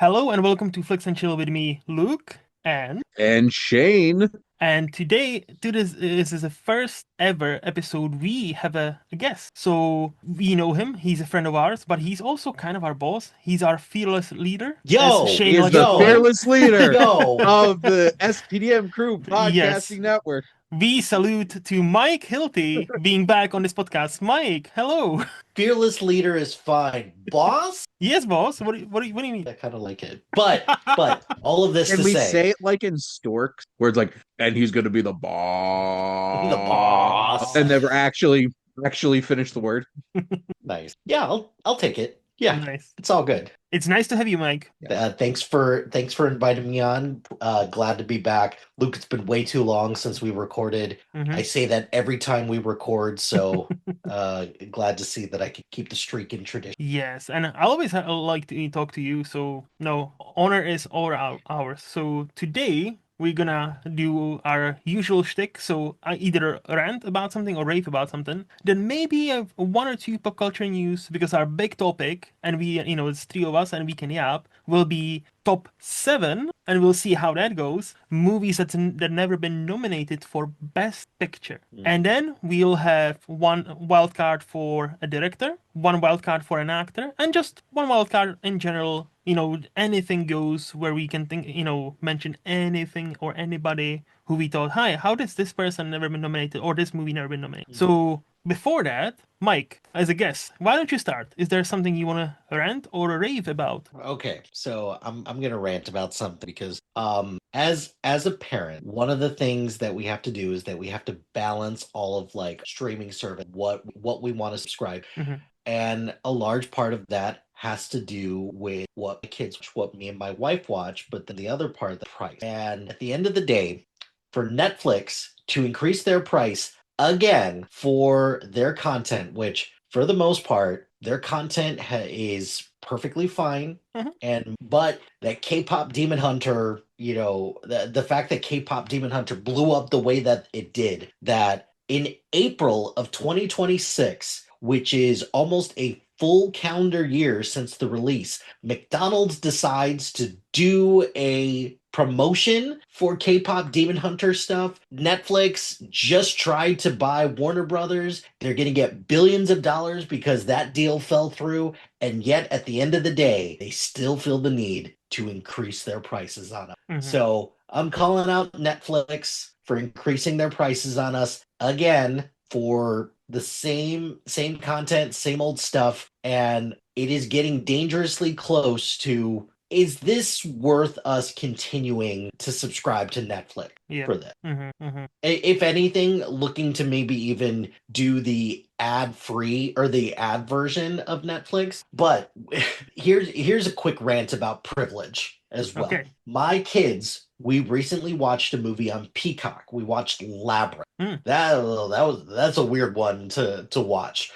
Hello and welcome to Flicks and Chill with me, Luke, And Shane. and today this is the first ever episode. We have a guest, so we know him. He's a friend of ours, but he's also kind of our boss. He's our fearless leader, as Yo, He Shane is likes to the call him. yo, fearless leader yo, of the SPDM Crew Yes, Podcasting Network. we salute to Mike Hilty being back on this podcast. Mike, hello. fearless leader is fine. Boss? Yes, boss. What do you mean? I kind of like it. But all of this Can to we say, say it like in Storks, where it's like, and he's going to be the the boss, boss. and never actually finish the word? Nice. Yeah, I'll take it. Yeah, Nice. it's all good. It's nice to have you, Mike. Thanks for inviting me on. Glad to be back. Luke, it's been way too long since we recorded. hmm I say that every time we record, so glad to see that I can keep the streak in tradition. Yes, and I always like to talk to you, so no, honor is all ours. So today we're gonna do our usual shtick. So I either rant about something or rave about something. Then maybe one or two pop culture news because our big topic, and it's three of us and we can yap, will be top seven, and we'll see how that goes. Movies that never been nominated for Best Picture. And then we'll have one wild card for a director, one wild card for an actor, and just one wild card in general. Anything goes where we can think, mention anything or anybody who we thought, hi, how does this person never been nominated or this movie never been nominated? So before that, Mike, as a guest, why don't you start? Is there something you want to rant or rave about? Okay, so I'm gonna rant about something because as a parent, one of the things that we have to do is that we have to balance all of like streaming service, what we want to subscribe. hmm And a large part of that has to do with what my kids watch, what me and my wife watch, but then the other part, the price. And at the end of the day, for Netflix to increase their price again for their content, which for the most part, their content is perfectly fine. hmm And but that K-pop Demon Hunter, the fact that K-pop Demon Hunter blew up the way that it did, that in April of 2026, which is almost a full calendar year since the release, McDonald's decides to do a promotion for K-pop Demon Hunter stuff. Netflix just tried to buy Warner Brothers. They're going to get billions of dollars because that deal fell through. And yet, at the end of the day, they still feel the need to increase their prices on us. hmm So I'm calling out Netflix for increasing their prices on us again for the same content, same old stuff, and it is getting dangerously close to, is this worth us continuing to subscribe to Netflix Yeah. for this? hmm If anything, looking to maybe even do the ad free or the ad version of Netflix. But here's a quick rant about privilege as well. Okay. My kids, we recently watched a movie on Peacock. We watched Labyrinth. Mm. That's a weird one to watch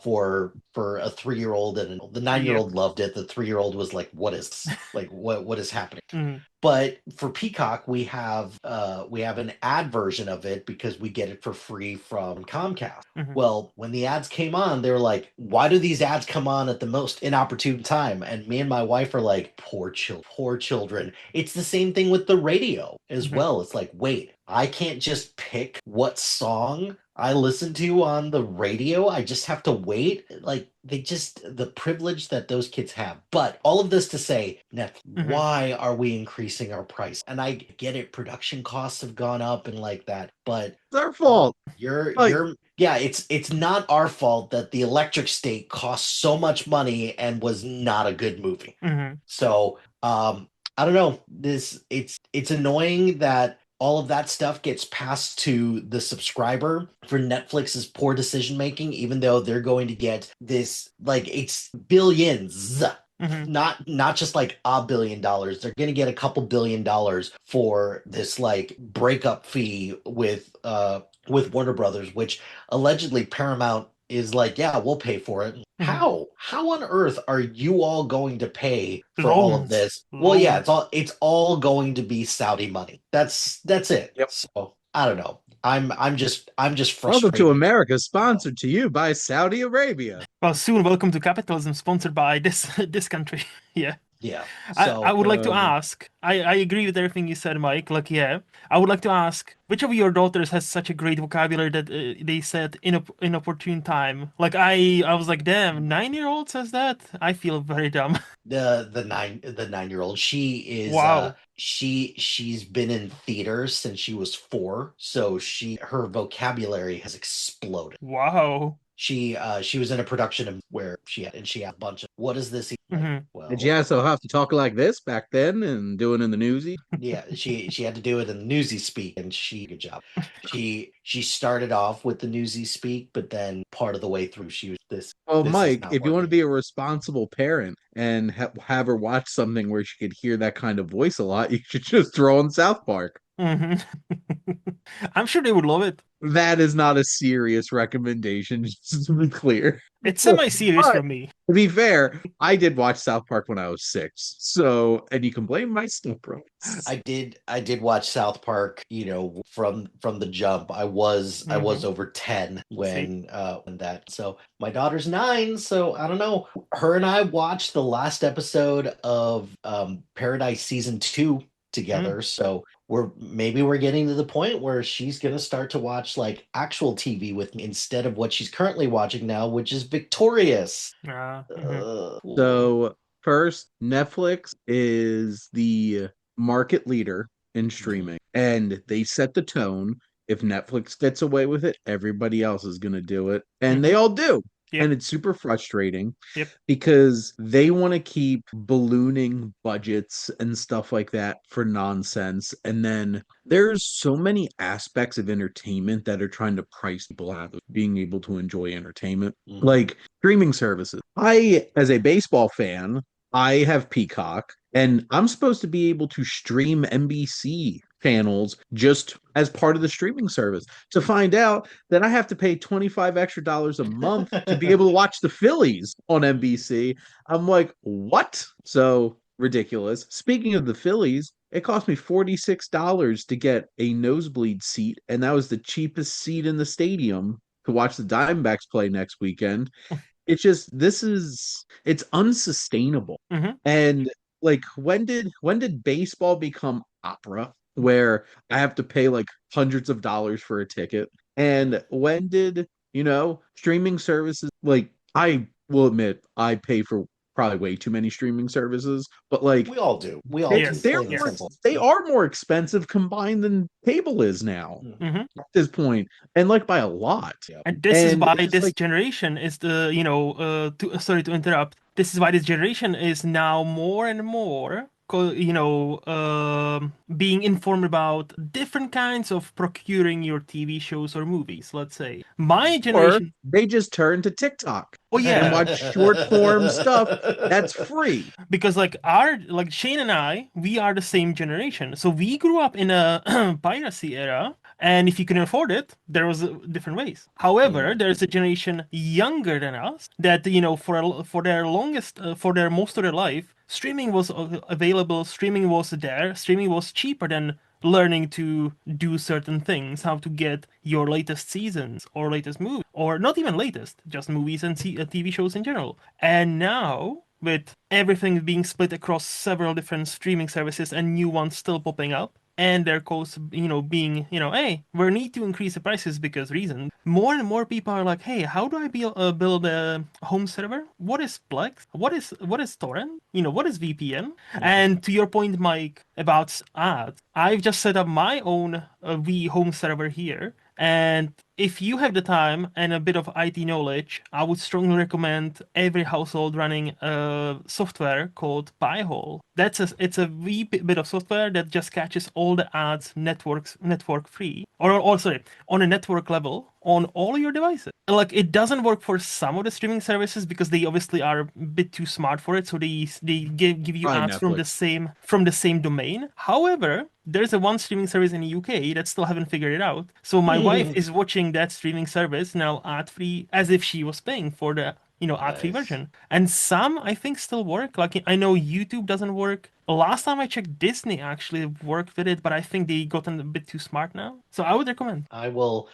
for a 3-year-old, and the 9-year-old loved it. The 3-year-old was like, "What is this? Like what is happening?" hmm But for Peacock, we have an ad version of it because we get it for free from Comcast. hmm Well, when the ads came on, they were like, "Why do these ads come on at the most inopportune time?" And me and my wife are like, poor children." It's the same thing with the radio as hmm well. It's like, wait, I can't just pick what song I listen to on the radio. I just have to wait. Like the privilege that those kids have. But all of this to say, Netflix, hmm why are we increasing our price? And I get it, production costs have gone up and like that, but It's our fault. Like, you're yeah, it's not our fault that the Electric State cost so much money and was not a good movie. hmm So I don't know. It's annoying that all of that stuff gets passed to the subscriber for Netflix's poor decision making, even though they're going to get this, like, it's billions. hmm Not just like $1 billion. They're gonna get a couple $1 billion for this like breakup fee with Warner Brothers, which allegedly Paramount is like, yeah, we'll pay for it. hmm How on earth are you all going to pay for all of Loans. this? Well, yeah, Loans. it's all going to be Saudi money. That's it. yep. So I don't know. I'm just Welcome to frustrated. America, sponsored to you by Saudi Arabia. Well, soon, welcome to capitalism, sponsored by this this country. Yeah. Yeah. I So would like to ask. I agree with everything you said, Mike. Like, yeah, I would like to ask which of your daughters has such a great vocabulary that they said inopportune time. Like, I was like, damn, 9-year-old says that. I feel very dumb. the 9-year-old, she is Wow. she's been in theater since she was 4, so her vocabulary has exploded. Wow. She was in a production of where she had a bunch of what is this like? Hmm. Did you also have to talk like this back then and doing in the newsy? Yeah, she had to do it in newsy speak, and good job. She started off with the newsy speak, but then part of the way through she was Well, this is Mike, not if you want to working. be a responsible parent and have her watch something where she could hear that kind of voice a lot, you should just throw on South Park. Hmm. I'm sure they would love it. That is not a serious recommendation, just to be clear. It's semi-serious But for me. to be fair, I did watch South Park when I was 6. So, and you can blame my stepbro. I did watch South Park, from the jump. I was Hmm. over 10 See. when that. So my daughter's 9, so I don't know. Her and I watched the last episode of Paradise season 2 Mm. together. So we're getting to the point where she's gonna start to watch like actual TV with me instead of what she's currently watching now, which is Victorious. Mhm. So, first, Netflix is the market leader in streaming, and they set the tone. If Netflix gets away with it, everybody else is going to do it, and they Mhm. all do. Yep. And it's super frustrating Yep. because they want to keep ballooning budgets and stuff like that for nonsense. And then there's so many aspects of entertainment that are trying to price people out of being able to enjoy entertainment. Mhm. Like streaming services. I, as a baseball fan, I have Peacock, and I'm supposed to be able to stream NBC channels just as part of the streaming service. To find out that I have to pay 25 extra dollars a month to be able to watch the Phillies on NBC. I'm like, what? So ridiculous. Speaking of the Phillies, it cost me $46 to get a nosebleed seat, and that was the cheapest seat in the stadium to watch the Diamondbacks play next weekend. It's just it's unsustainable. Mhm. And like when did baseball become opera where I have to pay like hundreds of dollars for a ticket? And when did, streaming services, like I will admit I pay for probably way too many streaming services, but like We all do. We all they, do, Yes. they're plain and more Yes. simple. they are more expensive combined than cable is now Mhm. Mhm. at this point, and like by a lot. And this is And why it's just this like, generation is sorry to interrupt. This is why this generation is now more and more, being informed about different kinds of procuring your TV shows or movies, let's say. My or generation, they just turn to TikTok oh and yeah, watch short form stuff that's free. because like Shane and I, we are the same generation. So we grew up in a piracy era, and if you can afford it, there was different ways. However, there's a generation younger than us that for their most of their life, streaming was available, streaming was there, streaming was cheaper than learning to do certain things, how to get your latest seasons or latest movies, or not even latest, just movies and TV shows in general. And now, with everything being split across several different streaming services and new ones still popping up, and their costs, being, hey, we need to increase the prices because reason. More and more people are like, hey, how do I build a home server? What is Plex? What is torrent? What is VPN? And to your point, Mike, about ads, I've just set up my own V home server here. And if you have the time and a bit of IT knowledge, I would strongly recommend every household running a software called Pi-hole. It's a wee bit of software that just catches all the ads network free, or sorry, on a network level on all your devices. Like it doesn't work for some of the streaming services because they obviously are a bit too smart for it, so they give you Probably ads from Netflix. the same domain. However, there's a one streaming service in the UK that still haven't figured it out. So my wife is watching that streaming service now ad free as if she was paying for the ad free Nice. version. And some I think still work. Like I know YouTube doesn't work. Last time I checked, Disney actually worked with it, but I think they gotten a bit too smart now. So I would recommend. I will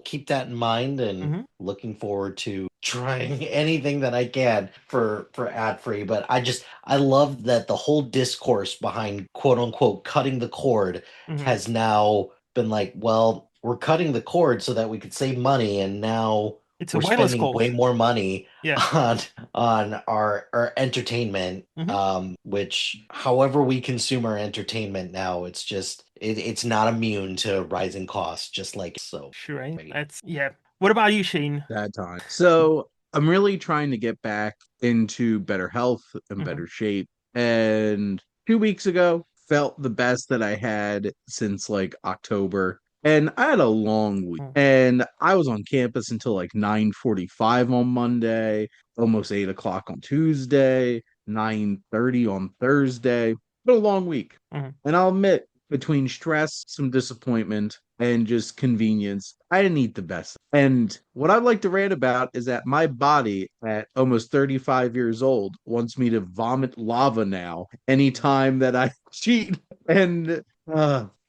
keep that in mind and Hmm. looking forward to trying anything that I can for ad free. But I love that the whole discourse behind quote unquote cutting the cord Hmm. has now been like, well, we're cutting the cord so that we could save money, and now It's a we're wireless spending way cord. more money Yeah. on our entertainment, Hmm. which however we consume our entertainment now, it's not immune to rising costs, just like so. Sure. Right? Right. That's yeah. What about you, Shane? That time. So I'm really trying to get back into better health and Hmm. better shape. And 2 weeks ago, felt the best that I had since like October. And I had a long week. And I was on campus until like 9:45 on Monday, almost 8 o'clock on Tuesday, 9:30 on Thursday. But a long week. Hmm. And I'll admit, between stress, some disappointment, and just convenience, I didn't eat the best. And what I'd like to rant about is that my body at almost 35 years old wants me to vomit lava now anytime that I cheat. And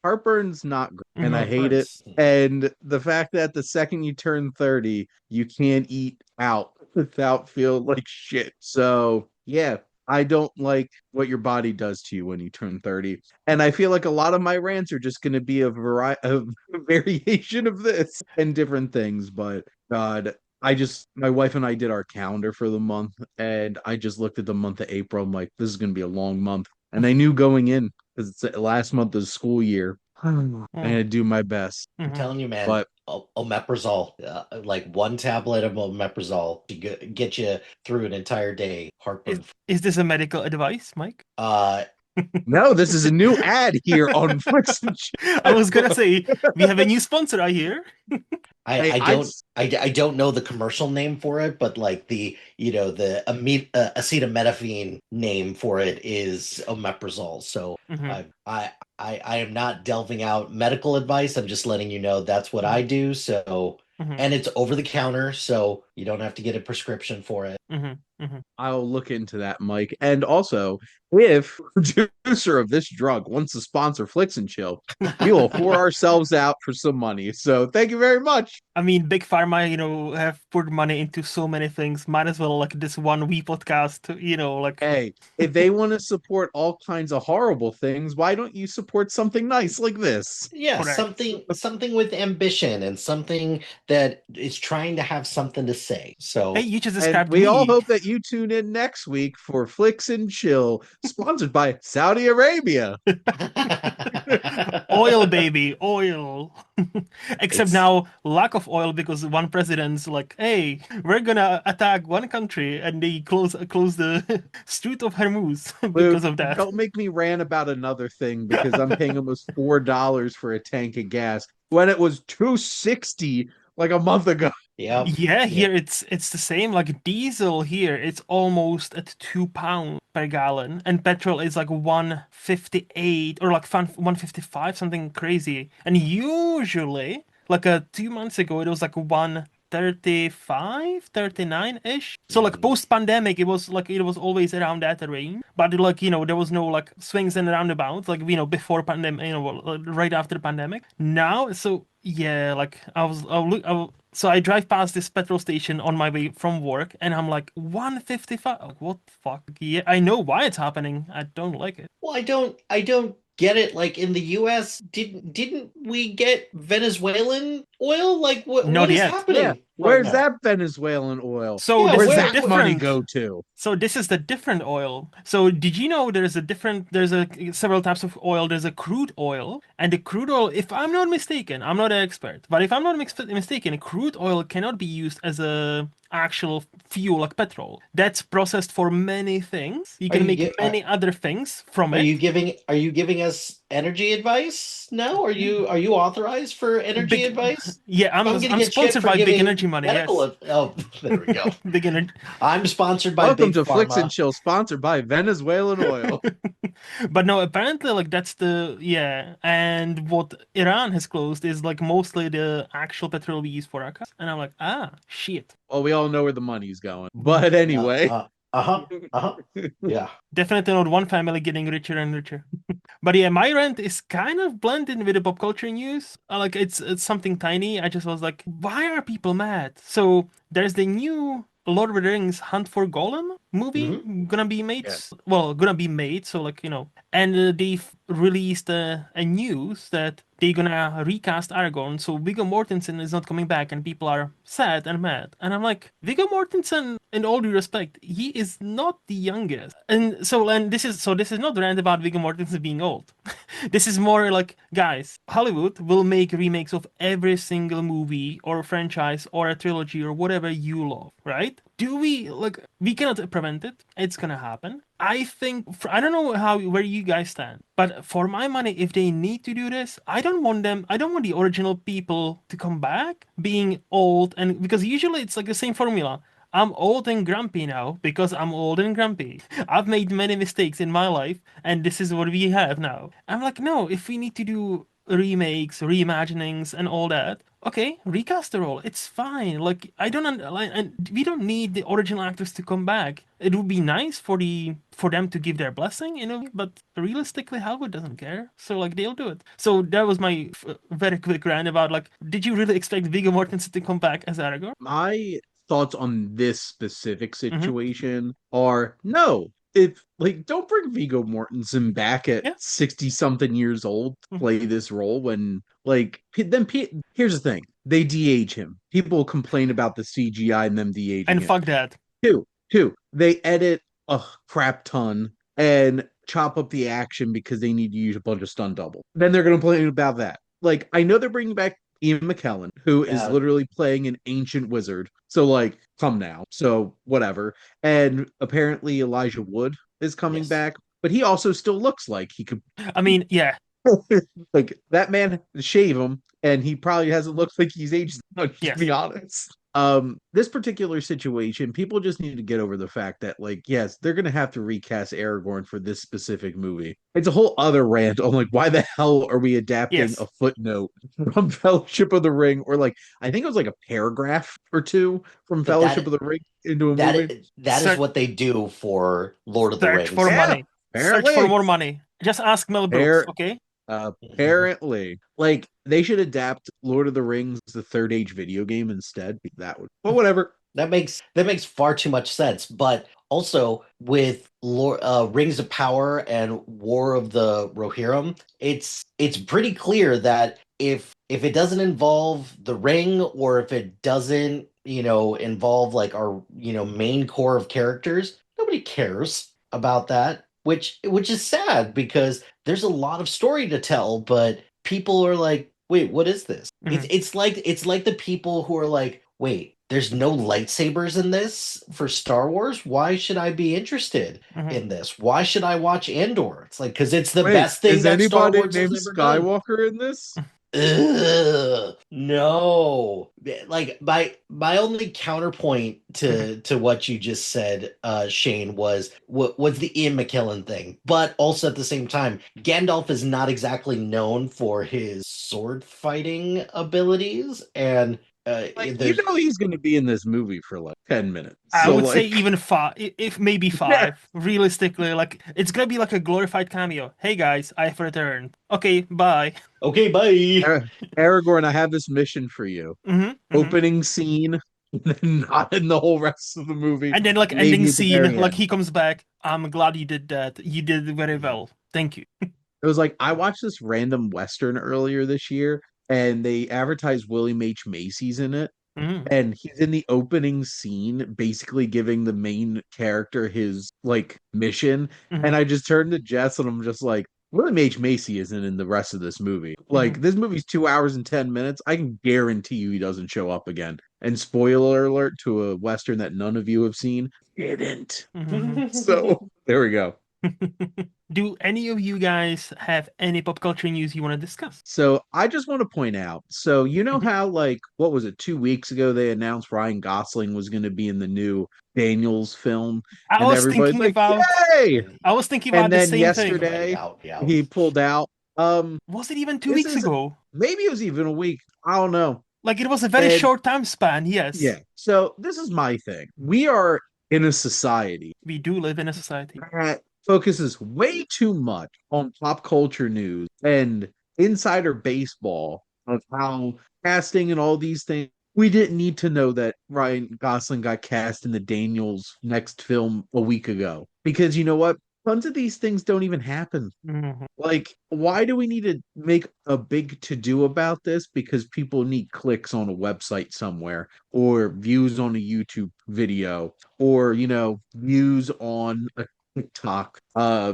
heartburn's not great, and I Hmm. hate it. Heartburns. And the fact that the second you turn 30, you can't eat out without feeling like shit. So, yeah, I don't like what your body does to you when you turn 30. And I feel like a lot of my rants are just going to be a variation of this and different things. But God, my wife and I did our calendar for the month, and I just looked at the month of April. I'm like, this is going to be a long month. And I knew going in, because it's the last month of the school year, I'm going to do my best. I'm Hmm. telling you, man, But omeprazole, like one tablet of omeprazole to get you through an entire day, Is heartburn. is this a medical advice, Mike? Uh, no, this is a new ad here on Flix and I was gonna Chill. say we have a new sponsor, I hear. I Hey, I don't I don't know the commercial name for it, but like the acetaminophen name for it is omeprazole. So Hmm. I am not delving out medical advice. I'm just letting you know that's what I Hmm. do. So, Hmm. and it's over the counter, so you don't have to get a prescription for it. Hmm. Hmm. I'll look into that, Mike. And also, if producer of this drug wants to sponsor Flix and Chill, we will pour ourselves out for some money. So thank you very much. I mean, Big Pharma, have poured money into so many things. Might as well like this one wee podcast, like Hey, if they want to support all kinds of horrible things, why don't you support something nice like this? Yeah, correct. something with ambition and something that is trying to have something to say. Hey, So you just And described we all me. hope that you tune in next week for Flix and Chill, sponsored by Saudi Arabia. Oil, baby, oil. Except it's now, lack of oil because one president's like, "Hey, we're gonna attack one country," and they close the Strait of Hormuz because Luke, of that. don't make me rant about another thing because I'm paying almost $4 for a tank of gas when it was 260 like a month ago. yep. Yeah, Yeah. here it's the same. Like diesel here, it's almost at £2 per gallon, and petrol is like 158 or like 155, something crazy. And usually, like 2 months ago, it was like 135, 39-ish. So like Mhm. post-pandemic, it was always around that range. But like there was no like swings and roundabouts like before pandemic, right after the pandemic. Now, so yeah, like so I drive past this petrol station on my way from work, and I'm like 155. What the fuck? Yeah, I know why it's happening. I don't like it. Well, I don't get it. Like in the US, didn't we get Venezuelan oil? Like what Not is yet. Yeah, happening right where's now? that Venezuelan oil? So Yeah, this Where's is a where that money different. go to? So this is the different oil. So did you know there's a several types of oil. There's a crude oil, and the crude oil, if I'm not mistaken, I'm not an expert, but if I'm not mistaken, crude oil cannot be used as a actual fuel like petrol. That's processed for many things. You are can you make get many other things from are you it. giving us energy advice now? Are you authorized for energy Big, advice? yeah, If I'm gonna I'm get shit sponsored for by Big Energy giving Money. medical, Yes, oh, there we go. Big Energy. I'm sponsored by Welcome Big to Flix and Pharma. Chill, sponsored by Venezuelan oil. But no, apparently, like that's the yeah. And what Iran has closed is like mostly the actual petrol we use for our cars. And I'm like, ah, shit. Well, we all know where the money's going. But Uh, anyway, uh, Uh-huh. Uh-huh. Yeah. Definitely not one family getting richer and richer. But yeah, my rant is kind of blended with the pop culture news. Like it's something tiny. I just was like, why are people mad? So there's the new Lord of the Rings Hunt for Golem movie Hmm. gonna be made. Yes. Well, gonna be made. So like and they've released a news that they're gonna recast Aragorn. So Viggo Mortensen is not coming back, and people are sad and mad. And I'm like, Viggo Mortensen, in all due respect, he is not the youngest. And this is not rant about Viggo Mortensen being old. This is more like, guys, Hollywood will make remakes of every single movie or franchise or a trilogy or whatever you love, right? Do we like we cannot prevent it. It's gonna happen. I think I don't know where you guys stand, but for my money, if they need to do this, I don't want them. I don't want the original people to come back being old, and because usually it's like the same formula. I'm old and grumpy now because I'm old and grumpy. I've made many mistakes in my life, and this is what we have now. I'm like, no, if we need to do remakes, reimaginings, and all that, okay, recast the role. It's fine. Like I don't like, and we don't need the original actors to come back. It would be nice for them to give their blessing, but realistically, Hollywood doesn't care. So like they'll do it. So that was my very quick rant about like, did you really expect Viggo Mortensen to come back as Aragorn? My thoughts on this specific Mm-hmm. situation are no. If like don't bring Viggo Mortensen back at Yeah. 60 something years old to Mhm. play this role when here's the thing. They de-age him. People complain about the CGI and them de-aging And him. fuck that. Two, they edit a crap ton and chop up the action because they need to use a bunch of stunt double. Then they're going to complain about that. Like, I know they're bringing back Ian McKellen, who is Yeah. literally playing an ancient wizard. So, like, come now. So, whatever. And apparently, Elijah Wood is coming Yes. back, but he also still looks like he could. I mean, yeah, Like, that man, shave him, and he probably hasn't looked like he's aged much, to yes. be honest. This particular situation, people just need to get over the fact that, like, yes, they're gonna have to recast Aragorn for this specific movie. It's a whole other rant on like why the hell are we adapting a Yes. footnote from Fellowship of the Ring, or like I think it was like a paragraph or two from But Fellowship of the Ring into a movie. that is Search, what they do for Lord of the search for Rings. Yeah, money. Search for apparently. more money. Just ask Mel Brooks, okay? Apparently, like they should adapt Lord of the Rings, the Third Age video game instead. That would, but whatever. That makes far too much sense. But also with Rings of Power and War of the Rohirrim, it's pretty clear that if it doesn't involve the ring or if it doesn't, involve like our, main core of characters, nobody cares about that, which is sad because there's a lot of story to tell, but people are like, wait, what is this? It's Mhm. it's like it's like the people who are like, wait, there's no lightsabers in this for Star Wars. Why should I be interested Mhm. in this? Why should I watch Andor? It's like because it's the Wait, best thing is that Star anybody Wars has named ever done. Skywalker in this? Ugh, no. Like my only counterpoint Mhm. to what you just said, Shane, was the Ian McKellen thing. But also at the same time, Gandalf is not exactly known for his sword fighting abilities, and Like, you there's know, he's going to be in this movie for like 10 minutes. I So, would say like, even five, if maybe yeah. five. Realistically, like it's gonna be like a glorified cameo. Hey guys, I've returned. Okay, bye. okay, bye. Aragorn, I have this mission for you. Mm-hmm. Opening scene, and then not in the whole rest of the movie. And then like ending Maybe at the scene, very like end. he comes back. I'm glad you did that. You did very well. Thank you. It was like I watched this random Western earlier this year, and they advertised William H. Macy's in it. Mm-hmm. And he's in the opening scene, basically giving the main character his like mission. Mm-hmm. And I just turned to Jess and I'm just like, William H. Macy isn't in the rest of this movie. Mm-hmm. Like, this movie's 2 hours and 10 minutes. I can guarantee you he doesn't show up again. And spoiler alert to a Western that none of you have seen, didn't. Mm-hmm. So there we go. Do any of you guys have any pop culture news you want to discuss? So I just want to point out, so you know Mhm. how like what was it, 2 weeks ago they announced Ryan Gosling was going to be in the new Daniels film, I and was everybody's thinking like, about "Yay!" I was thinking And about the then same thing. Already yesterday out, yeah. he pulled out. Was it even two This weeks is ago? maybe it was even a week. I don't know. Like it was a very And short time span, yes. yeah, so this is my thing. We are in a society We do live in a society. that focuses way too much on pop culture news and insider baseball of how casting and all these things. We didn't need to know that Ryan Gosling got cast in the Daniels next film a week ago. Because you know what? Tons of these things don't even happen. Mhm. Like, why do we need to make a big to do about this? Because people need clicks on a website somewhere, or views on a YouTube video, or, views on a TikTok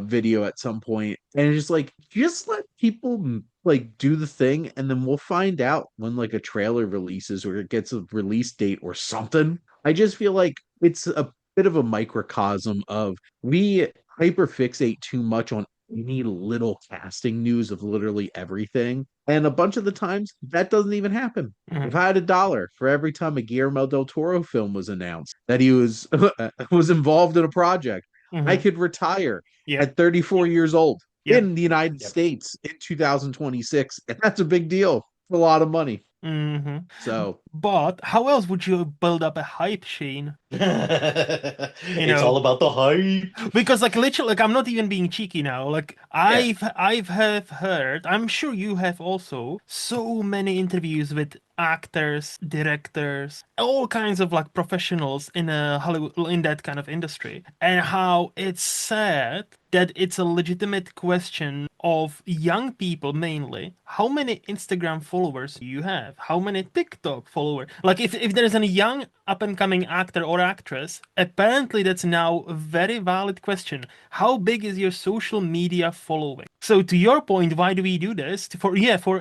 video at some point. And it's just like, just let people like do the thing, and then we'll find out when like a trailer releases or it gets a release date or something. I just feel like it's a bit of a microcosm of we hyperfixate too much on any little casting news of literally everything. And a bunch of the times that doesn't even happen. If Mhm. I had $1 for every time a Guillermo del Toro film was announced that he was was involved in a project, I Mhm. could retire Yep. at 34 years old Yep. in the United Yep. States in 2026. And that's a big deal. It's a lot of money. Hmm. So, But how else would you build up a hype, Shane? You It's all know, about the hype. because like literally, like I'm not even being cheeky now. Like Yeah. I've have heard, I'm sure you have also, so many interviews with actors, directors, all kinds of like professionals in a Hollywood in that kind of industry, and how it's sad that it's a legitimate question of young people mainly. How many Instagram followers do you have? How many TikTok followers? Like if there's a young up and coming actor or actress, apparently that's now a very valid question. How big is your social media following? So to your point, why do we do this? For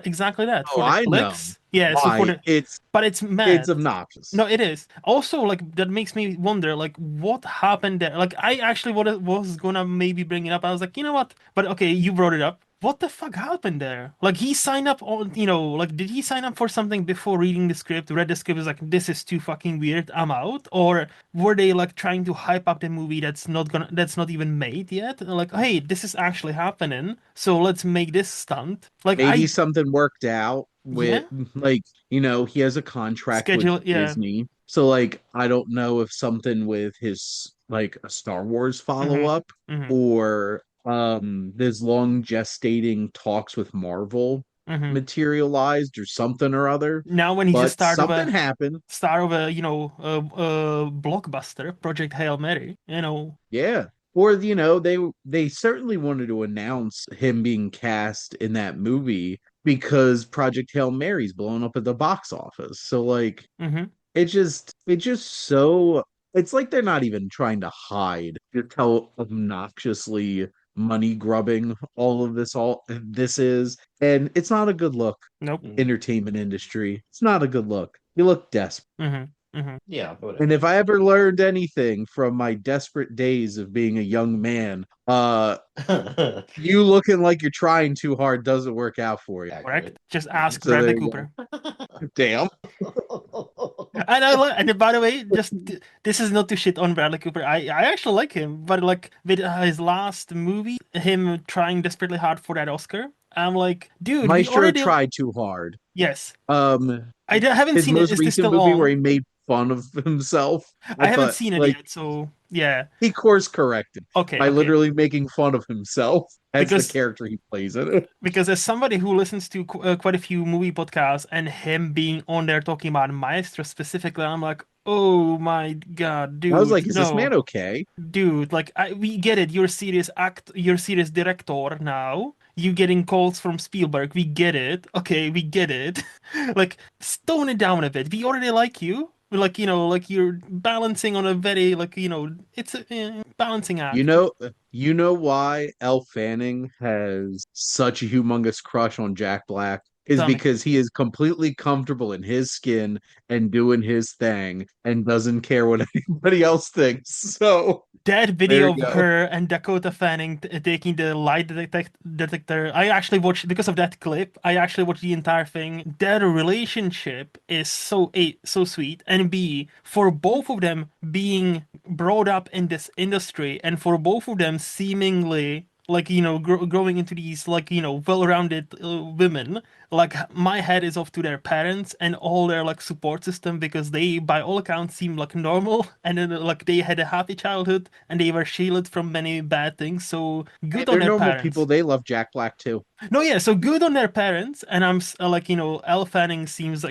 exactly that. oh, For the I know clicks. Yeah, so for why the it's but it's it's mad. obnoxious. No, it is. Also, like that makes me wonder, like what happened there. Like I actually was gonna maybe bring it up. I was like, you know what? But okay, you brought it up. What the fuck happened there? Like he signed up on, like did he sign up for something before reading the script? Read the script, was like, this is too fucking weird. I'm out. Or were they like trying to hype up the movie that's not even made yet? Like, hey, this is actually happening, so let's make this stunt. Like Maybe something worked out with yeah, like, he has a contract with schedule, yeah. Disney. So like I don't know if something with his like a Star Wars Mm-hmm. follow-up Mm-hmm. or there's long gestating talks with Marvel Mm-hmm. materialized or something or other. Now when he's just But something happened. star of a a blockbuster, Project Hail Mary, Yeah. Or they certainly wanted to announce him being cast in that movie because Project Hail Mary's blowing up at the box office. So like hmm it just so it's like they're not even trying to hide just how obnoxiously money grubbing all this is. And it's not a good look, nope. Mm. entertainment industry. It's not a good look. You look desperate. hmm hmm Yeah, And whatever. if I ever learned anything from my desperate days of being a young man, you looking like you're trying too hard doesn't work out for you. Correct. Accurate. Just Mhm. ask So Bradley there you go. Cooper. Damn. And by the way, this is not to shit on Bradley Cooper. I actually like him, but like with his last movie, him trying desperately hard for that Oscar, I'm like, dude, we Maestro already tried too hard. yes. Um, Haven't his seen it. most Is this recent still movie where on? he made fun of himself, I I haven't thought seen it like yet, so yeah. he course corrected Okay, by okay. literally making fun of himself as the Because character he plays in it. as somebody who listens to quite a few movie podcasts and him being on there talking about Maestro specifically, I'm like, oh my God, I was dude, like, is this man no, okay? dude, like we get it. You're a serious director now. You getting calls from Spielberg. We get it. Okay, we get it. Like, tone it down a bit. We already like you. Like, like you're balancing on a very, like, it's a balancing You act. know, you know why Elle Fanning has such a humongous crush on Jack Black is Tell me. because he is completely comfortable in his skin and doing his thing and doesn't care what anybody else thinks. So That there video you of go. her and Dakota Fanning taking the detector, I actually watched, because of that clip, I actually watched the entire thing. Their relationship is so A, so sweet, and B, for both of them being brought up in this industry, and for both of them seemingly like growing into these like well-rounded women, like my head is off to their parents and all their like support system because they by all accounts seem like normal and then like they had a happy childhood and they were shielded from many bad things. So Hey, good on they're their normal people. parents. They love Jack Black too. No, yeah, so good on their parents, and I'm like, Elle Fanning seems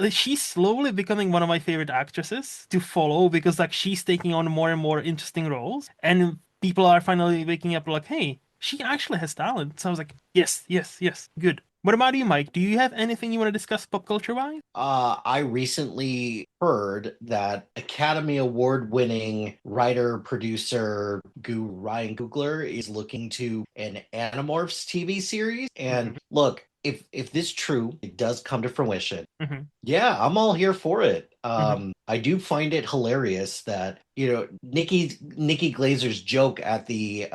she's slowly becoming one of my favorite actresses to follow because like she's taking on more and more interesting roles, and people are finally waking up like, hey, she actually has talent. So I was like, yes, yes, yes, good. What about you, Mike? Do you have anything you want to discuss pop culture wise? I recently heard that Academy Award winning writer, producer, Ryan Coogler is looking to an Animorphs TV series. And look, if this true, it does come to fruition. Mm-hmm. Yeah, I'm all here for it. Mm-hmm. I do find it hilarious that Nikki Glazer's joke at the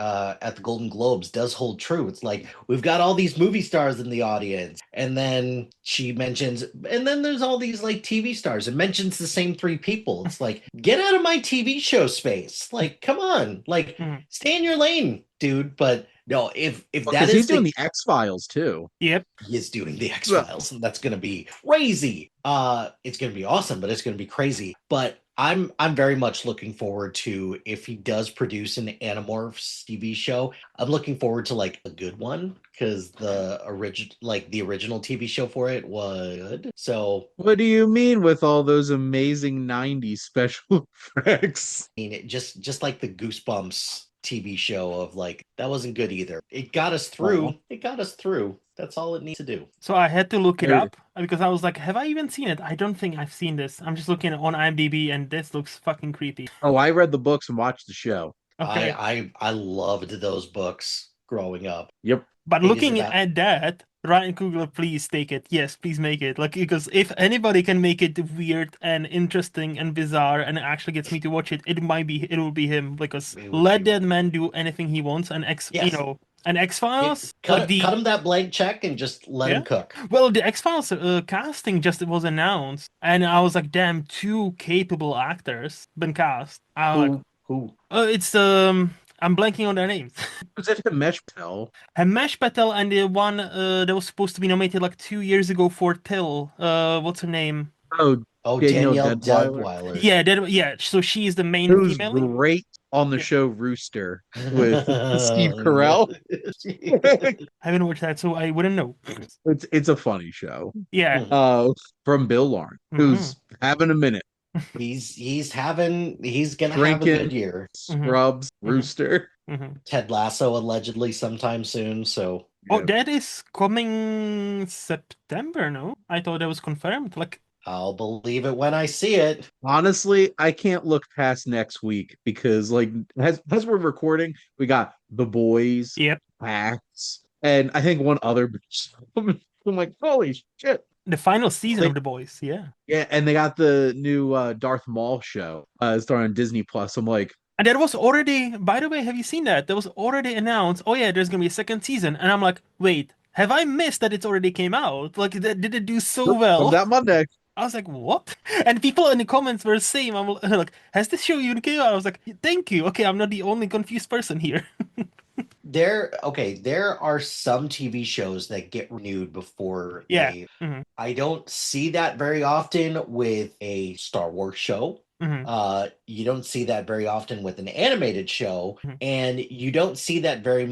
Golden Globes does hold true. It's like we've got all these movie stars in the audience, and then she mentions, and then there's all these like TV stars, and mentions the same three people. It's like get out of my TV show space. Like, come on, like Mm-hmm. stay in your lane, dude. But no, if that Because is he's doing the X-Files too. Yep. he is doing the X-Files, and that's gonna be crazy. It's gonna be awesome, but it's gonna be crazy. But I'm very much looking forward to if he does produce an Animorphs TV show. I'm looking forward to like a good one because the original TV show for it was good. So What do you mean with all those amazing 90s special effects? I mean, it just like the Goosebumps TV show of like that wasn't good either. It got us through. Aw. It got us through. That's all it needs to do. So I had to look it There- up because I was like, have I even seen it? I don't think I've seen this. I'm just looking on IMDb and this looks fucking creepy. Oh, I read the books and watched the show. Okay. I loved those books growing up. Yep. But It is looking about- at that, Ryan Coogler, please take it. Yes, please make it. Like, because if anybody can make it weird and interesting and bizarre and actually gets me to watch it, it will be him. Because It would let be- that man do anything he wants. And Yes. and X-Files, Cut him that blank check and just let him Yeah. cook. well, the X-Files casting just was announced, and I was like, damn, two capable actors been cast. I was like, Who? it's I'm blanking on their names. Was it Himesh Patel? Hamesh Patel and the one that was supposed to be nominated like 2 years ago for Till. What's her name? Oh, Oh, Danielle Danielle Deadwyler. Deadwyler. Yeah. So she is the main Who's female lead. great on the show Rooster with Steve Carell. I haven't watched that, so I wouldn't know. It's a funny show. Yeah. From Bill Lawrence, who's having a minute. He's gonna have a Drinking. good year. Scrubs, Rooster. Mhm. Ted Lasso allegedly sometime soon. So Oh, Yeah. that is coming September, no? I thought that was confirmed. Like, I'll believe it when I see it. Honestly, I can't look past next week because, like, as we're recording, we got The Boys, yep. Hacks, and I think one other. I'm like, holy shit! The final season Like- of The Boys, yeah. Yeah, and they got the new Darth Maul show starring on Disney Plus. I'm like, And that was already, by the way, have you seen that? That was already announced. Oh yeah, there's gonna be a second season. And I'm like, wait, have I missed that it's already came out? Like, did it do so well? comes out Monday. I was like, what? And people in the comments were the same. I'm like, has this show even came out? I was like, thank you. Okay, I'm not the only confused person here. There are some TV shows that get renewed before Yeah. they. Mhm. I don't see that very often with a Star Wars show. Mhm. You don't see that very often with an animated show, Mhm. and you don't see that very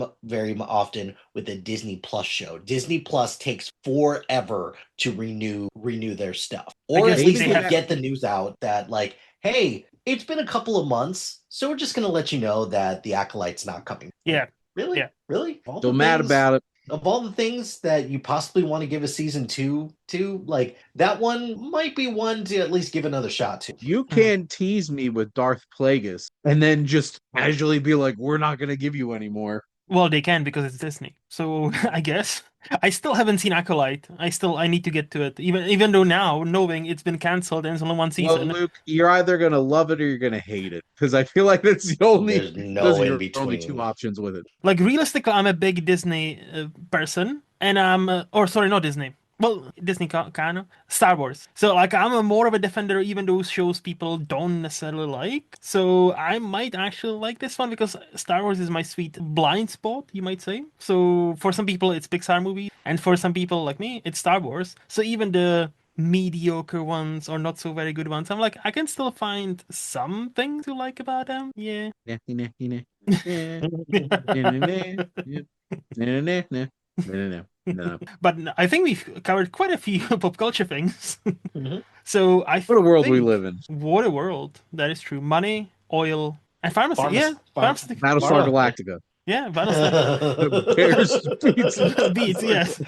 often with a Disney Plus show. Disney Plus takes forever to renew their stuff, or guess at least they they have- get the news out that like, hey, it's been a couple of months, so we're just gonna let you know that the Acolyte's not coming. Yeah. Really? Yeah. Really? Of all Still the mad things- about it. Of all the things that you possibly want to give a season two to, like that one might be one to at least give another shot to. You can't tease me with Darth Plagueis and then just casually be like, we're not going to give you any more. Well, they can because it's Disney. So I guess I still haven't seen Acolyte. I need to get to it. Even though now knowing it's been canceled and it's only one Well, season. Luke, you're either going to love it or you're going to hate it because I feel like that's the only There's no those are in your between. only two options with it. Like realistically, I'm a big Disney person, and I'm or sorry, not Disney. well, Disney kind of Star Wars. So like I'm a more of a defender, even those shows people don't necessarily like. So I might actually like this one because Star Wars is my sweet blind spot, you might say. So for some people it's Pixar movies, and for some people like me, it's Star Wars. So even the mediocre ones or not so very good ones, I'm like I can still find something to like about them. Yeah. Yeah, yeah, yeah, yeah, yeah, yeah, yeah, yeah, yeah, yeah. But I think we've covered quite a few pop culture things. Mhm. So I What a world we think live in. what a world. That is true. Money, oil, and pharmacy. Yeah, pharmaceutical. Battlestar Pharma. Galactica. Yeah, Battlestar. Bears, beats, Beats, Battlestar yes.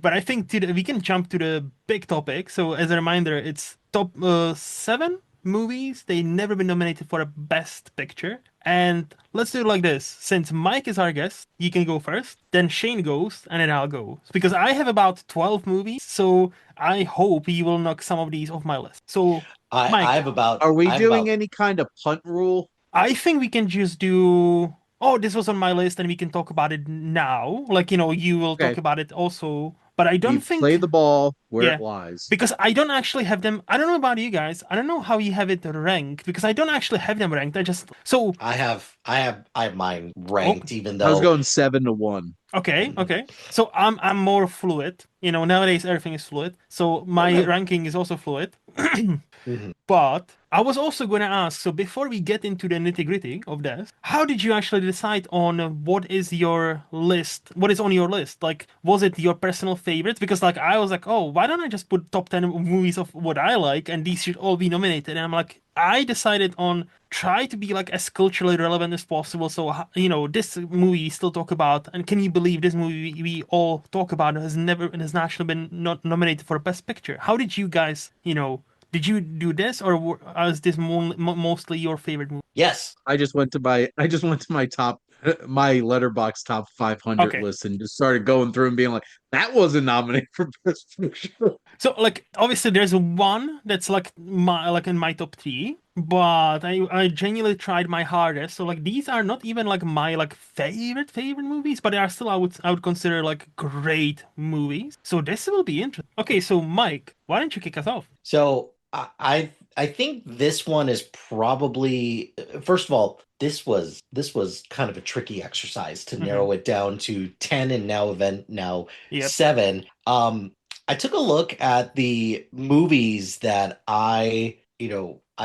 But I think we can jump to the big topic. So as a reminder, it's top seven movies. They never been nominated for a Best Picture. And let's do it like this. Since Mike is our guest, you can go first. Then Shane goes, and then I'll go. Because I have about 12 movies, so I hope you will knock some of these off my list. So, I Mike, have about Are we I have doing about any kind of punt rule? I think we can just do. Oh, this was on my list, and we can talk about it now. Like, you will talk Okay, about it also. But I don't we play think. the ball where Yeah. it lies. Because I don't actually have them. I don't know about you guys. I don't know how you have it ranked because I don't actually have them ranked. I just. So. I have mine Oh, ranked, even I was though going 7-1. okay, okay. So I'm more fluid. Nowadays everything is fluid. So my okay. ranking is also fluid. Mhm. But I was also going to ask, so before we get into the nitty-gritty of this, how did you actually decide on what is your list? What is on your list? Like, was it your personal favorites? Because like I was like, oh, why don't I just put top 10 movies of what I like and these should all be nominated? And I'm like, I decided on try to be like as culturally relevant as possible. So, this movie you still talk about, and can you believe this movie we all talk about has actually been not nominated for a Best Picture? How did you guys, did you do this, or is this mostly your favorite movie? Yes. I just went to my top my letterbox top 500 Okay, list and just started going through and being like, that wasn't nominated for best picture. so like obviously there's one that's like in my top three, but I genuinely tried my hardest. So like these are not even like my like favorite movies, but they are still I would consider like great movies. So this will be interesting. Okay, so Mike, why don't you kick us off? So I think this one is probably, first of all, this was kind of a tricky exercise to Hmm. narrow it down to 10 and now Yep. 7. I took a look at the movies that I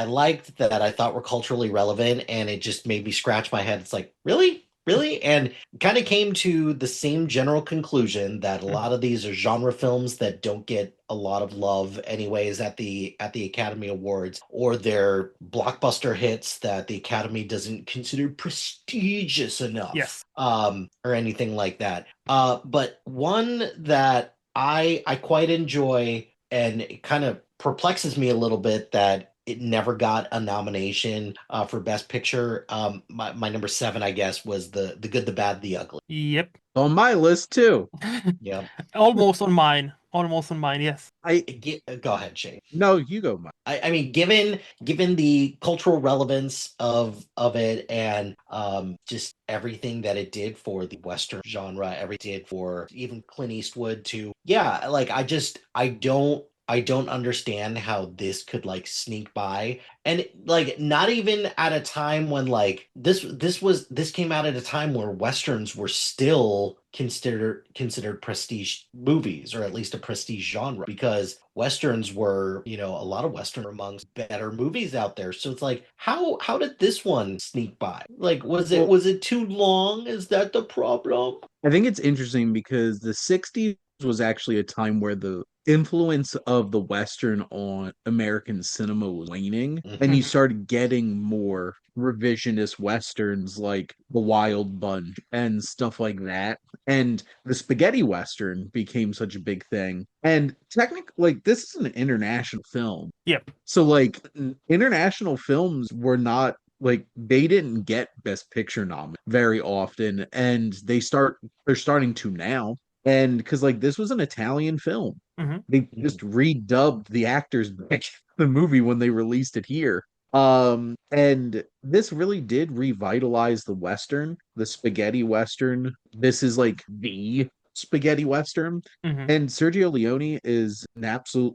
liked, that I thought were culturally relevant, and it just made me scratch my head. It's like, really? Really? And kind of came to the same general conclusion that a Mhm. lot of these are genre films that don't get a lot of love anyways at the Academy Awards, or they're blockbuster hits that the Academy doesn't consider prestigious enough, Yes. or anything like that. But one that I quite enjoy, and it kind of perplexes me a little bit that it never got a nomination for Best Picture. My number 7, I guess, was the Good, the Bad, the Ugly. Yep. On my list too. Yeah. Almost on mine. Almost on mine. Yes. I Go ahead, Shane. No, you go, Mike. I mean, given the cultural relevance of it, and just everything that it did for the Western genre, everything it did for even Clint Eastwood too. Yeah, like I don't understand how this could like sneak by, and like not even at a time when like this came out at a time where Westerns were still considered prestige movies, or at least a prestige genre, because Westerns were, a lot of Western are amongst better movies out there. So it's like, how did this one sneak by? Like, was it Well, was it too long? Is that the problem? I think it's interesting because the 60s was actually a time where the influence of the Western on American cinema was waning, and you Hmm. Mhm. started getting more revisionist Westerns like The Wild Bunch and stuff like that. And the spaghetti Western became such a big thing. And technically, like, this is an international film. Yep. So, like, international films were not like they didn't get Best Picture nom very often, and they're starting to now. And because like this was an Italian film, Hmm. they just redubbed the actors back in the movie when they released it here. And this really did revitalize the Western, the spaghetti Western. This is like the spaghetti western. Hmm. And Sergio Leone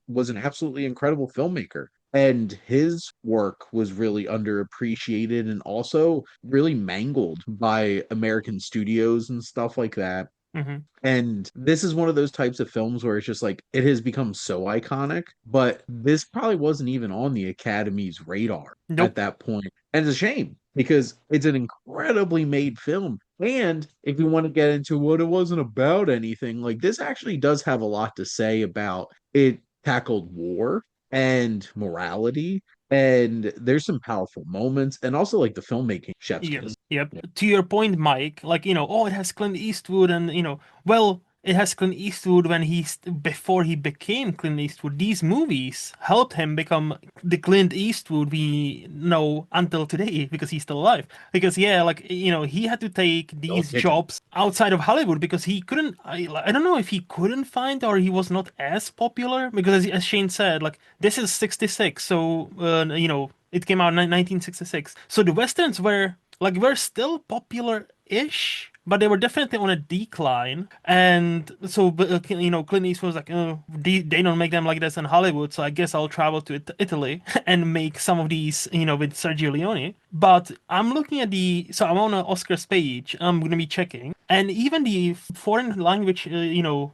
was an absolutely incredible filmmaker. And his work was really underappreciated and also really mangled by American studios and stuff like that. Hmm. And this is one of those types of films where it's just like it has become so iconic, but this probably wasn't even on the Academy's radar at Nope. that point. And it's a shame because it's an incredibly made film. And if you want to get into what it wasn't about anything, like this actually does have a lot to say about it tackled war and morality. And there's some powerful moments and also like the filmmaking chef's Yep. kiss. Yep. To your point, Mike, like, oh, it has Clint Eastwood and, well, it has Clint Eastwood when before he became Clint Eastwood. These movies helped him become the Clint Eastwood we know until today because he's still alive. Because, yeah, like, he had to take Still these kicking. jobs outside of Hollywood because he couldn't, I don't know if he couldn't find or he was not as popular. Because, as Shane said, like, this is 66. So, it came out in 1966. So the Westerns were still popular-ish, but they were definitely on a decline. And so, Clint Eastwood was like, oh, they don't make them like this in Hollywood, so I guess I'll travel to Italy and make some of these, with Sergio Leone. But I'm looking at so I'm on an Oscars page. I'm going to be checking, and even the foreign language,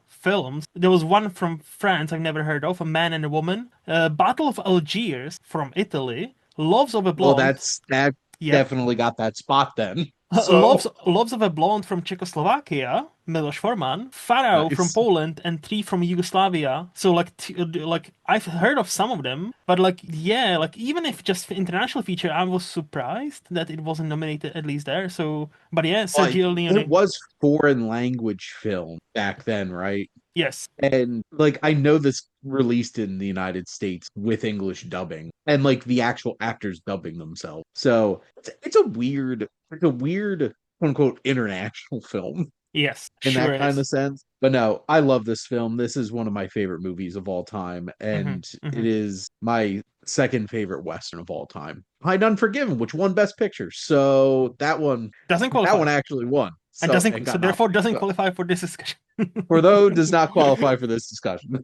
films. There was one from France I've never heard of, A Man and a Woman, Battle of Algiers from Italy, Loves of a Well, Blonde. that Yep. definitely got that spot then. Loves So Loves of a Blonde from Czechoslovakia, Miloš Forman, Pharaoh from nice. Poland, and Three from Yugoslavia. So like I've heard of some of them, but like yeah, like even if just for international feature, I was surprised that it wasn't nominated at least there. So, but yeah, Like Sergio it Leone. was foreign language film back then, right? Yes. And like I know this released in the United States with English dubbing and like the actual actors dubbing themselves. So it's a weird quote unquote international film Yes. in Sure that kind is. of sense. But no, I love this film. This is one of my favorite movies of all time, Hmm. and Hmm. it is my second favorite Western of all time. Behind Unforgiven, which won Best Picture. So Doesn't that qualify. one actually won. And So and doesn't so got therefore nominated. doesn't So qualify for this discussion. Bordeaux does not qualify for this discussion.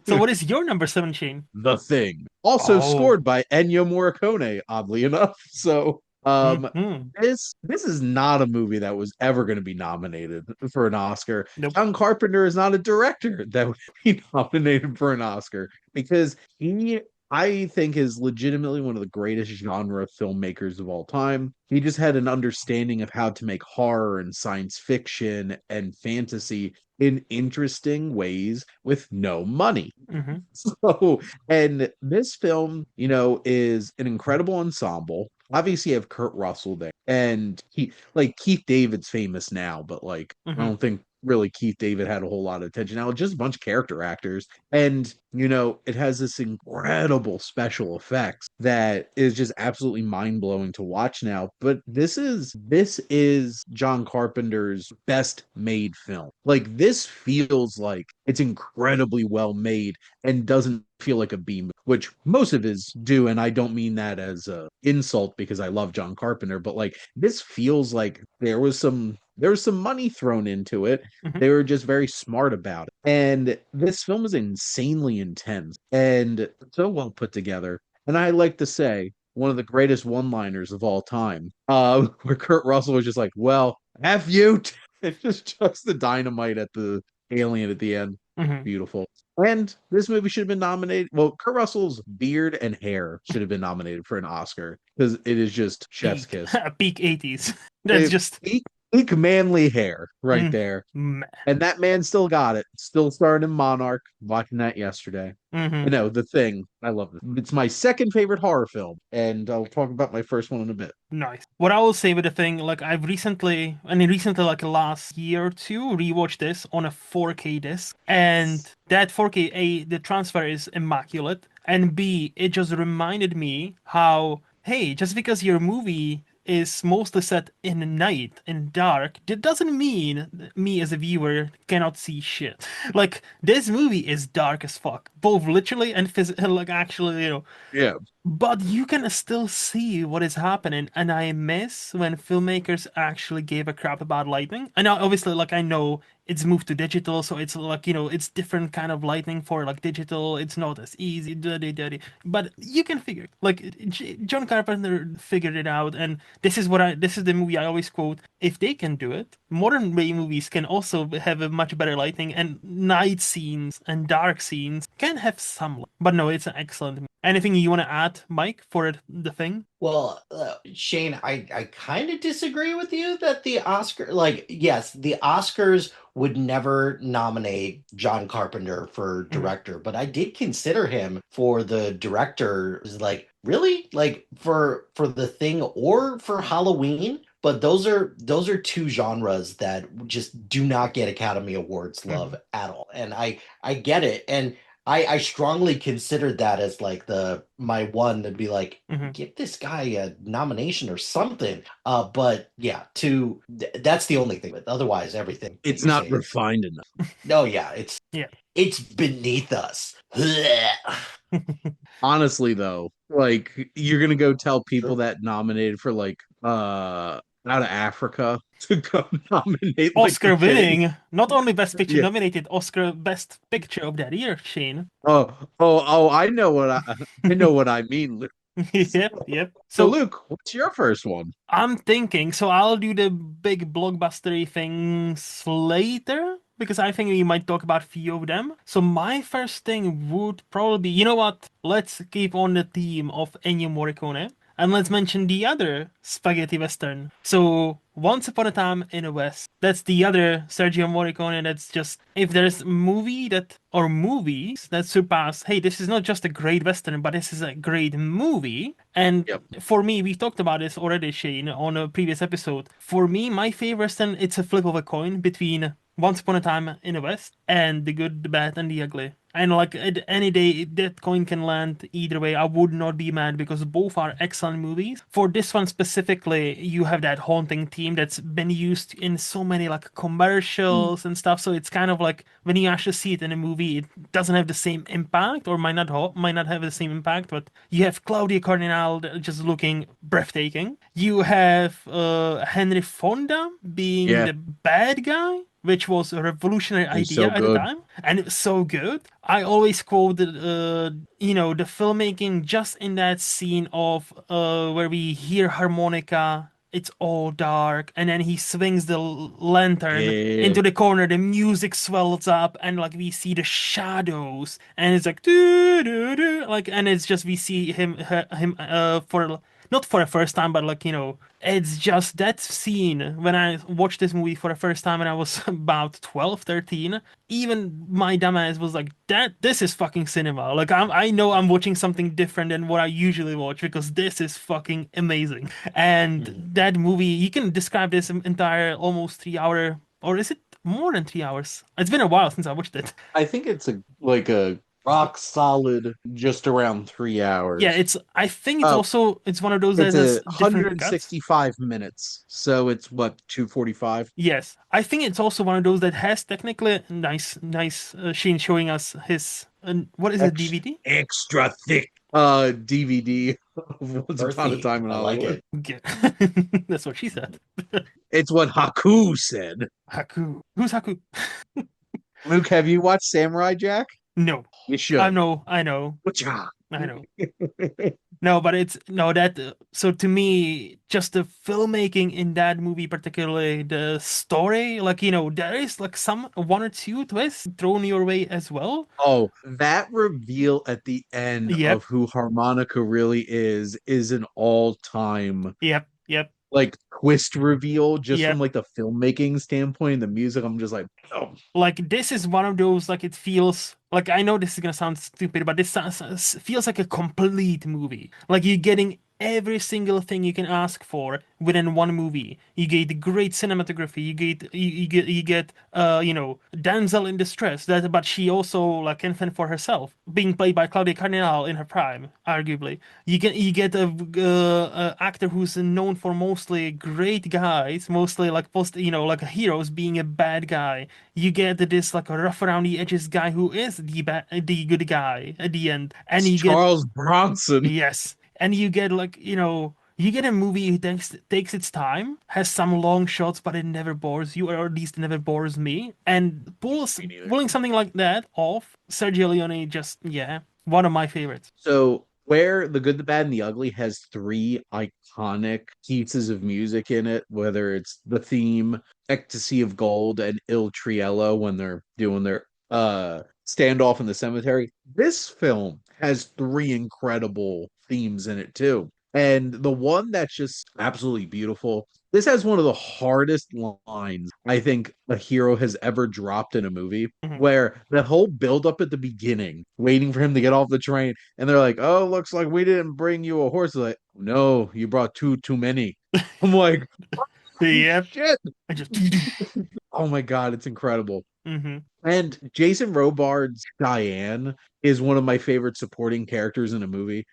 So what is your number seven, Shane? The Thing, also Oh. scored by Ennio Morricone, oddly enough. So Hmm. this is not a movie that was ever going to be nominated for an Oscar. Nope. John Carpenter is not a director that would be nominated for an Oscar because he I think is legitimately one of the greatest genre filmmakers of all time. He just had an understanding of how to make horror and science fiction and fantasy in interesting ways with no money. Hmm. So, and this film, is an incredible ensemble. Obviously, you have Kurt Russell there, and Keith David's famous now, but like I Hmm. don't think really Keith David had a whole lot of attention. Now, just a bunch of character actors, and it has this incredible special effects that is just absolutely mind blowing to watch now. But this is John Carpenter's best made film. Like this feels like it's incredibly well made and doesn't feel like a B movie, which most of his do. And I don't mean that as a insult because I love John Carpenter, but like this feels like there was some money thrown into it. Hmm. They were just very smart about it. And this film is insanely intense and so well put together. And I like to say one of the greatest one-liners of all time, where Kurt Russell was just like, "Well, F you." It's just the dynamite at the alien at the end. Hmm. Beautiful. And this movie should have been nominated. Well, Kurt Russell's beard and hair should have been nominated for an Oscar because it is just chef's Peak. kiss. Peak 80s. That's It, just peak manly hair right mm, there. mm, And that man still got it. Still starred in Monarch. Watching that yesterday. hmm. The Thing. I love it. It's my second favorite horror film, and I'll talk about my first one in a bit. Nice. What I will say with the thing, like recently, like last year or two, rewatched this on a 4K disc, and that 4K, the transfer is immaculate, and B, it just reminded me how, hey, just because your movie is mostly set in the night, in dark, that doesn't mean me as a viewer cannot see shit. Like this movie is dark as fuck, both literally and physically, like actually, Yeah. but you can still see what is happening, and I miss when filmmakers actually gave a crap about lighting. And now, obviously, like I know it's moved to digital, so it's like it's different kind of lighting for like digital. It's not as easy, dirty, but you can figure it. Like John Carpenter figured it out, and this is the movie I always quote. If they can do it, modern way movies can also have a much better lighting, and night scenes and dark scenes can have some. But no, it's an excellent. Anything you want to add, Mike, for the thing? Well, Shane, I kind of disagree with you that the Oscar, like, yes, the Oscars would never nominate John Carpenter for Mhm. director, but I did consider him for the director. Like, really, like for the thing or for Halloween. But those are two genres that just do not get Academy Awards love Mhm. at all, and I get it, and I strongly considered that as like the my one to be like, Mhm. give this guy a nomination or something. But yeah, that's the only thing. But otherwise, everything that It's you're not saying is refined enough. no, yeah, it's Yeah. it's beneath us. Blech. Honestly, though, like you're gonna go tell people that nominated for like out of Africa to go nominate like the Oscar thing. winning, not only Best Picture Yeah. nominated, Oscar Best Picture of that year, Shane. Oh, I know what I mean, Luke. Yep, yep. So So Luke, what's your first one? I'm thinking, so I'll do the big blockbustery things later because I think we might talk about a few of them. So my first thing would probably be, you know what? Let's keep on the theme of Ennio Morricone and let's mention the other spaghetti western. So Once Upon a Time in the West. That's the other Sergio Morricone. That's just if there's a movie that or movies that surpass, hey, this is not just a great western, but this is a great movie. And Yep. for me, we talked about this already, Shane, on a previous episode. For me, my favorite western, it's a flip of a coin between Once Upon a Time in the West and The Good, the Bad, and the Ugly. And like any day, that coin can land either way. I would not be mad because both are excellent movies. For this one specifically, you have that haunting theme that's been used in so many like Mm. commercials and stuff. So it's kind of like when you actually see it in a movie, it doesn't have the same impact, or might not have the same impact. But you have Claudia Cardinal just looking breathtaking. You have Henry Fonda being Yeah, the bad guy, which was a revolutionary he's idea so at the good. time, and it was so good. I always quoted, the filmmaking just in that scene of where we hear harmonica. It's all dark, and then he swings the lantern Yeah, into the corner. The music swells up, and like we see the shadows, and it's like doo, doo, doo, like, and it's just we see him for not for the first time, but like it's just that scene when I watched this movie for the first time and I was about 12, 13. Even my dumbass was like, "That this is fucking cinema." Like I know I'm watching something different than what I usually watch because this is fucking amazing. And Mhm. that movie, you can describe this entire almost 3 hour, or is it more than 3 hours? It's been a while since I watched it. I think it's a rock solid just around three Yeah, hours. I think it's Oh, also it's one of those that it's has a different cuts. 165 minutes, so it's what 245. Yes, I think it's also one of those that has technically nice Sheen showing us his what is it, DVD? Extra thick DVD of Once Upon a Earthy. Time in I like Hollywood. it. Yeah. That's what she said. It's what Haku said. Haku. Who's Haku? Luke, have you watched Samurai Jack? No, You should. I know, Wacha. I know. No, but it's no that. So to me, just the filmmaking in that movie, particularly the story, like there is like some one or two twists thrown your way as well. Oh, that reveal at the end Yep, of who Harmonica really is an all-time yep, like twist reveal just from yep. like the filmmaking standpoint and the music. I'm just like, oh, Like this is one of those like it feels like I know this is gonna sound stupid, but this feels like a complete movie. Like you're getting every single thing you can ask for within one movie. You get great cinematography. You get damsel in distress. That but she also like can fend for herself, being played by Claudia Cardinal in her prime, arguably. You get a actor who's known for mostly great guys, mostly like like heroes being a bad guy. You get this like a rough around the edges guy who is the good guy at the end, and It's you get Charles Bronson. yes, and you get like you get a movie that takes its time, has some long shots, but it never bores you, or at least it never bores me. And Me neither. pulling something like that off, Sergio Leone just yeah, one of my favorites. So, where The Good, the Bad, and the Ugly has three iconic pieces of music in it, whether it's the theme, Ecstasy of Gold, and Il Triello when they're doing their standoff in the cemetery. This film has three incredible themes in it too. And the one that's just absolutely beautiful. This has one of the hardest lines I think a hero has ever dropped in a movie, Mhm. where the whole build up at the beginning, waiting for him to get off the train, and they're like, "Oh, looks like we didn't bring you a horse." They're like, "No, you brought two too many." I'm like, "Oh Yeah, shit!" I just Oh my god, it's incredible. hmm And Jason Robards' Diane is one of my favorite supporting characters in a movie.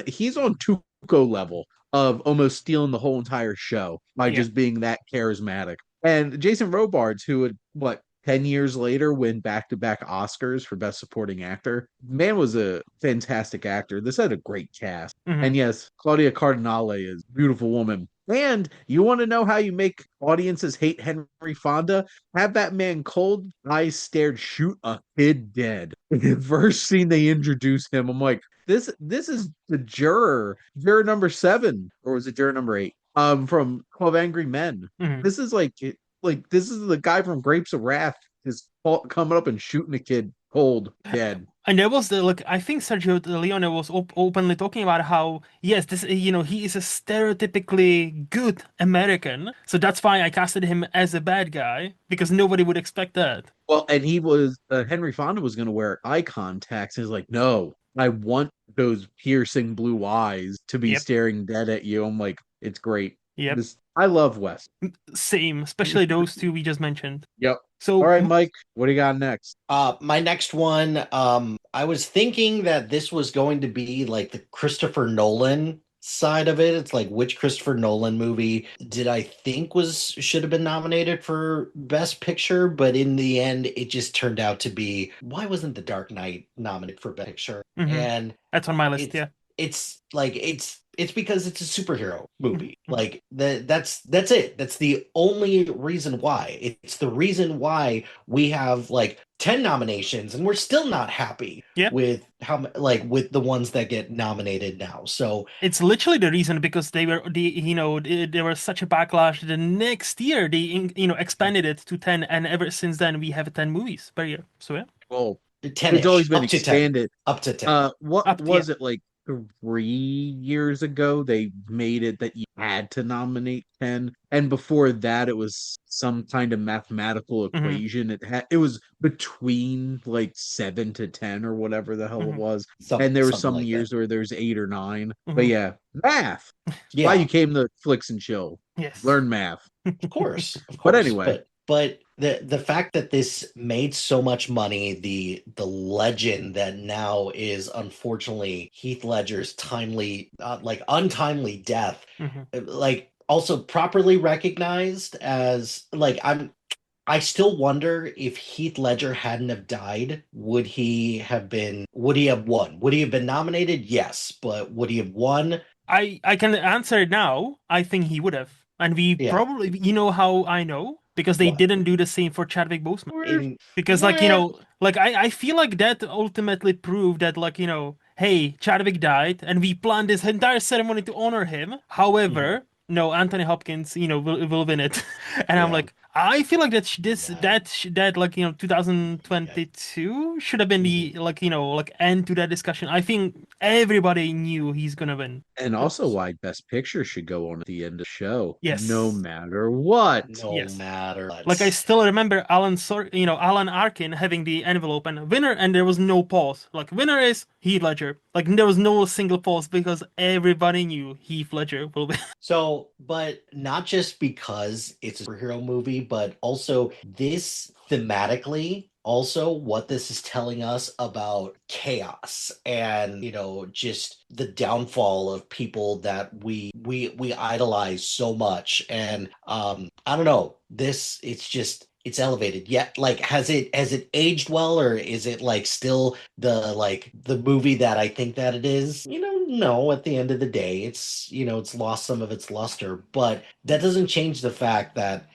He's on Tuco level of almost stealing the whole entire show by yeah. just being that charismatic. And Jason Robards, who would, what, 10 years later win back-to-back Oscars for Best Supporting Actor. Man was a fantastic actor. This had a great cast. hmm And yes, Claudia Cardinale is a beautiful woman. And you want to know how you make audiences hate Henry Fonda? Have that man cold eyes stared shoot a kid dead. In the first scene they introduce him, I'm like, this is the juror number 7, or was it juror number 8? From 12 Angry Men. hmm This is like this is the guy from Grapes of Wrath just coming up and shooting a kid cold dead. And there was the like I think Sergio Leone was openly talking about how yes, this he is a stereotypically good American, so that's why I casted him as a bad guy because nobody would expect that. Well, and he was Henry Fonda was going to wear eye contacts. He's like, no, I want those piercing blue eyes to be Yep, staring dead at you. I'm like, it's great. yep, This I love Wes. same, especially those two we just mentioned. Yep. All So right, Mike, what do you got next? My next one, I was thinking that this was going to be like the Christopher Nolan side of it. It's like which Christopher Nolan movie did I think was should have been nominated for Best Picture, but in the end it just turned out to be why wasn't The Dark Knight nominated for Best Picture? mhm, And that's on my list. it's Yeah. it's like it's because it's a superhero Mhm, movie. mhm. Like that's it. That's the only reason why. It's the reason why we have like 10 nominations and we're still not happy Yeah. with with the ones that get nominated now. So It's literally the reason because there was such a backlash. The next year they expanded it to 10, and ever since then we have 10 movies per year. So yeah, Well, it's 10-ish, always been up to 10. expanded. Up to 10. What up to, yeah. was it like 3 years ago? They made it that you had to nominate 10, and before that, it was some kind of mathematical hmm equation. It was between like 7 to 10 or whatever the hell it hmm was. And there were Something some like that. years where there's 8 or 9. But hmm yeah, math. Why Yeah. you came to Flicks and Chill. Yes. Learn math. Of But course, anyway, but the fact that this made so much money, the legend that now is unfortunately Heath Ledger's timely, like untimely death, hmm like also properly recognized as like I still wonder if Heath Ledger hadn't have died, would he have won? Would he have been nominated? Yes, but would he have won? I can answer it now. I think he would have, and we Yeah. probably how I know because they What? didn't do the same for Chadwick Boseman. In Because like I feel like that ultimately proved that like hey, Chadwick died and we planned this entire ceremony to honor him. Mhm. However, no, Anthony Hopkins will win it. And I'm Yeah. like I feel like Yeah. that like 2022 should have been Mhm. the like like end to that discussion. I think everybody knew he's gonna win. And also why Best Picture should go on at the end of the show, no Yes, matter what. No yes. matter Like I what. still remember Alan Arkin having the envelope and winner, and there was no pause. Like winner is Heath Ledger. Like there was no single pause because everybody knew Heath Ledger will win. So, but not just because it's a superhero movie, but also this thematically, also what this is telling us about chaos and, just the downfall of people that we idolize so much. And I don't know, it's elevated. Yet, like, has it aged well, or is it like still the movie that I think that it is? No, at the end of the day, it's lost some of its luster, but that doesn't change the fact that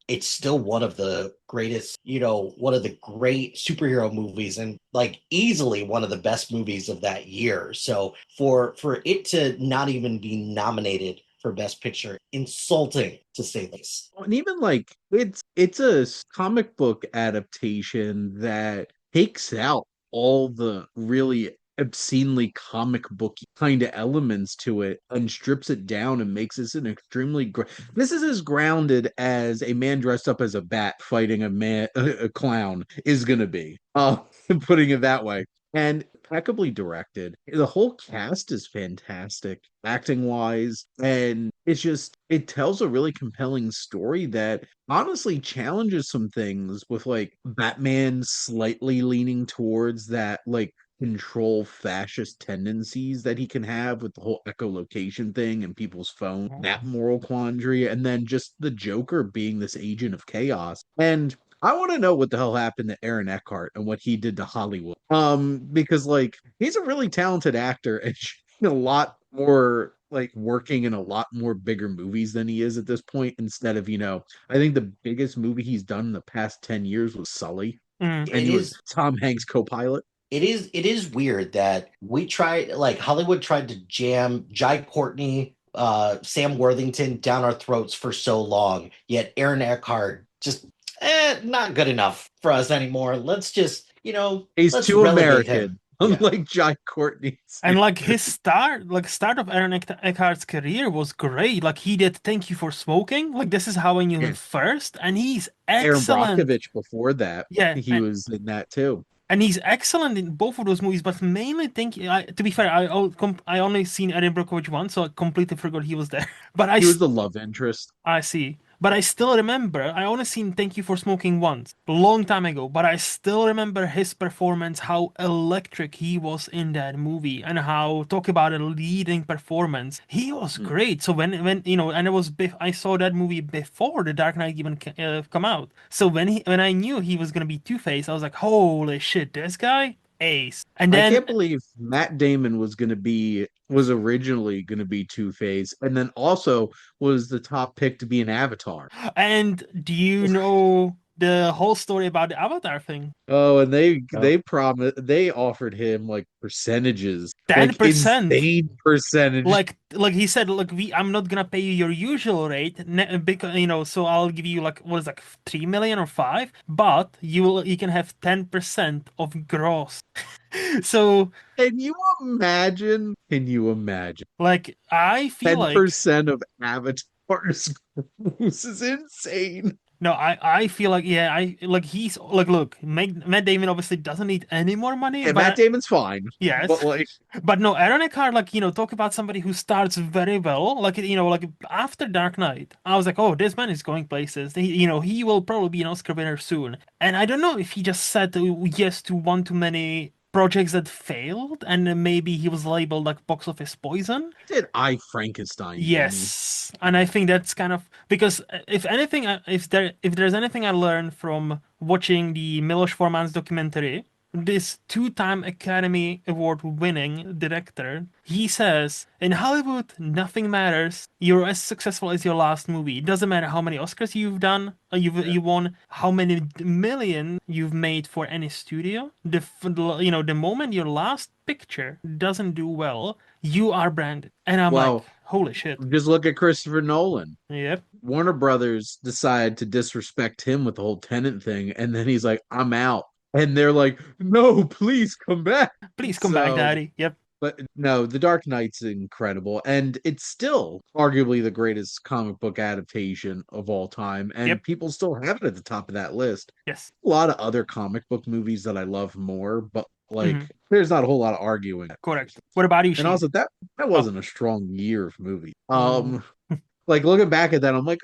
it's still one of the greatest, one of the great superhero movies, and like easily one of the best movies of that year. So for it to not even be nominated for Best Picture, insulting to say the least. And even like it's a comic book adaptation that takes out all the really obscenely comic book kind of elements to it and strips it down and makes this an extremely this is as grounded as a man dressed up as a bat fighting a clown is gonna be, putting it that way. And impeccably directed. The whole cast is fantastic, acting wise, and it tells a really compelling story that honestly challenges some things with like Batman slightly leaning towards that like control fascist tendencies that he can have with the whole echolocation thing and people's phone, that moral quandary, and then just the Joker being this agent of chaos. And I want to know what the hell happened to Aaron Eckhart and what he did to Hollywood. Because like he's a really talented actor and a lot more like working in a lot more bigger movies than he is at this point. Instead of, I think the biggest movie he's done in the past 10 years was Sully, Mm. and It he was is Tom Hanks' co-pilot. it is weird that Hollywood tried to jam Jai Courtney, Sam Worthington down our throats for so long, yet Aaron Eckhart just not good enough for us anymore. He's Let's too relegate him. American, Yeah. unlike Jai Courtney's. And like his start of Aaron Eckhart's career was great. Like he did Thank You for Smoking. Like this is how I knew him Yeah. first, and he's Aaron excellent. Brockovich before that, Yeah, he was in that too. and he's excellent in both of those movies. But mainly, to be fair, I only seen Erin Brockovich once, so I completely forgot he was there. But He was the love interest. I see. But I still remember, I only seen Thank You for Smoking once, a long time ago, but I still remember his performance, how electric he was in that movie, and how, talk about a leading performance. He was Mm. great. So and it was, I saw that movie before The Dark Knight even come out. So when I knew he was gonna be Two-Face, I was like, holy shit, this guy, ace. And I then can't believe Matt Damon was originally gonna be Two-Face, and then also was the top pick to be an Avatar. And do you know the whole story about the Avatar thing? Oh, and No. they offered him like percentages, like 10%. insane percentage. Like he said, look, I'm not gonna pay you your usual rate, because so I'll give you like what is like 3 million or five, but you can have 10% of gross. So Can you imagine? Can you imagine? like I feel like 10% of Avatar's gross is insane. no, I feel like yeah, I like he's like look, Matt Damon obviously doesn't need any more money, Yeah, Matt but Damon's fine, but yes. like But no, Aaron Eckhart, like, talk about somebody who starts very well. Like, like after Dark Knight, I was like, oh, this man is going places. He will probably be an Oscar winner soon. And I don't know if he just said yes to one too many projects that failed, and then maybe he was labeled like box office poison. did I Frankenstein, didn't he? Yes, and I think that's kind of because if anything, if there's anything I learned from watching the Milos Forman's documentary, this two-time Academy Award winning director, he says in Hollywood nothing matters. You're as successful as your last movie. It doesn't matter how many Oscars you've done, you won, how many million you've made for any studio. The moment your last picture doesn't do well, you are branded. And I'm like, Well, holy shit. just look at Christopher Nolan. Yep. Warner Brothers decided to disrespect him with the whole Tenant thing, and then he's like, "I'm out," and they're like, "No, please come back." Please come back, So, Daddy. Yep. but no, The Dark Knight's incredible, and it's still arguably the greatest comic book adaptation of all time, Yep. and people still have it at the top of that list. Yes. A lot of other comic book movies that I love more, but Hmm. like, there's not a whole lot of arguing. Correct. What about you, And Sheen? also, that Oh. wasn't a strong year of movie. Oh. Like looking back at that, I'm like,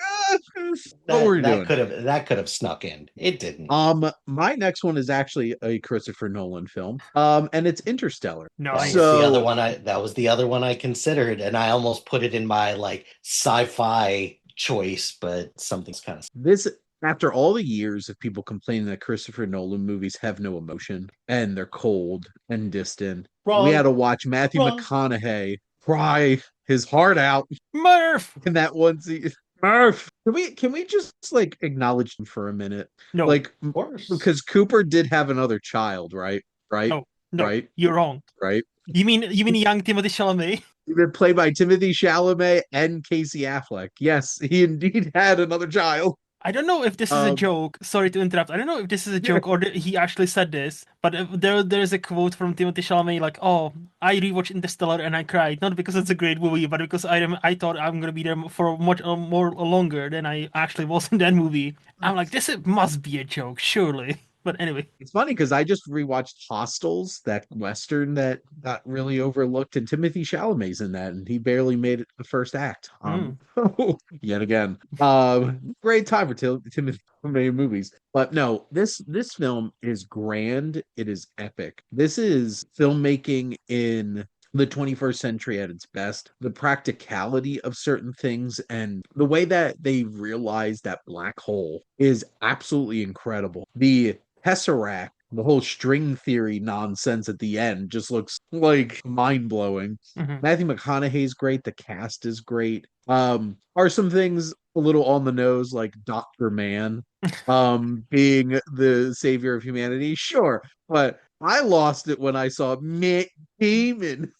what were you That doing? could have snuck in. It didn't. My next one is actually a Christopher Nolan film. And it's Interstellar. Nice. So That was the other one I considered, and I almost put it in my like sci-fi choice, but something's kind of this after all the years of people complaining that Christopher Nolan movies have no emotion and they're cold and distant, we had wrong. to watch Matthew Wrong. McConaughey cry his heart out Murph. in that one scene. Murph, can we just like acknowledge him for a minute? No. Like Of course. because Cooper did have another child, right? Right? No. No. Right? You're wrong. Right? You mean young Timothy Chalamet? He's been played by Timothy Chalamet and Casey Affleck. Yes, he indeed had another child. I don't know if this is a Um, joke. Sorry to interrupt. I don't know if this is a joke or he actually said this, but there's a quote from Timothy Chalamet like, "Oh, I rewatched Interstellar and I cried not because it's a great movie, but because I thought I'm gonna be there for much more longer than I actually was in that movie." I'm like, must be a joke, surely. But anyway. It's funny because I just rewatched Hostels, that Western that got really overlooked, and Timothy Chalamet's in that, and he barely made it the first act. Mm. Yet again, great time for Timothy Chalamet movies. But no, this film is grand. It is epic. This is filmmaking in the 21st century at its best. The practicality of certain things and the way that they realize that black hole is absolutely incredible. The Tesseract, the whole string theory nonsense at the end just looks like mind blowing. Hmm. Matthew McConaughey's great. The cast is great. Are some things a little on the nose, like Dr. Man, being the savior of humanity? Sure, but I lost it when I saw Matt Damon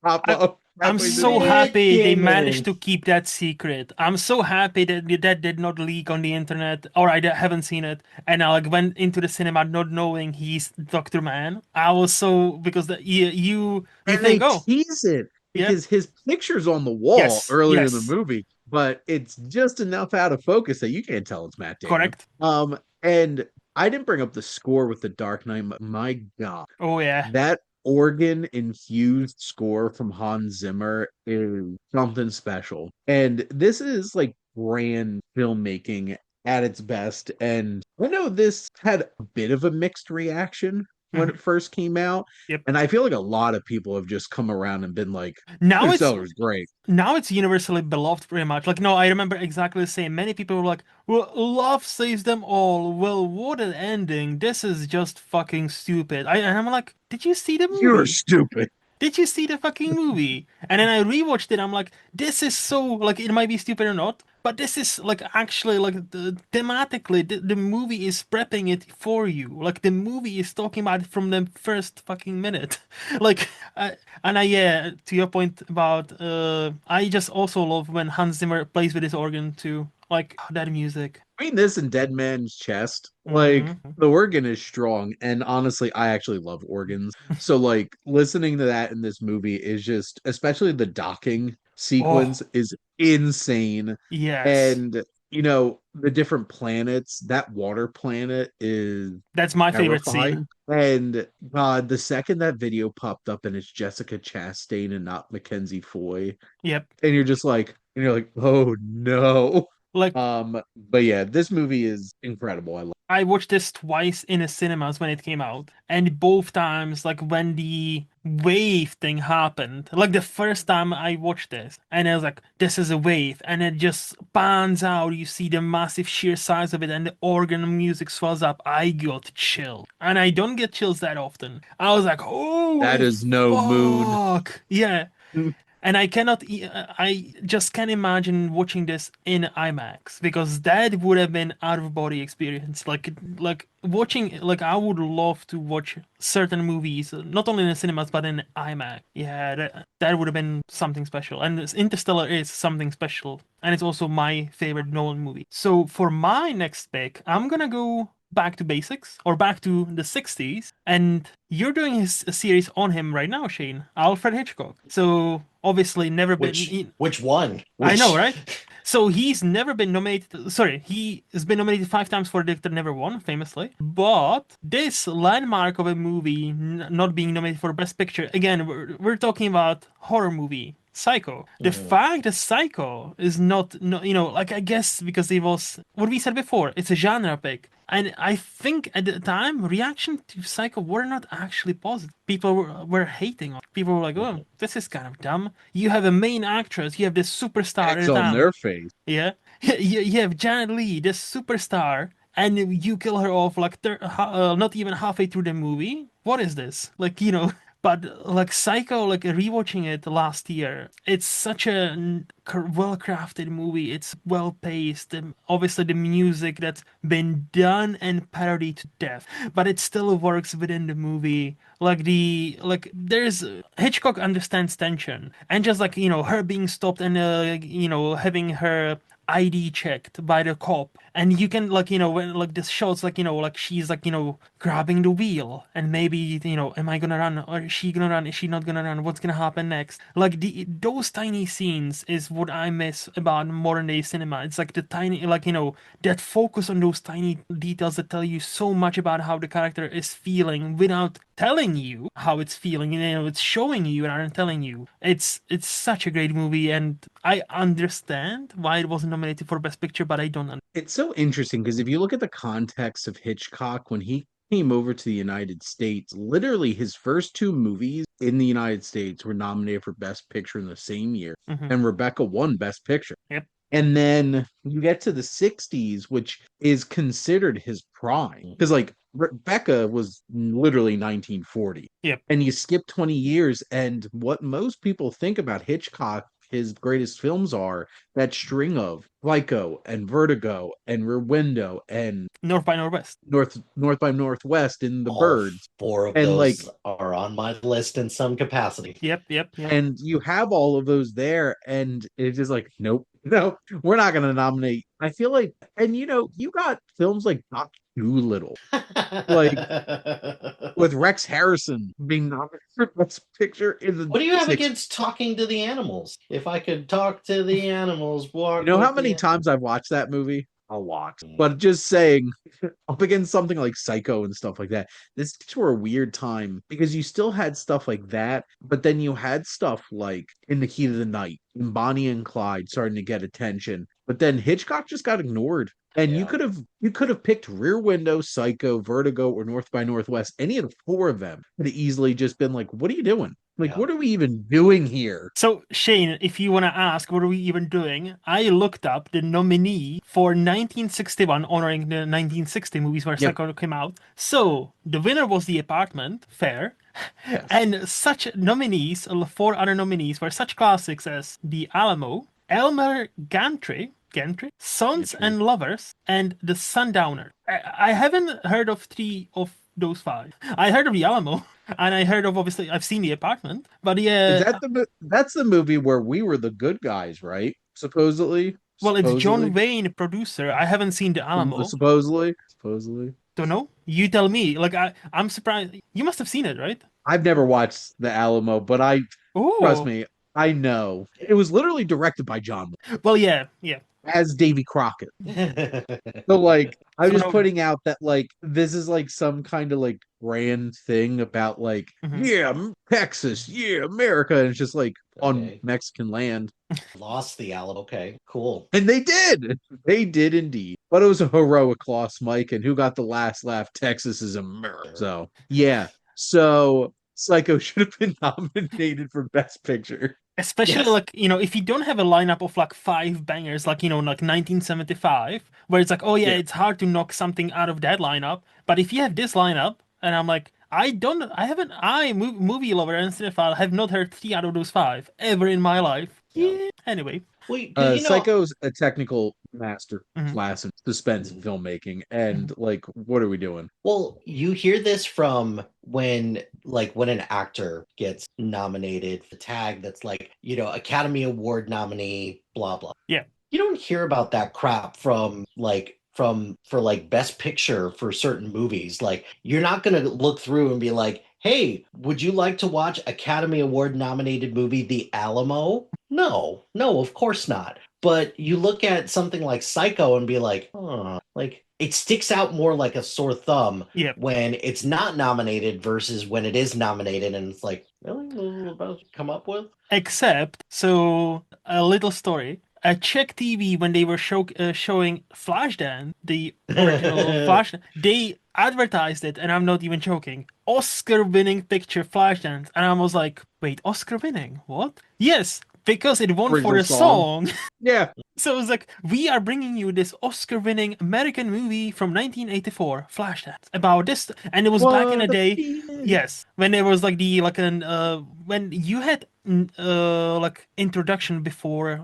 pop I, up I'm halfway through the so movie. Matt happy they managed Damon. to keep that secret. I'm so happy that did not leak on the internet, or haven't seen it, and I like went into the cinema not knowing he's Dr. Man. I was so because you And think, they oh, tease it yeah, because his picture's on the wall yes, earlier in the yes, movie, but it's just enough out of focus that you can't tell it's Matt Damon. correct. And I didn't bring up the score with the Dark Knight, but my God, Oh yeah. that organ infused score from Hans Zimmer is something special. And this is like grand filmmaking at its best. And I know this had a bit of a mixed reaction when Mhm. it first came out. Yep. And I feel like a lot of people have just come around and been like, Now it's Interstellar is great. now it's universally beloved pretty much. Like no, I remember exactly the same. Many people were like, "Well, love saves them all." Well, what an ending! This is just fucking stupid. And I'm like, did you see the You're movie? stupid. Did you see the fucking movie? And then I rewatched it. I'm like, this is so like it might be stupid or not, but this is like actually like thematically the movie is prepping it for you. Like the movie is talking about it from the first fucking minute. Like, and I yeah, to your point about I just also love when Hans Zimmer plays with his organ too. Like that music. Between this and Dead Man's Chest, like Hmm. the organ is strong. And honestly, I actually love organs. So like listening to that in this movie is just, especially the docking Oh sequence is insane. yes, And the different planets, that water planet is that's my favorite scene. terrifying. And God, the second that video popped up and it's Jessica Chastain and not Mackenzie Foy, Yep. and you're like, oh no. Like But yeah, this movie is incredible. I love I watched this twice in the cinemas when it came out, and both times, like when the wave thing happened, like the first time I watched this, and I was like, "This is a wave," and it just pans out. You see the massive sheer size of it, and the organ music swells up. I got chills, and I don't get chills that often. I was like, that "Holy is no moon. fuck!" Yeah, And I just can't imagine watching this in IMAX because that would have been out of body experience. Like watching, like I would love to watch certain movies, not only in the cinemas but in IMAX. Yeah, that would have been something special. And Interstellar is something special, and it's also my favorite Nolan movie. So for my next pick, I'm gonna go back to basics or back to the 60s, and you're doing a series on him right now, Shane. Alfred Hitchcock. So obviously never been. Which one? I know, Which right? So he's never been nominated. Sorry, he has been nominated 5 times for Director, never won, famously. But this landmark of a movie not being nominated for Best Picture, again, we're talking about horror movie. Psycho. The Mhm. fact that Psycho is not, no, like I guess because it was what we said before, it's a genre pick. And I think at the time, reaction to Psycho were not actually positive. People were hating on it. People were like, oh, Mhm. this is kind of dumb. You have a main actress, you have this superstar at Eggs the on time. their face. Yeah. You have Janet Leigh, this superstar, and you kill her off like not even halfway through the movie. What is this? Like, but like Psycho, like rewatching it last year, it's such a well-crafted movie. It's well-paced. And obviously, the music that's been done and parodied to death, but it still works within the movie. There's Hitchcock understands tension, and just like her being stopped and having her ID checked by the cop, and you can like when like this shows like like she's like grabbing the wheel, and maybe am I gonna run or is she gonna run? Is she not gonna run? What's gonna happen next? Like those tiny scenes is what I miss about modern day cinema. It's like the tiny that focus on those tiny details that tell you so much about how the character is feeling without telling you how it's feeling. It's showing you and aren't telling you. It's such a great movie, and I understand why it wasn't nominated for Best Picture, but I don't understand. It's so interesting because if you look at the context of Hitchcock when he came over to the United States, literally his first two movies in the United States were nominated for Best Picture in the same year, Hmm. and Rebecca won Best Picture. Yep. And then you get to the 60s, which is considered his prime. Because, like, Rebecca was literally 1940. Yep. And you skip 20 years, and what most people think about Hitchcock, his greatest films are that string of Psycho and Vertigo and Rear Window and North by Northwest. North by Northwest and The All Birds. four of And like those are on my list in some capacity. Yep. Yep. Yep. and you have all of those there, and it's just like, nope, no, we're not going to nominate. I feel like, and you got films like Doc Doolittle, like with Rex Harrison being nominated for Best Picture in the What do you have 60s. against talking to the animals? If I could talk to the animals, You walk know how with many the times I've watched that movie? A lot. But just saying, up against something like Psycho and stuff like that, this were a weird time because you still had stuff like that, but then you had stuff like In the Heat of the Night, and Bonnie and Clyde starting to get attention. But then Hitchcock just got ignored. And Yeah. you could have picked Rear Window, Psycho, Vertigo, or North by Northwest. Any of the four of them could have easily just been like, what are you doing? Like, Yeah. what are we even doing here? So, Shane, if you want to ask what are we even doing, I looked up the nominee for 1961, honoring the 1960 movies where Yep. Psycho came out. So, the winner was The Apartment, fair. Yes. And such nominees, four other nominees, were such classics as The Alamo, Elmer Gantry, Sons Gantry. and Lovers, and The Sundowner. I haven't heard of three of those five. I heard of The Alamo, and I heard of, obviously, I've seen The Apartment, but Is yeah, that that's the movie where we were the good guys, right? Supposedly, well, it's John supposedly, Wayne, producer. I haven't seen The Alamo. supposedly. Don't know. You tell me. Like, I'm surprised. You must have seen it, right? I've never watched The Alamo, but trust Oh, me, I know it was literally directed by John well, yeah, yeah. as Davy Crockett. So like I'm So just no. putting out that like this is like some kind of like grand thing about like Mhm. yeah, Texas, yeah, America, and it's just like on Okay. Mexican land. Lost the Alamo. Okay, cool. And they did. They did indeed. But it was a heroic loss, Mike. And who got the last laugh? Texas is America. So, yeah. So, Psycho should have been nominated for Best Picture. Especially Yes. like, if you don't have a lineup of like five bangers, like, like 1975, where it's like, oh yeah, Yeah. it's hard to knock something out of that lineup. But if you have this lineup, and I'm like, I don't. I haven't. Movie lover and cinephile have not heard 3 out of those 5 ever in my life. Yeah. Yeah. Anyway. Wait, because Psycho's a technical master Mhm. class in suspense Mhm. filmmaking, and Mhm. like, what are we doing? well, you hear this from when an actor gets nominated for a tag that's like, Academy Award nominee, blah blah. Yeah. You don't hear about that crap for like best picture for certain movies. Like you're not going to look through and be like, "Hey, would you like to watch Academy Award nominated movie The Alamo?" No. No, of course not. But you look at something like Psycho and be like, "Oh, like it sticks out more like a sore thumb Yeah. when it's not nominated versus when it is nominated and it's like, really? This is about to come up with?" Except, so a little story. At Czech TV, when they were showing Flashdance, the original Flashdance, they advertised it, and I'm not even joking. Oscar-winning picture Flashdance, and I was like, "Wait, Oscar-winning? What?" Yes, because it won for Original the song. song. Yeah. So it was like, we are bringing you this Oscar-winning American movie from 1984, Flashdance, about this, and it was back in the What a day. feeling. Yes, when there was like the like an when you had like introduction before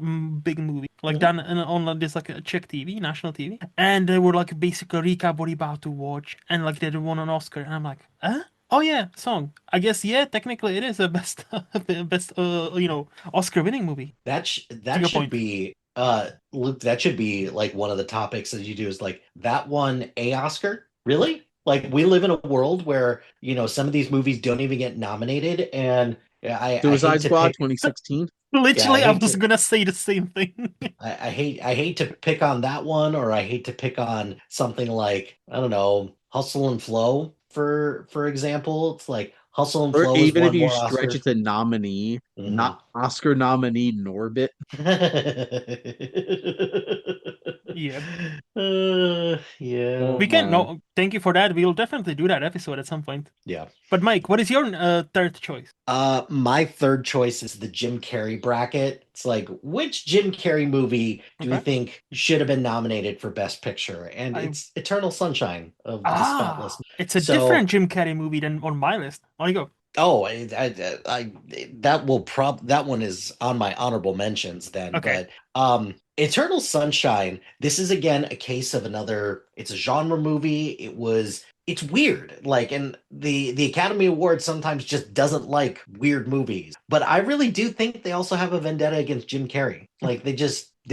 big movie like Mhm. done on this like a Czech TV, national TV, and they were like basically recap what you about to watch, and like they won an Oscar, and I'm like, huh? Oh yeah, song. I guess yeah, technically it is a best best Oscar winning movie. To That your should point. be Luke, that should be like one of the topics that you do is like that won a Oscar? Really? Like we live in a world where, some of these movies don't even get nominated and yeah, I Suicide hate to Squad pick 2016. yeah, I Literally, I hate was to gonna say the same thing. I hate to pick on that one or I hate to pick on something like, I don't know, Hustle and Flow for example. It's like Hustle and Or Flow has even if won you more stretch Oscars. it to nominee, Mhm. not Oscar nominee Norbit. Yeah. Yeah. Oh We can. my. No, thank you for that. We'll definitely do that episode at some point. Yeah. But Mike, what is your third choice? My third choice is the Jim Carrey bracket. It's like, which Jim Carrey movie do we Okay. think should have been nominated for Best Picture? And I it's Eternal Sunshine of the Spotless. it's a So, different Jim Carrey movie than on my list. On you go. oh, that one is on my honorable mentions then. Okay. But Eternal Sunshine, this is again a case of it's a genre movie. It's weird. Like, and the Academy Award sometimes just doesn't like weird movies. But I really do think they also have a vendetta against Jim Carrey. Like they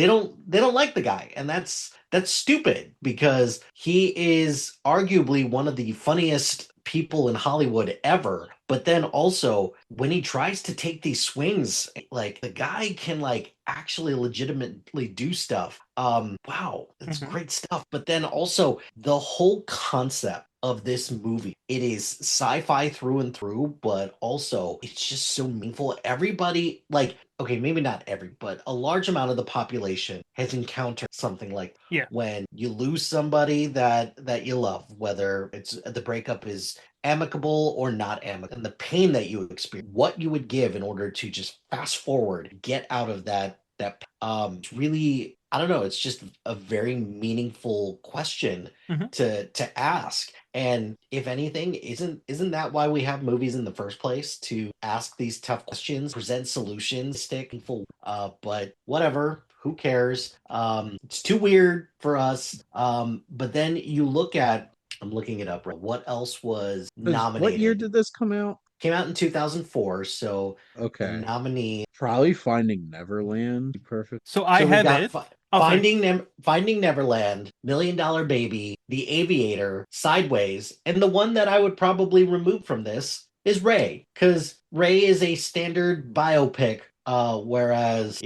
don't like the guy, and that's stupid because he is arguably one of the funniest people in Hollywood ever. But then also when he tries to take these swings, like the guy can like actually legitimately do stuff. Wow, it's Hmm. great stuff. But then also the whole concept of this movie, it is sci-fi through and through, but also it's just so meaningful. Everybody, like, okay, maybe not every, but a large amount of the population has encountered something like Yeah. when you lose somebody that you love, whether it's the breakup is amicable or not amicable, and the pain that you experience, what you would give in order to just fast forward, get out of it's really, I don't know, it's just a very meaningful question Hmm. to ask. And if anything, isn't that why we have movies in the first place, to ask these tough questions, present solutions, stick and full. But whatever, who cares? It's too weird for us. But then you look at, I'm looking it up. Right? What else was 'Cause what year nominated? did this come out? Came out in 2004. So the Okay. nominee. Probably Finding Neverland. Perfect. So I So we've have got it. Oh, sorry. Finding Neverland, Million Dollar Baby, The Aviator, Sideways, and the one that I would probably remove from this is Ray, because Ray is a standard biopic. Whereas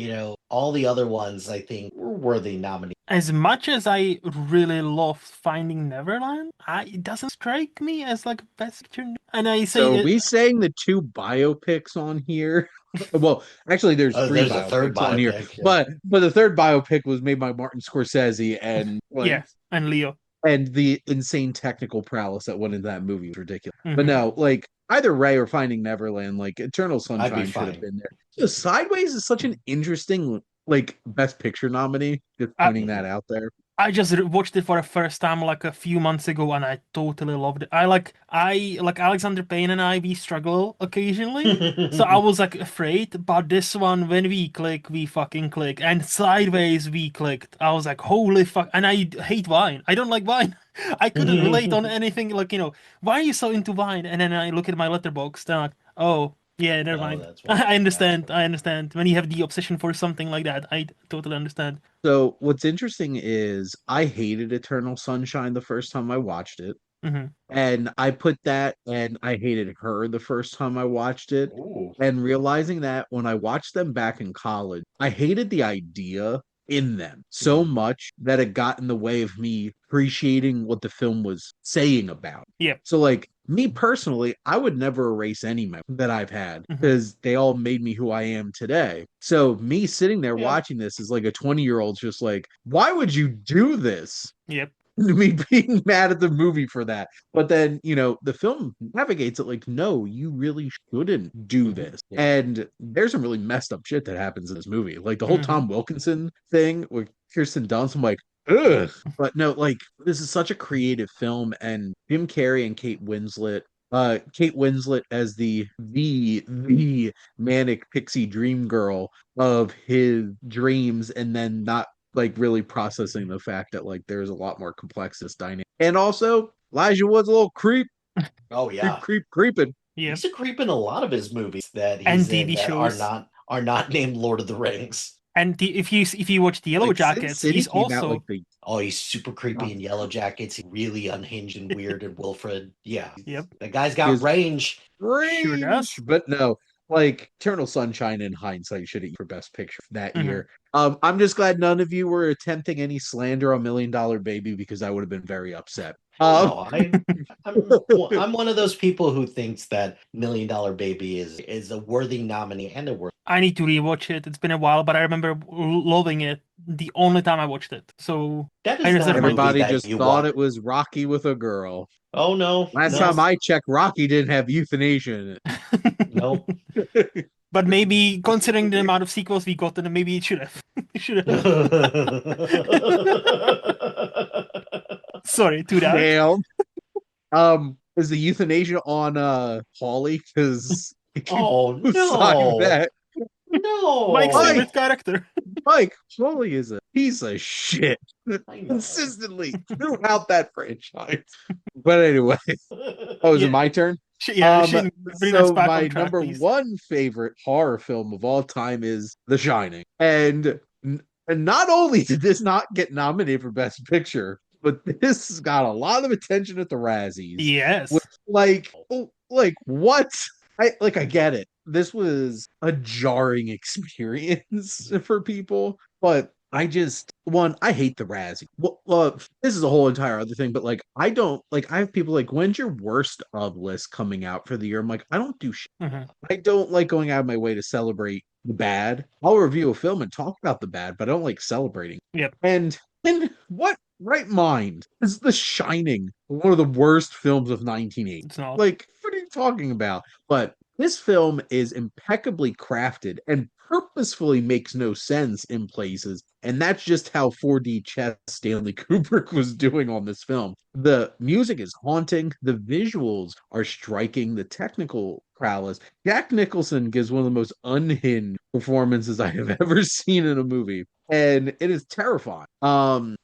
all the other ones I think were worthy nominees. As much as I really love Finding Neverland, it doesn't strike me as like a best picture. And I say So are it. we saying the two biopics on here? Well, actually, there's Oh, three there's a third biopics on here, biopic. Yeah. but the third biopic was made by Martin Scorsese, and like, Yeah, and Leo. and the insane technical prowess that went into that movie was ridiculous. But Hmm. no, like either Ray or Finding Neverland, like Eternal I'd be Sunshine should have fine. been there. So Sideways is such an interesting like Best Picture nominee. Just pointing that Mhm. out there. I just watched it for the first time like a few months ago, and I totally loved it. I like Alexander Payne and I, we struggle occasionally. So I was like afraid, but this one, when we click, we fucking click. And Sideways we clicked. I was like, holy fuck. And I hate wine. I don't like wine. I couldn't relate on anything like, why are you so into wine? And then I look at my letterbox, then I'm like, oh, yeah, never Oh, mind. that's why. I That's understand. why. I understand. When you have the obsession for something like that, I totally understand. So what's interesting is I hated Eternal Sunshine the first time I watched it. Hmm. And I put that and I hated her the first time I watched it. Ooh. And realizing that when I watched them back in college, I hated the idea in them so much that it got in the way of me appreciating what the film was saying about. Yep. So, like, me personally, I would never erase any memory that I've had Hmm. because they all made me who I am today. So, me sitting there Yeah. watching this is like a 20-year-old just like, why would you do this? Yep. Me being mad at the movie for that. But then, the film navigates it like, no, you really shouldn't do this. Yeah. And there's some really messed up shit that happens in this movie. Like the whole Hmm. Tom Wilkinson thing with Kirsten Dunst, I'm like, ugh. But no, like this is such a creative film, and Jim Carrey and Kate Winslet as the manic pixie dream girl of his dreams, and then not like really processing the fact that like there's a lot more complex this dynamic. And also, Elijah Wood's a little Oh yeah. creeping. Yep. He's a creep in a lot of his movies that And he's in TV that are shows. not named Lord of the Rings. And if you watch the Yellow Like Sin Jackets, City he's came out like also the Oh, he's super oh, creepy in Yellow Jackets. He's really unhinged and weird and Wilfred. Yeah. yep, The guy's he got was range. sure range, does. but no. Like Eternal Sunshine in hindsight should have for Best Picture that Hmm. year. I'm just glad none of you were attempting any slander on Million Dollar Baby because I would have been very upset. Oh no, I'm one of those people who thinks that Million Dollar Baby is a worthy nominee and a worthy. I need to rewatch it. It's been a while, but I remember loving it the only time I watched it. So That I is not a reserve my movie Everybody that just you thought want. it was Rocky with a girl. Oh no, Last no, time I checked, Rocky didn't have euthanasia in no. it. But maybe considering the amount of sequels we got, then maybe it should have. It should have. Sorry, too dark. Damn. Is the euthanasia on Paulie? Because Oh sign no, that. Mike's no. Mike, favorite character. Mike, Paulie is a piece of shit I know. consistently throughout that franchise. But anyway, oh, is it Yeah, my turn? yeah. Um, Shane, bring us so back on my track, number please. one favorite horror film of all time is The Shining. And not only did this not get nominated for Best Picture, but this got a lot of attention at the Razzies. With Yes. like what? I get it. This was a jarring experience for people, but I hate the Razzie. Well, this is a whole entire other thing, but like I don't like I have people like, when's your worst of list coming out for the year? I'm like, I don't do shit. Hmm. I don't like going out of my way to celebrate the bad. I'll review a film and talk about the bad, but I don't like celebrating. Yep. And in what right mind is The Shining one of the worst films of 1980? It's not. Like, what are you talking about? But this film is impeccably crafted and purposefully makes no sense in places. And that's just how 4D chess Stanley Kubrick was doing on this film. The music is haunting, the visuals are striking, the technical prowess. Jack Nicholson gives one of the most unhinged performances I have ever seen in a movie. And it is terrifying.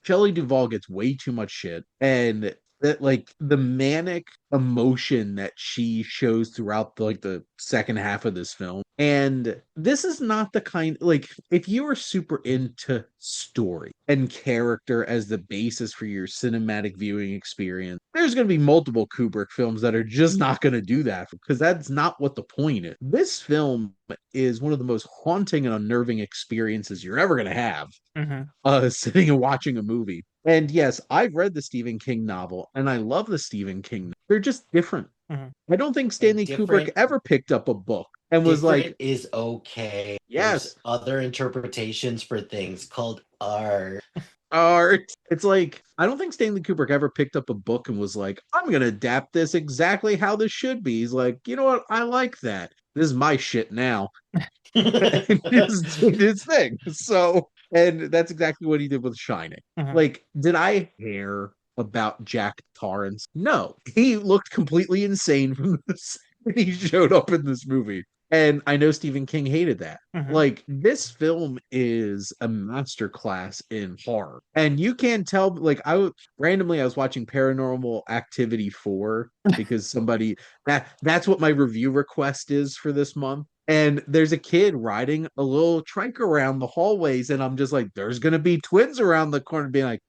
Shelley Duvall gets way too much shit, and that like the manic emotion that she shows throughout the second half of this film. And this is not the kind like if you are super into story and character as the basis for your cinematic viewing experience, there's going to be multiple Kubrick films that are just not going to do that because that's not what the point is. This film is one of the most haunting and unnerving experiences you're ever going to have Hmm. sitting and watching a movie. And yes, I've read the Stephen King novel and I love the Stephen King. They're just different. Hmm. I don't think And Stanley Kubrick ever picked up a book and was like, different is okay. There's yes, other interpretations for things called art. art. It's like, I don't think Stanley Kubrick ever picked up a book and was like, I'm going to adapt this exactly how this should be. He's like, you know what? I like that. This is my shit now. And just did his thing. So And that's exactly what he did with Shining. Mhm. Like, did I care about Jack Torrance? No. He looked completely insane from the second he showed up in this movie. And I know Stephen King hated that. Mhm. Like, this film is a masterclass in horror. And you can tell, like, randomly I was watching Paranormal Activity 4 because that's what my review request is for this month. And there's a kid riding a little trike around the hallways, and I'm just like, there's gonna be twins around the corner being like,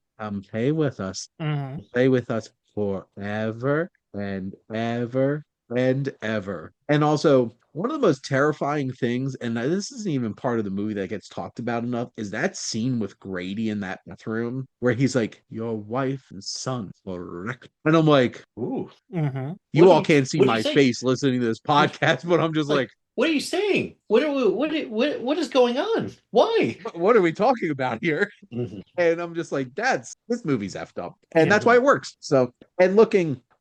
play with us, Mhm. play with us forever and ever and ever. And also, one of the most terrifying things, and this isn't even part of the movie that gets talked about enough, is that scene with Grady in that bathroom where he's like, your wife and son correct. And I'm like, Ooh. Mhm. you all can't see What do you my say? face listening to this podcast, but I'm just Like, like, what are you saying? What is going on? Why? what are we talking about here? Mhm. And I'm just like, this movie's effed up. And Yeah. that's why it works. So, and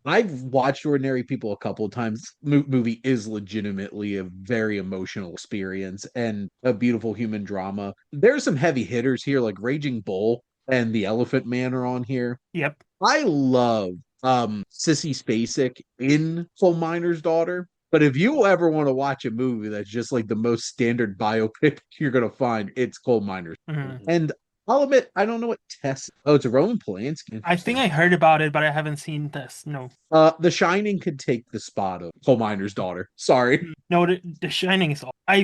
I've watched Ordinary People a couple of times. Movie is legitimately a very emotional experience and a beautiful human drama. There's some heavy hitters here, like Raging Bull and The Elephant Man are on here. Yep. I love Sissy Spacek in Coal Miner's Daughter. But if you ever want to watch a movie that's just like the most standard biopic you're gonna find, it's Coal Miner's. Mhm. Mhm. And I'll admit, I don't know what Tess. Oh, it's a Roman Polanski. I think Interesting. I heard about it, but I haven't seen this. No. The Shining could take the spot of Coal Miner's Daughter. Sorry. No, the Shining is. I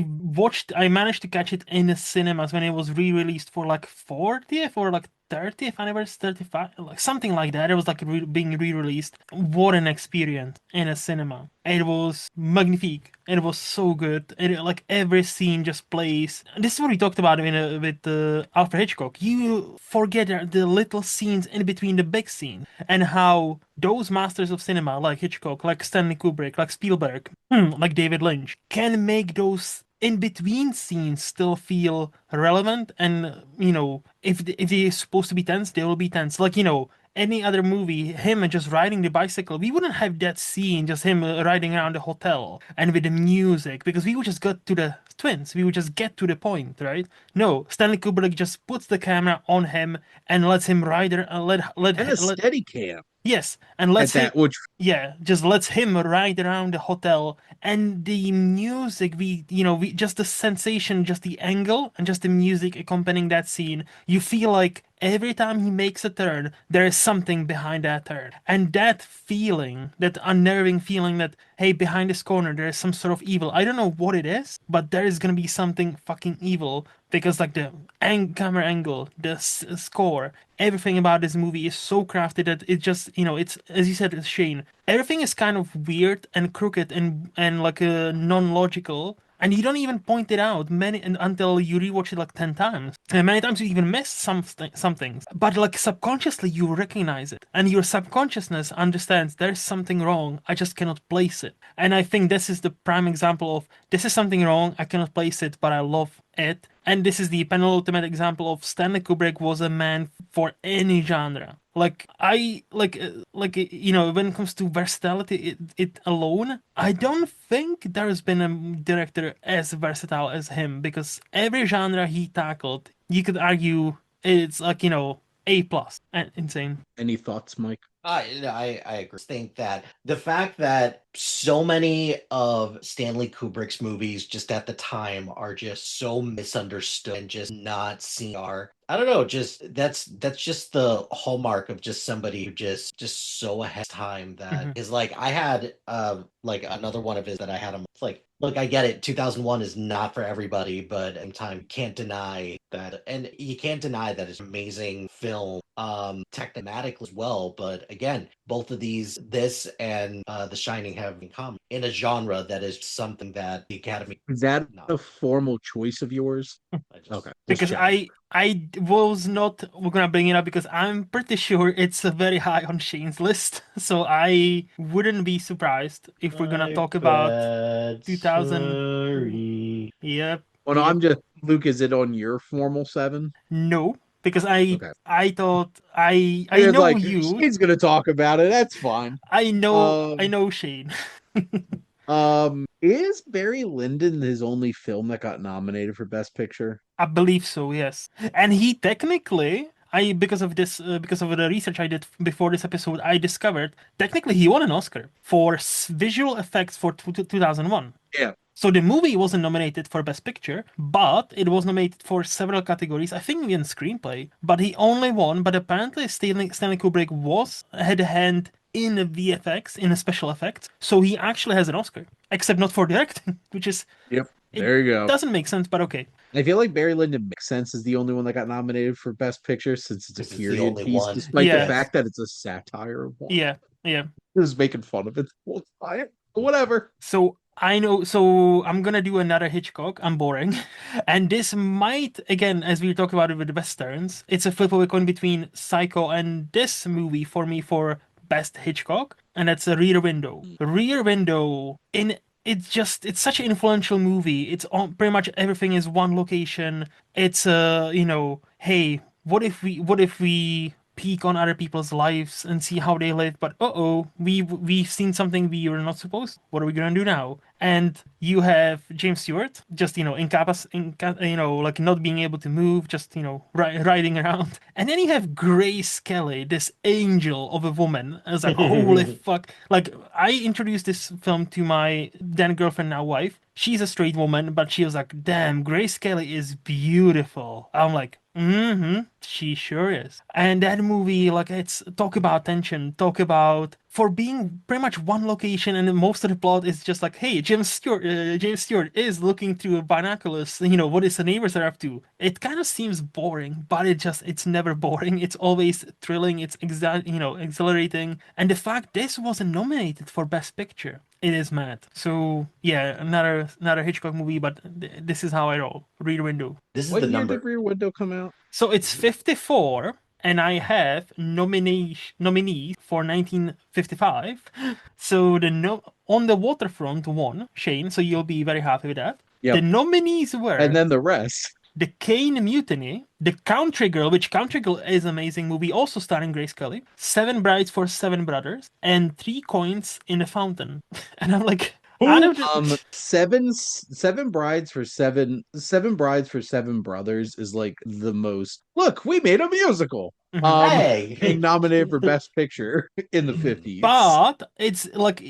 managed to catch it in the cinemas when it was re-released for like 40th or like 30th anniversary, 35, like something like that. It was like being re-released. What an experience in a cinema! It was magnifique. It was so good. Like every scene just plays. This is what we talked about with Alfred Hitchcock. You forget the little scenes in between the big scene and how those masters of cinema, like Hitchcock, like Stanley Kubrick, like Spielberg, like David Lynch, can make those in between scenes still feel relevant. And if they're supposed to be tense, they will be tense. Like any other movie, him just riding the bicycle, we wouldn't have that scene, just him riding around the hotel and with the music, because we would just get to the twins. We would just get to the point, right? No, Stanley Kubrick just puts the camera on him and lets him ride it, And a let steady cam yes, and lets at him, that, which yeah, just lets him ride around the hotel. And the music, we just the sensation, just the angle, and just the music accompanying that scene. You feel like every time he makes a turn, there is something behind that turn. And that feeling, that unnerving feeling that, hey, behind this corner, there is some sort of evil. I don't know what it is, but there is gonna be something fucking evil because like the camera angle, the score, everything about this movie is so crafted that it just it's, as you said, Shane, everything is kind of weird and crooked and like non-logical, and you don't even point it out until you rewatch it like 10 times, and many times you even miss some things, but like subconsciously you recognize it, and your subconsciousness understands there's something wrong, I just cannot place it. And I think this is the prime example of, this is something wrong, I cannot place it, but I love it. And this is the penultimate example of Stanley Kubrick was a man for any genre. When it comes to versatility, it alone, I don't think there's been a director as versatile as him, because every genre he tackled, you could argue it's like, A plus and insane. any thoughts, Mike? I agree. I think that the fact that so many of Stanley Kubrick's movies just at the time are just so misunderstood and just not seen are, I don't know, just that's just the hallmark of just somebody who just so ahead of time that Hmm. is like, I had like another one of his that I had him like, look, I get it, 2001 is not for everybody, but in time can't deny that, and you can't deny that it's an amazing film, technically as well. But again, both of this and The Shining have in common in a genre that is something that the Academy Is that not. a formal choice of yours? I just Okay, just Because checking. I was not, we're gonna bring it up because I'm pretty sure it's very high on Shane's list. So I wouldn't be surprised if we're gonna I talk about bet 2000. sorry. Yep, Well, no, yep. I'm just Luke. Is it on your formal seven? No, because I Okay. I thought I You're know like, you. Shane's gonna talk about it. That's fine. I know Um, Shane. Is Barry Lyndon his only film that got nominated for Best Picture? I believe so, yes. And he technically, I because of this, because of the research I did before this episode, I discovered technically he won an Oscar for visual effects for 2001. Yeah. So the movie wasn't nominated for Best Picture, but it was nominated for several categories. I think even screenplay. But he only won. But apparently Stanley Kubrick had a hand in the VFX, in the special effects. So he actually has an Oscar, except not for directing, which is Yep. it There you go. doesn't make sense, but okay. I feel like Barry Lyndon makes sense as the only one that got nominated for Best Picture since it's a This is the period only piece, one. despite the Yeah, fact that it's a satire of one. yeah, yeah. It was making fun of it the whole time. Whatever. So I know. So I'm gonna do another Hitchcock. I'm boring, and this might again, as we talked about it with the westerns, it's a flip of a coin between Psycho and this movie for me for best Hitchcock, and that's a Rear Window. Rear Window in it's such an influential movie. It's on pretty much everything is one location. It's hey, what if we peek on other people's lives and see how they live, but we've seen something we were not supposed. What are we gonna do now? And you have James Stewart just like not being able to move, just riding around, and then you have Grace Kelly, this angel of a woman. I was like, holy fuck! Like I introduced this film to my then girlfriend, now wife. She's a straight woman, but she was like, damn, Grace Kelly is beautiful. I'm like, she sure is. And that movie, like, it's talk about tension, talk about for being pretty much one location, and most of the plot is just like, hey, James Stewart is looking through binoculars. What is the neighbors are up to? It kind of seems boring, but it's never boring. It's always thrilling. It's exhilarating. And the fact this wasn't nominated for Best Picture. It is mad. So yeah, another Hitchcock movie, but this is how I roll. Rear Window. This is What the year did number. Rear Window come out? So it's 54, and I have nominees for 1955. So the no on the Waterfront won, Shane. So you'll be very happy with that. The Yep. nominees And were then the rest. The Kane Mutiny, The Country Girl, which Country Girl is an amazing movie, also starring Grace Kelly, Seven Brides for Seven Brothers, and Three Coins in a Fountain. And I'm like, out of the Seven brides for seven brides for seven brothers is like the most. Look, we made a musical. Mhm. Being Hey. nominated for Best Picture in the 50s. But it's like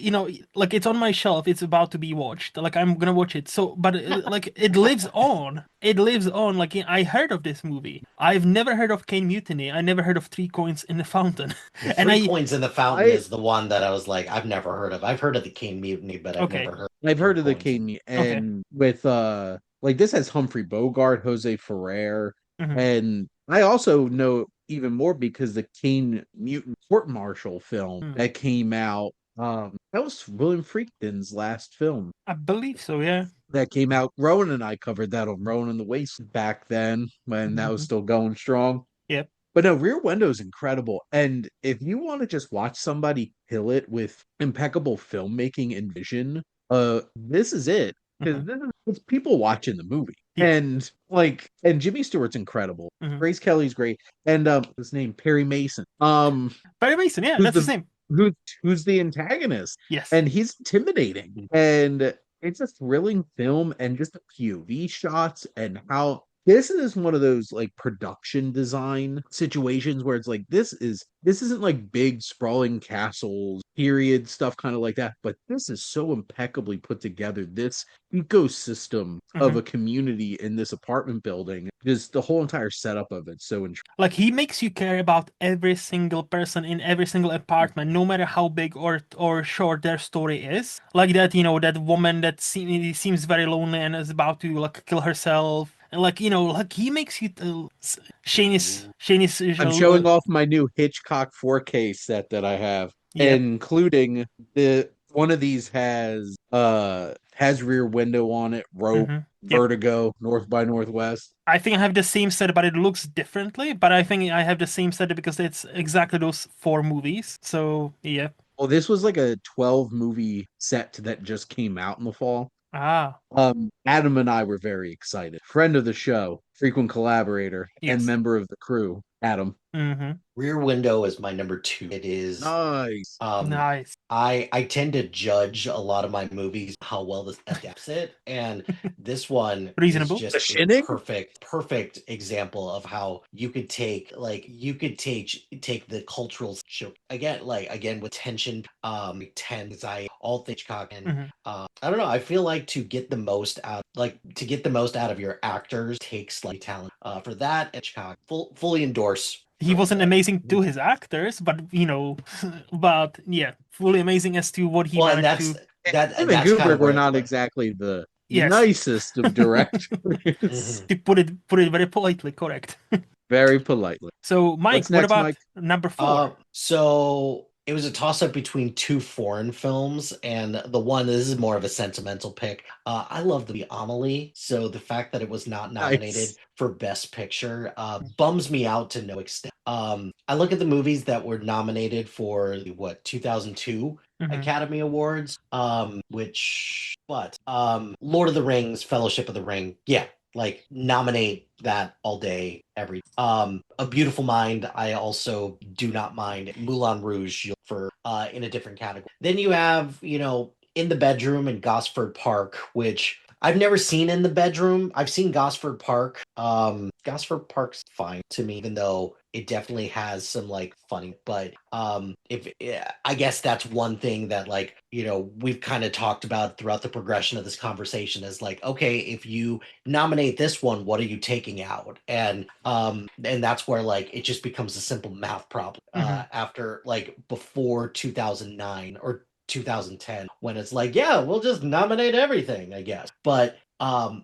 like it's on my shelf. It's about to be watched. Like I'm gonna watch it. So, but like it lives on. It lives on. Like I heard of this movie. I've never heard of Kane Mutiny. I never heard of Three Coins in the Fountain. The And Three Coins in the Fountain I is the one that I was like, I've never heard of. I've heard of the Kane Mutiny, but I've okay, never heard I've heard of the Coins. King okay. and with like this has Humphrey Bogart, Jose Ferrer, Mhm. and I also know even more because the Kane Mutant Court Martial film Mm. that came out that was William Friedkin's last film I believe so. Yeah. that came out. Rowan and I covered that on Rowan and the Waste back then when that was Mhm. still going strong. Yep. But no, Rear Window is incredible. And if you want to just watch somebody kill it with impeccable filmmaking and vision, this is it. Because Mhm. it's people watching the movie. Yeah. And Jimmy Stewart's incredible. Mhm. Grace Kelly's great. And his name, Perry Mason. Barry Mason. Yeah, Who's that's his the name. who's the antagonist. Yes. And he's intimidating. And it's a thrilling film and just the POV shots and how this is one of those like production design situations where it's like this isn't like big sprawling castles, period stuff kind of like that, but this is so impeccably put together. This ecosystem of Mhm. a community in this apartment building, just the whole entire setup of it. So Like he makes you care about every single person in every single apartment, no matter how big or short their story is. Like that, that woman that seems very lonely and is about to like kill herself. And like like he makes you. Shane is I'm showing off my new Hitchcock 4K set that I have, yep. including the one of these has Rear Window on it, Rope, Yep. Vertigo, North by Northwest. I think I have the same set, but it looks differently. But I think I have the same set because it's exactly those four movies. So yeah. Well, this was like a 12 movie set that just came out in the fall. Ah, Adam and I were very excited. Friend of the show, frequent collaborator, and yes. member of the crew, Adam. Mm-hmm. Rear Window is my number two. It is Nice. Nice. I tend to judge a lot of my movies how well this adapts it, and this one is Reasonable. The just a Shinnig? perfect example of how you could take the cultural show again, like again with tension, tense, I all Hitchcock, and Mhm. I don't know. I feel like to get the most out of your actors takes like talent. For that, Hitchcock fully endorse. He wasn't amazing to his actors, but but yeah, fully amazing as to what he Well, and managed to. Him and that's kind Kubrick of were where not like exactly the Yes, nicest of directors. mhm. to put it very politely, correct. Very politely. So, Mike, What's what next, about Mike? number four? So it was a toss up between two foreign films, and this is more of a sentimental pick. I love the Amelie, so the fact that it was not nominated Nice. for Best Picture bums me out to no extent. I look at the movies that were nominated for the 2002 Mhm. Academy Awards, Lord of the Rings, Fellowship of the Ring, yeah, like nominate that all day every A Beautiful Mind. I also do not mind Moulin Rouge for in a different category. Then you have, In the Bedroom and Gosford Park, which I've never seen. In the Bedroom, I've seen Gosford Park. Gosford Park's fine to me, even though it definitely has some like funny, but if yeah, I guess that's one thing that like, we've kind of talked about throughout the progression of this conversation is like, okay, if you nominate this one, what are you taking out? And that's where like it just becomes a simple math problem Mhm. after like before 2009 or 2010, when it's like, yeah, we'll just nominate everything, I guess. But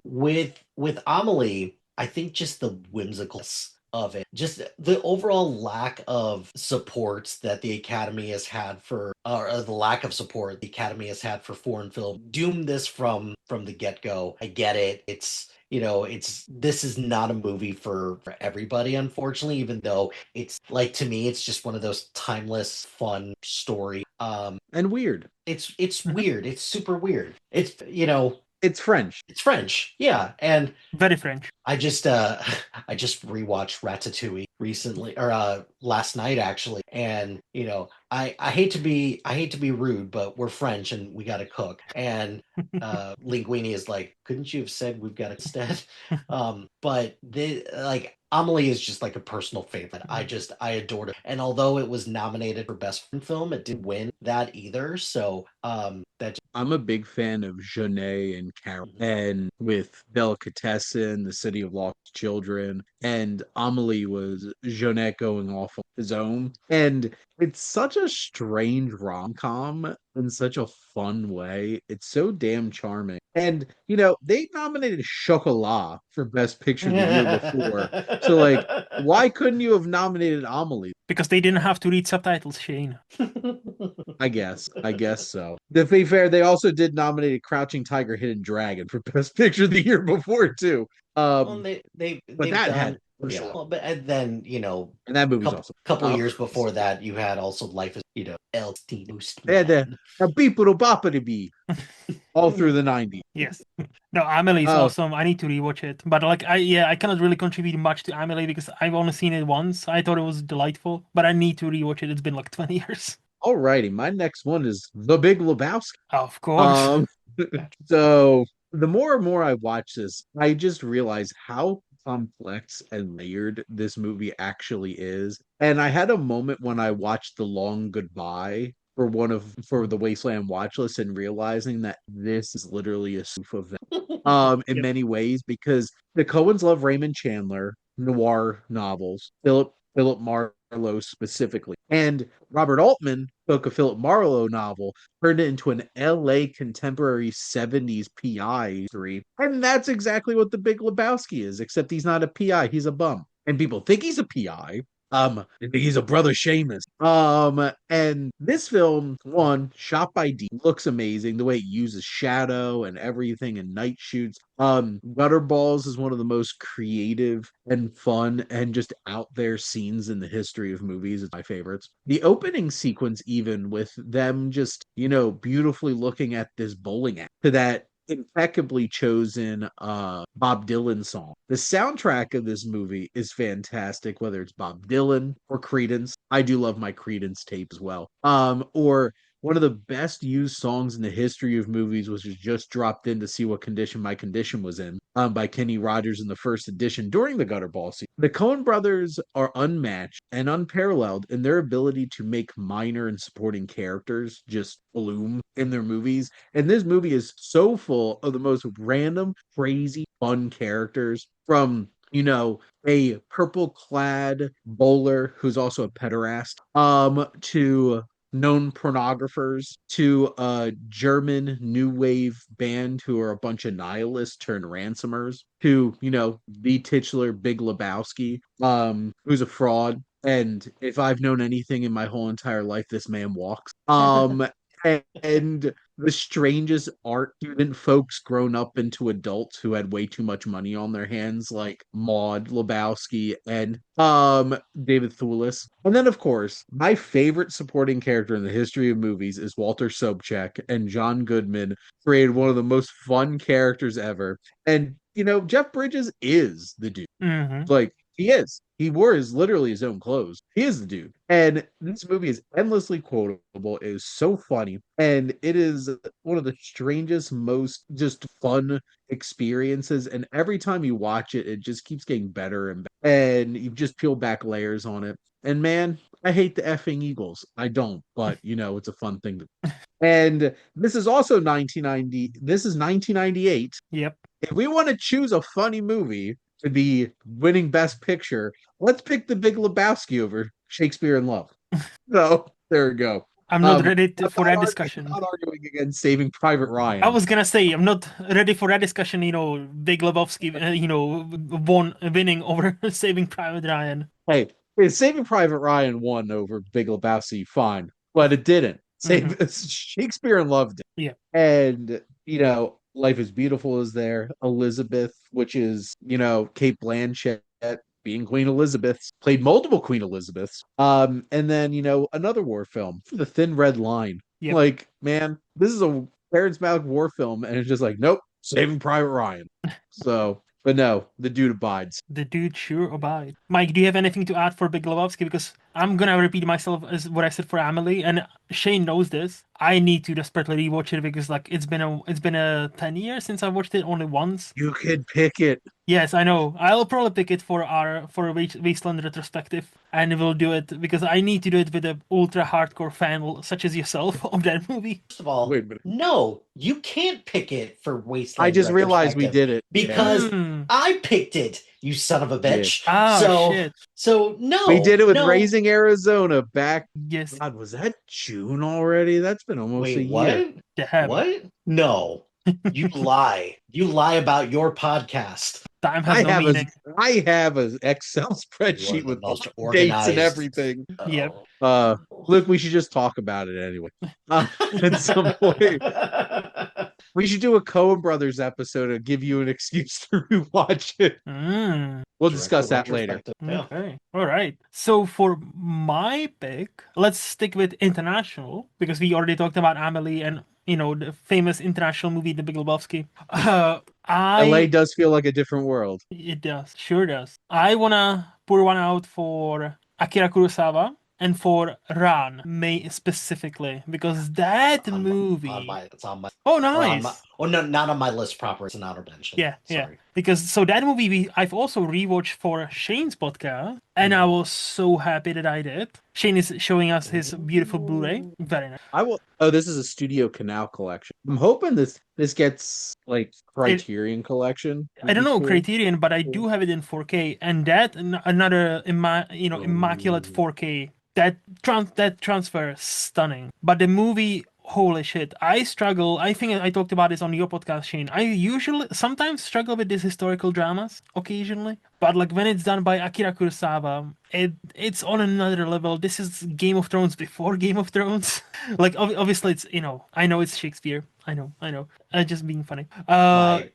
with Amelie, I think just the whimsicalness of it, just the overall lack of support that the Academy has had for, or the lack of support the Academy has had for foreign film, doomed this from the get go. I get it. This is not a movie for everybody, unfortunately, even though it's like, to me, it's just one of those timeless, fun story. And weird. It's Mhm. weird. It's super weird. It's French. It's French, yeah, and Very French. I just I just rewatched Ratatouille recently, or last night actually, and I hate to be rude, but we're French and we got to cook, and Linguini is like, couldn't you have said we've got it instead? But the like Amelie is just like a personal favorite. I adored it, and although it was nominated for best film, it didn't win that either. So that I'm a big fan of Genet and Carol, just, and with Delicatessen, The City of Lost Children, and Amelie was Genet going off on his own. And it's such a strange rom-com in such a fun way. It's so damn charming. And, they nominated Chocolat for Best Picture the year before. So, like, why couldn't you have nominated Amelie? Because they didn't have to read subtitles, Shane. I guess. I guess so. To be fair, they also did nominate Crouching Tiger, Hidden Dragon for Best Picture the year before too. well, But they've that done, had for yeah. sure. Well, but and then And that movie's couple awesome. couple years before that, you had also Life is, El And Postman. a beepity boppity bee all through the 90s. Yes. No, Amelie is Oh, awesome. I need to rewatch it. But like I cannot really contribute much to Amelie because I've only seen it once. I thought it was delightful, but I need to rewatch it. It's been like 20 years. alrighty. My next one is The Big Lebowski. Of course. Um, so the more and more I watch this, I just realize how complex and layered this movie actually is. And I had a moment when I watched The Long Goodbye for the Wasteland watch list and realizing that this is literally a spoof of them in Yep. many ways because the Coens love Raymond Chandler noir novels, Philip Marlowe specifically. And Robert Altman took a Philip Marlowe novel, turned it into an LA contemporary 70s PI story. And that's exactly what the Big Lebowski is, except he's not a PI, he's a bum. And people think he's a PI. He's a brother Seamus. And this film, one, shot by D, looks amazing. The way it uses shadow and everything and night shoots. Gutterballs is one of the most creative and fun and just out there scenes in the history of movies. It's my favorites. The opening sequence, even with them just, beautifully looking at this bowling alley to that impeccably chosen Bob Dylan song. The soundtrack of this movie is fantastic, whether it's Bob Dylan or Creedence. I do love my Creedence tape as well. Or one of the best used songs in the history of movies, which was just dropped in to see what condition my condition was in, by Kenny Rogers in the first edition during the Gutterball season. The Coen brothers are unmatched and unparalleled in their ability to make minor and supporting characters just bloom in their movies. And this movie is so full of the most random, crazy, fun characters from a purple clad bowler who's also a pederast, to known pornographers, to a German new wave band who are a bunch of nihilists turned ransomers, to, the titular Big Lebowski, who's a fraud. And if I've known anything in my whole entire life, this man walks. And the strangest art student folks grown up into adults who had way too much money on their hands, like Maud Lebowski and David Thewlis. And then, of course, my favorite supporting character in the history of movies is Walter Sobchak, and John Goodman created one of the most fun characters ever. And Jeff Bridges is the dude. Mm-hmm. Like, he is. He wore literally his own clothes. He is the dude. And this movie is endlessly quotable. It is so funny. And it is one of the strangest, most just fun experiences. And every time you watch it, it just keeps getting better and better. And you just peel back layers on it. And man, I hate the effing Eagles. I don't, but it's a fun thing to. And this is also 1990. This is 1998. Yep. If we want to choose a funny movie to be winning Best Picture, let's pick The Big Lebowski over Shakespeare in Love. So there we go. I'm not ready for that discussion. I'm not arguing against Saving Private Ryan. I was gonna say I'm not ready for that discussion. Big Lebowski, winning over Saving Private Ryan. Hey, Saving Private Ryan won over Big Lebowski, fine, but it didn't. Shakespeare in Love did. Yeah, and Life is Beautiful is there. Elizabeth, which is, Kate Blanchett being Queen Elizabeth, played multiple Queen Elizabeths. And then, another war film, The Thin Red Line. Yep. Like, man, this is a Terrence Malick war film, and it's just like, nope, Saving Private Ryan. So, but no, the dude abides. The dude sure abides. Mike, do you have anything to add for Big Lebowski? Because I'm gonna repeat myself as what I said for Amelie, and Shane knows this. I need to desperately rewatch it because it's been a 10 years since I watched it only once. You could pick it. Yes, I know. I'll probably pick it for a Wasteland retrospective, and we'll do it because I need to do it with an ultra hardcore fan such as yourself of that movie. First of all, wait a minute. No, you can't pick it for Wasteland. I just realized we did it because I picked it. You son of a bitch. Oh, shit. So no. We did it with Raising Arizona back. Yes. God, was that June already? That's been almost a year. What? Damn. What? No. You lie. You lie about your podcast. Time has no meaning. I have an Excel spreadsheet with dates and everything. Yep. Look, we should just talk about it anyway. At some point. We should do a Coen Brothers episode and give you an excuse to rewatch it. We'll discuss that later. Okay. All right. So for my pick, let's stick with international because we already talked about Amelie and the famous international movie, The Big Lebowski. LA does feel like a different world. It does. Sure does. I wanna pour one out for Akira Kurosawa. And for Ran, specifically, because that movie... It's on my... Oh, nice! No, not on my list proper. It's an honor mention. Yeah. Because, that movie, I've also rewatched for Shane's podcast, and I was so happy that I did. Shane is showing us his beautiful Blu-ray. Very nice. This is a Studio Canal collection. I'm hoping this gets, Criterion collection. I don't know Criterion, but I do have it in 4K, and that, another, immaculate 4K. That transfer is stunning. But the movie, holy shit, I struggle. I think I talked about this on your podcast, Shane. I sometimes struggle with these historical dramas, occasionally. But when it's done by Akira Kurosawa, it's on another level. This is Game of Thrones before Game of Thrones. Obviously it's, I know it's Shakespeare. I know. Just being funny.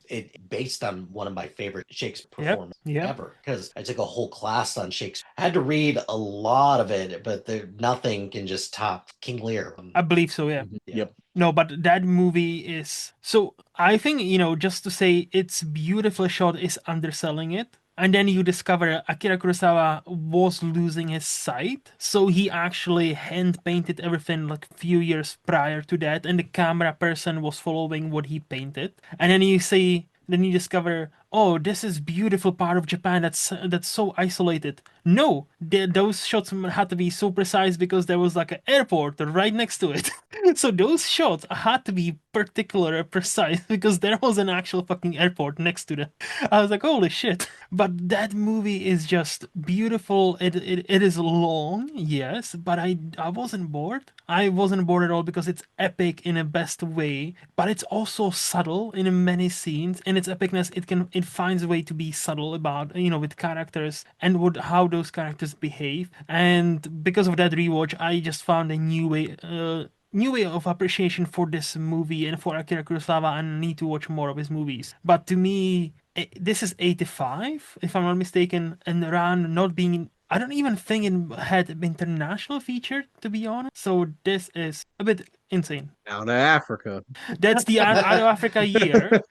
It based on one of my favorite Shakespeare Yep, performances yep. ever, because I took a whole class on Shakespeare. I had to read a lot of it, but nothing can just top King Lear. I believe so, yeah. Mhm. Yeah. Yep. No, but that movie is so. I think, just to say it's beautifully shot is underselling it. And then you discover Akira Kurosawa was losing his sight, so he actually hand painted everything like a few years prior to that, and the camera person was following what he painted. And then you discover, oh, this is beautiful part of Japan that's so isolated. No, those shots had to be so precise because there was like an airport right next to it. So those shots had to be particular and precise because there was an actual fucking airport next to them. I was like, holy shit. But that movie is just beautiful. It is long, yes, but I wasn't bored. I wasn't bored at all because it's epic in a best way, but it's also subtle in many scenes. In its epicness, it finds a way to be subtle about, with characters and how those characters behave. And because of that rewatch, I just found a new way of appreciation for this movie and for Akira Kurosawa, and need to watch more of his movies. But to me, this is 85, if I'm not mistaken, and Ran not being. I don't even think it had an international feature, to be honest. So this is a bit insane. Out of Africa. That's the Out of Africa year,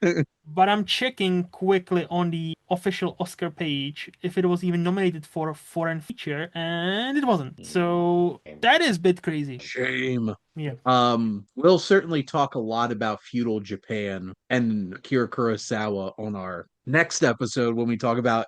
but I'm checking quickly on the official Oscar page if it was even nominated for a foreign feature, and it wasn't. So that is a bit crazy. Shame. Yeah. We'll certainly talk a lot about feudal Japan and Akira Kurosawa on our next episode when we talk about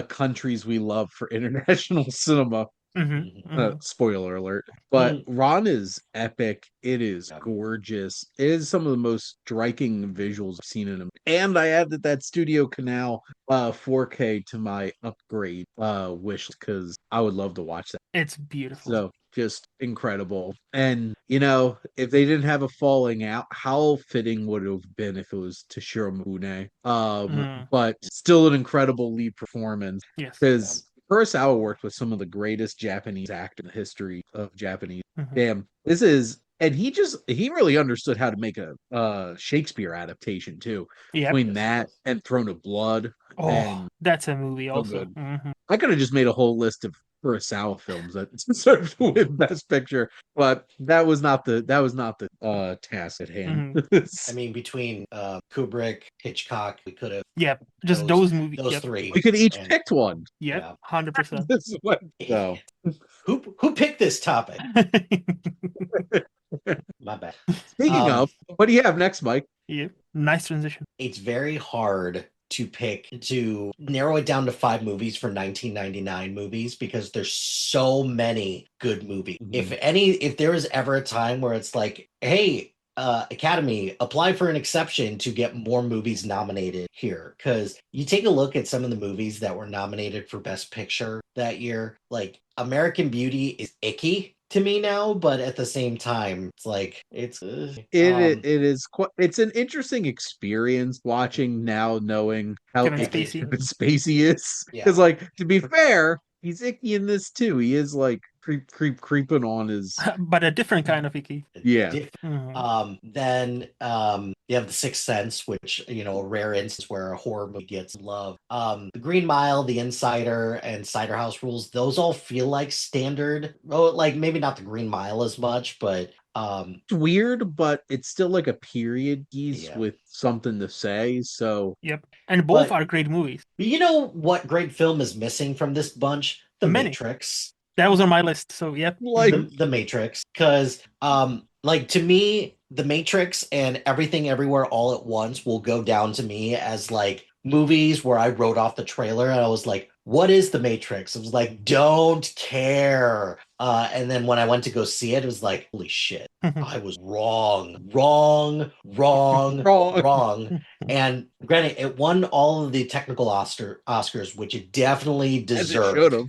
countries we love for international cinema. Mm-hmm. Mm-hmm. Spoiler alert. But Ron is epic. It is gorgeous. It is some of the most striking visuals I've seen in him. And I added that Studio Canal 4K to my upgrade wish because I would love to watch that. It's beautiful. So just incredible. And if they didn't have a falling out, how fitting would it have been if it was Toshiro Mifune? But still an incredible lead performance. Yes. Because Kurosawa worked with some of the greatest Japanese actors in the history of Japanese. Damn, this is, and he really understood how to make a Shakespeare adaptation too. Yep. Between that and Throne of Blood, and that's a movie so also. good. I could have just made a whole list of Kurosawa films that deserve to win Best Picture, but that was not the task at hand. I mean, between Kubrick, Hitchcock, we could have. Yep, just those movies. Those three. We could each picked one. Yep, 100%. This is what. So. Who picked this topic? My bad. Speaking of, what do you have next, Mike? Yep, nice transition. It's very hard to narrow it down to 5 movies for 1999 movies because there's so many good movies. If there was ever a time where it's like, hey, Academy, apply for an exception to get more movies nominated here, because you take a look at some of the movies that were nominated for Best Picture that year, like American Beauty is icky to me now, but at the same time, it's like it is quite, it's an interesting experience watching now, knowing how Kevin icky Spacey. Kevin Spacey is. Because, like, to be fair, he's icky in this too. He is like creeping on his, but a different kind of icky. Yeah. Then you have The Sixth Sense, which, a rare instance where a horror movie gets love. The Green Mile, The Insider, and Cider House Rules, those all feel like standard. Oh, like maybe not The Green Mile as much, but it's weird, but it's still like a period piece with something to say. So yep, and both are great movies. You know what great film is missing from this bunch? The Matrix. That was on my list. So yep, like the Matrix, because like to me, The Matrix and Everything Everywhere All at Once will go down to me as like movies where I wrote off the trailer and I was like, what is The Matrix? I was like, don't care. And then when I went to go see it, it was like, holy shit, I was wrong. And granted, it won all of the technical Oscars, which it definitely deserved.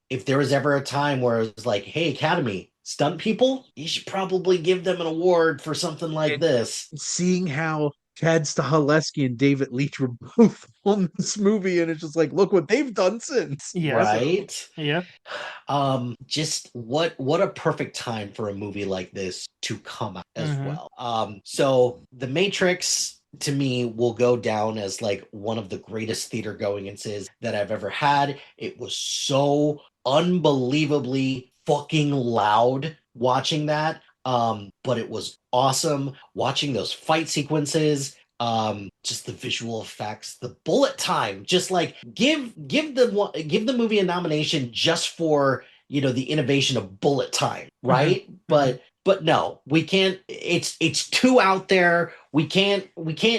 If there was ever a time where it was like, hey, Academy, stunt people, you should probably give them an award for something like this. Seeing how Chad Stahelski and David Leitch were both on this movie, and it's just like, look what they've done since. Yes. Right? Yeah. Just what a perfect time for a movie like this to come out as Mhm. well. So The Matrix to me will go down as like one of the greatest theater goingances that I've ever had. It was so unbelievably fucking loud watching that. But it was awesome watching those fight sequences, just the visual effects, the bullet time, just like give the movie a nomination just for, you know, the innovation of bullet time, right? But no, we can't. It's too out there. We can't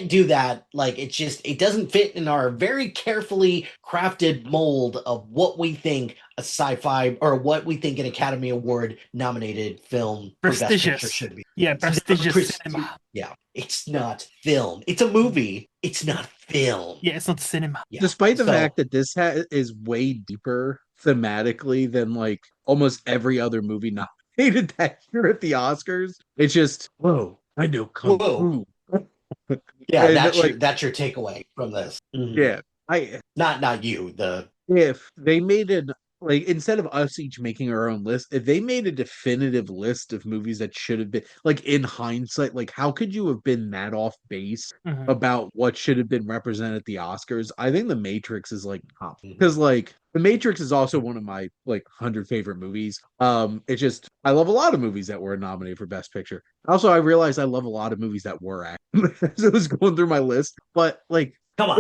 do that. Like, it's just, it doesn't fit in our very carefully crafted mold of what we think a sci-fi, or what we think an Academy Award nominated film for Best Picture Prestigious. should be. Yeah, It's not prestigious prestigious. cinema. Yeah, it's not film. It's a movie. It's not film. Yeah, it's not cinema. Yeah. Despite the So, fact that this is way deeper thematically than like almost every other movie nominated that year at the Oscars, it's just, whoa, I know kung whoa. fu. Yeah, And that's your takeaway from this. yeah, I Not you. if they made an like instead of us each making our own list, if they made a definitive list of movies that should have been like in hindsight, like how could you have been that off base Mhm. about what should have been represented at the Oscars? I think The Matrix is like top Mhm. because like The Matrix is also one of my like 100 favorite movies. It's just I love a lot of movies that were nominated for Best Picture. Also, I realized I love a lot of movies that were as I was going through my list, but like Come on.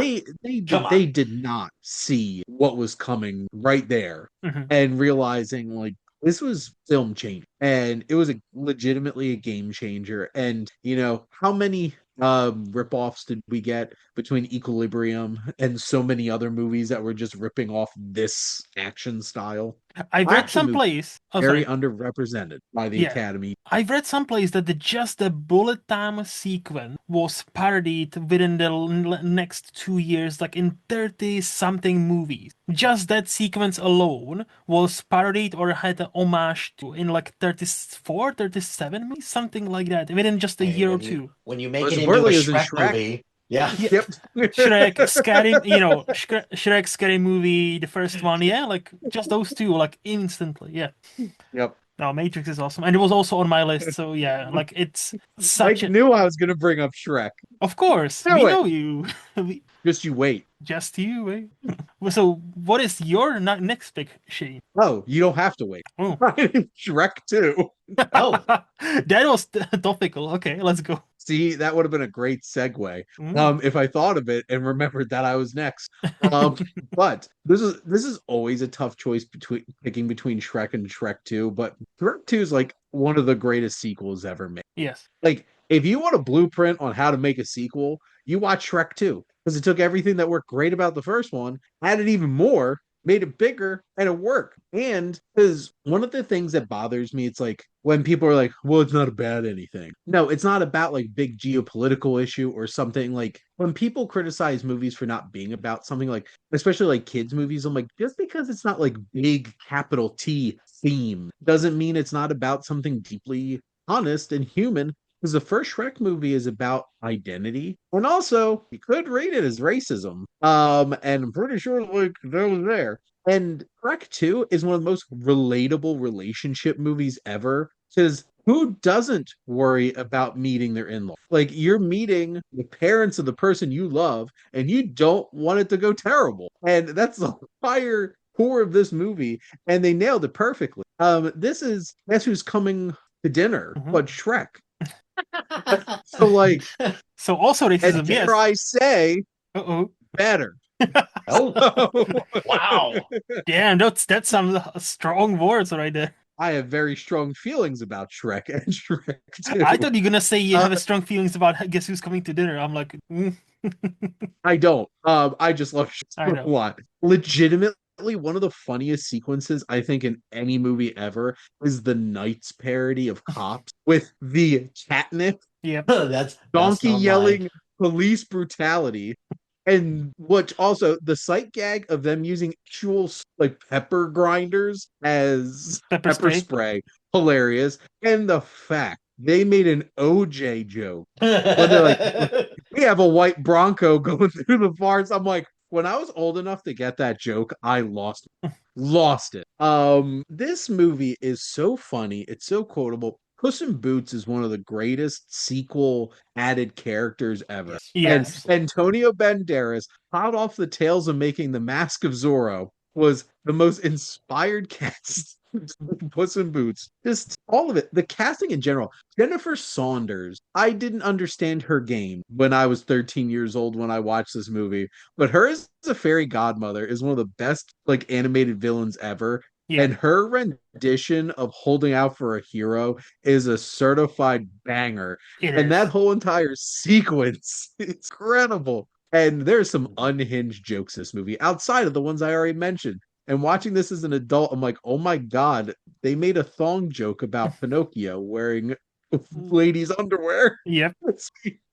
Come they on. did not see what was coming right there Mhm. and realizing like this was film change and it was legitimately a game changer. And you know how many rip-offs did we get between Equilibrium and so many other movies that were just ripping off this action style? I've read Action movies someplace. Oh, very sorry. underrepresented by the Yeah. Academy. I've read someplace that just the bullet time sequence was parodied within the next 2 years, like in 30 something movies. Just that sequence alone was parodied or had an homage to in like 34, 37 movies, something like that, within just a Hey, year or two. when you make Most it into a importantly, it was in Shrek Shrek. movie, yeah. Yeah. Yep. Shrek, Scary, Shrek, Scary Movie, the first one, yeah, like just those two, like instantly, yeah. Yep. No, Matrix is awesome, and it was also on my list. So yeah, like it's such Mike a. knew I was going to bring up Shrek. Of course, Knew we it. know you. Just you wait. Just you, eh? So, what is your next pick, Shane? Oh, you don't have to wait. Oh, Shrek 2. Oh, that was topical. Okay, let's go. See, that would have been a great segue. Mm. If I thought of it and remembered that I was next. But this is always a tough choice between picking between Shrek and Shrek 2, but Shrek 2 is like one of the greatest sequels ever made. Yes. Like, if you want a blueprint on how to make a sequel, you watch Shrek 2 because it took everything that worked great about the first one, added even more, made it bigger, and it worked. And because one of the things that bothers me, it's like when people are like, well, it's not about anything. No, it's not about like big geopolitical issue or something. Like when people criticize movies for not being about something, like especially like kids movies, I'm like, just because it's not like big capital T theme doesn't mean it's not about something deeply honest and human, because the first Shrek movie is about identity, and also you could rate it as racism. And I'm pretty sure like that was there. And Shrek 2 is one of the most relatable relationship movies ever. Because who doesn't worry about meeting their in-law? Like you're meeting the parents of the person you love, and you don't want it to go terrible. And that's the entire core of this movie, and they nailed it perfectly. This is Guess Who's Coming to Dinner, but Shrek. So like, So also and racism, yes. dare I say, Uh-oh. better. oh, wow. Damn, that's some strong words right there. I have very strong feelings about Shrek and Shrek 2. I thought you were gonna say you have a strong feelings about Guess Who's Coming to Dinner. I'm like, I don't. I just love I Shrek know. a lot. Legitimately, one of the funniest sequences I think in any movie ever is the Knights parody of Cops with the catnip Yeah. that's donkey not yelling police brutality. And what also the sight gag of them using actual like pepper grinders as Pepper spray. spray, hilarious. And the fact they made an OJ joke mine. where they're like, we have a white Bronco going through the forest. I'm like, when I was old enough to get that joke, I lost it. This movie is so funny. It's so quotable. Puss in Boots is one of the greatest sequel added characters ever. Yes, And Yes. absolutely. Antonio Banderas, hot off the tails of making The Mask of Zorro, was the most inspired cast. Puss in Boots, just all of it. The casting in general. Jennifer Saunders. I didn't understand her game when I was 13 years old when I watched this movie, but her as a fairy godmother is one of the best like animated villains ever. Yeah, And her rendition of Holding Out for a Hero is a certified banger. it And that is. whole entire sequence, it's incredible. And there's some unhinged jokes in this movie outside of the ones I already mentioned. And watching this as an adult, I'm like, oh my God, they made a thong joke about Pinocchio wearing ladies' underwear. Yep.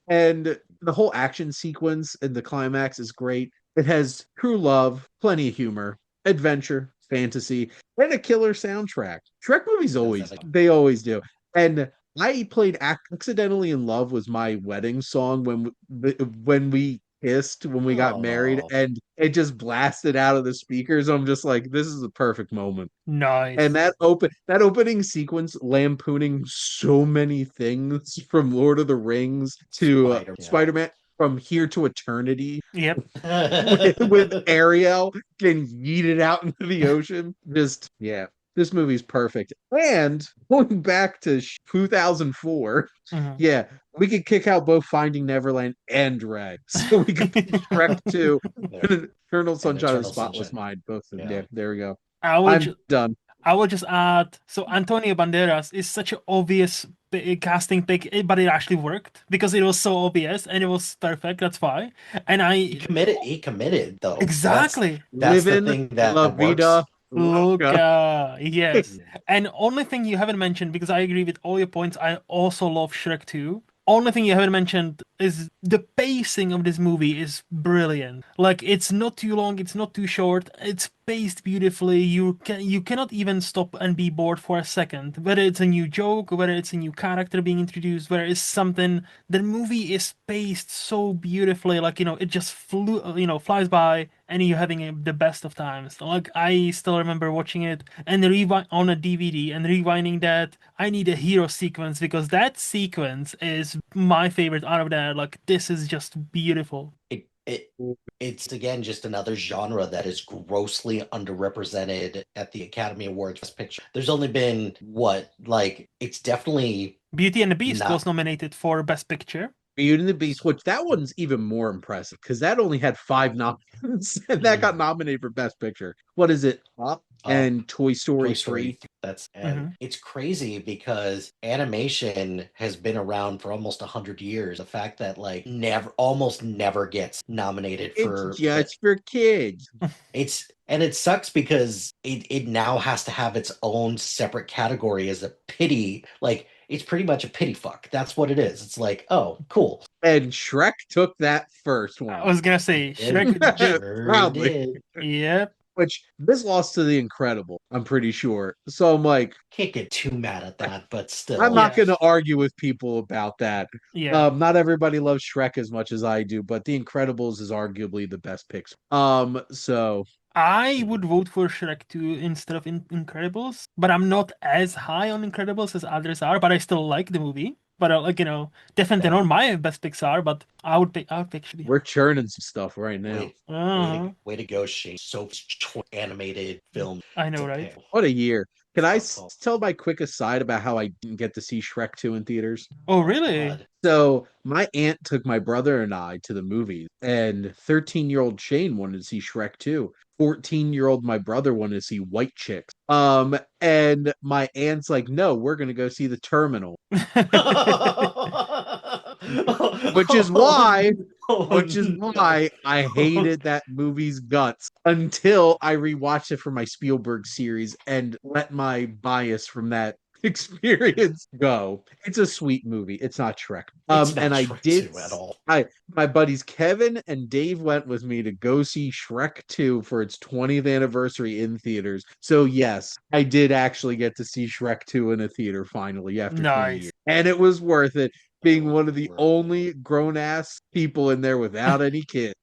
And the whole action sequence and the climax is great. It has true love, plenty of humor, adventure, fantasy, and a killer soundtrack. Shrek movies Does always, that like they always do. And I played Accidentally in Love was my wedding song when we kissed when we got married, oh and it just blasted out of the speakers. I'm just like, this is a perfect moment. And Nice. that opening sequence lampooning so many things from Lord of the Rings to yeah. Spider-Man from here to eternity Yep. with Ariel getting yeeted out into the ocean. Just yeah, this movie's perfect. And going back to 2004, Mhm. yeah, we could kick out both Finding Neverland and Drag. So we could put Shrek 2 Yeah. and Eternal And Sunshine of the Eternal Spotless Sunshine. Mind. Both of them. Yeah. Yeah, there we go. I would I'm ju- done. I would just add, so Antonio Banderas is such an obvious casting pick, but it actually worked because it was so obvious and it was perfect. That's why. And He I committed. He committed though. exactly. That's the Living thing La that works. Vida Loca. Luca, yes. And only thing you haven't mentioned, because I agree with all your points, I also love Shrek 2. Only thing you haven't mentioned is the pacing of this movie is brilliant. Like it's not too long, it's not too short. It's paced beautifully. You cannot even stop and be bored for a second. Whether it's a new joke, whether it's a new character being introduced, whether it's something, the movie is paced so beautifully. Like it just flies by, and you're having the best of times. Like I still remember watching it and rewind on a DVD and rewinding that. I need a hero sequence because that sequence is my favorite out of that. Like this is just beautiful. It it's again just another genre that is grossly underrepresented at the Academy Awards Best Picture. There's only been what like it's definitely Beauty and the Beast not was nominated for Best Picture. Beauty and the Beast, which that one's even more impressive because that only had 5 nominations and that got nominated for Best Picture. What is it? Up up. and Toy Story Toy 3. Story. That's and Hmm. it's crazy because animation has been around for almost 100 years. The fact that like almost never gets nominated It's for just for kids. and it sucks because it now has to have its own separate category as a pity. Like it's pretty much a pity fuck. That's what it is. It's like, oh, cool. And Shrek took that first I one. was gonna say It Shrek. sure Proudly. did. Yep. Which this lost to The Incredible, I'm pretty sure. So I'm like, Can't get too mad at that, but I'm still. not Yeah. going to argue with people about that. Yeah. Not everybody loves Shrek as much as I do, but The Incredibles is arguably the best pick. So I would vote for Shrek 2 instead of Incredibles, but I'm not as high on Incredibles as others are, but I still like the movie. But definitely Yeah. not my best picks are, but I would pick Shrek. we're churning some stuff right now. Uh-huh. Way to go, Shane. So animated film I know, to right? pick. What a year. Can I Oh, tell my quick aside about how I didn't get to see Shrek 2 in theaters? Oh, really? God. So my aunt took my brother and I to the movies, and 13-year-old Shane wanted to see Shrek 2. 14-year-old my brother wanted to see White Chicks. And my aunt's like, no, we're gonna go see the Terminal. Which is why which is No. why I hated that movie's guts until I rewatched it for my Spielberg series and let my bias from that experience go. It's a sweet movie. It's not Shrek. It's And not I Shrek did 2 at all. my buddies Kevin and Dave went with me to go see Shrek 2 for its 20th anniversary in theaters. So yes, I did actually get to see Shrek 2 in a theater finally after 20 years. Nice. And it was worth it. being one of the only grown ass people in there without any kids.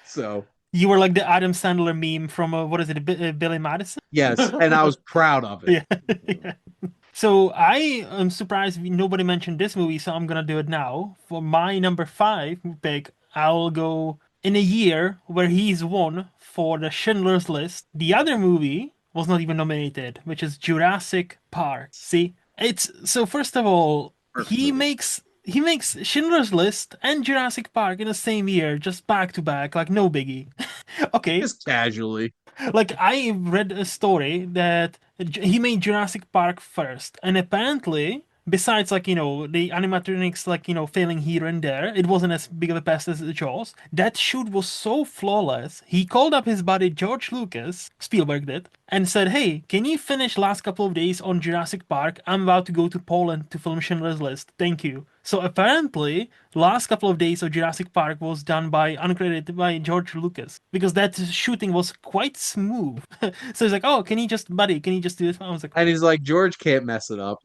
So You were like the Adam Sandler meme from what is it, Billy Madison? yes, and I was proud of it. Yeah. Yeah. So I am surprised nobody mentioned this movie, so I'm gonna do it now. For my number 5 pick, I'll go in a year where he's won for the Schindler's List. The other movie was not even nominated, which is Jurassic Park. See, it's so first of all, Perfect movie. he makes Schindler's List and Jurassic Park in the same year, just back to back, like no biggie. Okay, Just casually. like I read a story that he made Jurassic Park first, and apparently, besides like the animatronics like failing here and there, it wasn't as big of a pest as the Jaws. That shoot was so flawless. He called up his buddy George Lucas, Spielberg did, and said, "Hey, can you finish last couple of days on Jurassic Park? I'm about to go to Poland to film Schindler's List. Thank you." So apparently, last couple of days of Jurassic Park was done by uncredited by George Lucas because that shooting was quite smooth. So he's like, "Oh, buddy, can you just do this?" I was like, And he's like, George can't mess it up.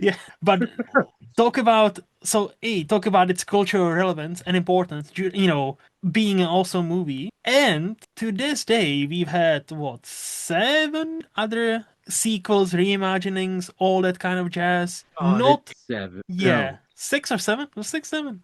"Yeah," but talk about its cultural relevance and importance. Being also a movie, and to this day, we've had what 7 other sequels, reimaginings, all that kind of jazz. God, Not it's 7. yeah. No. 6 or 7? Was 6, 7?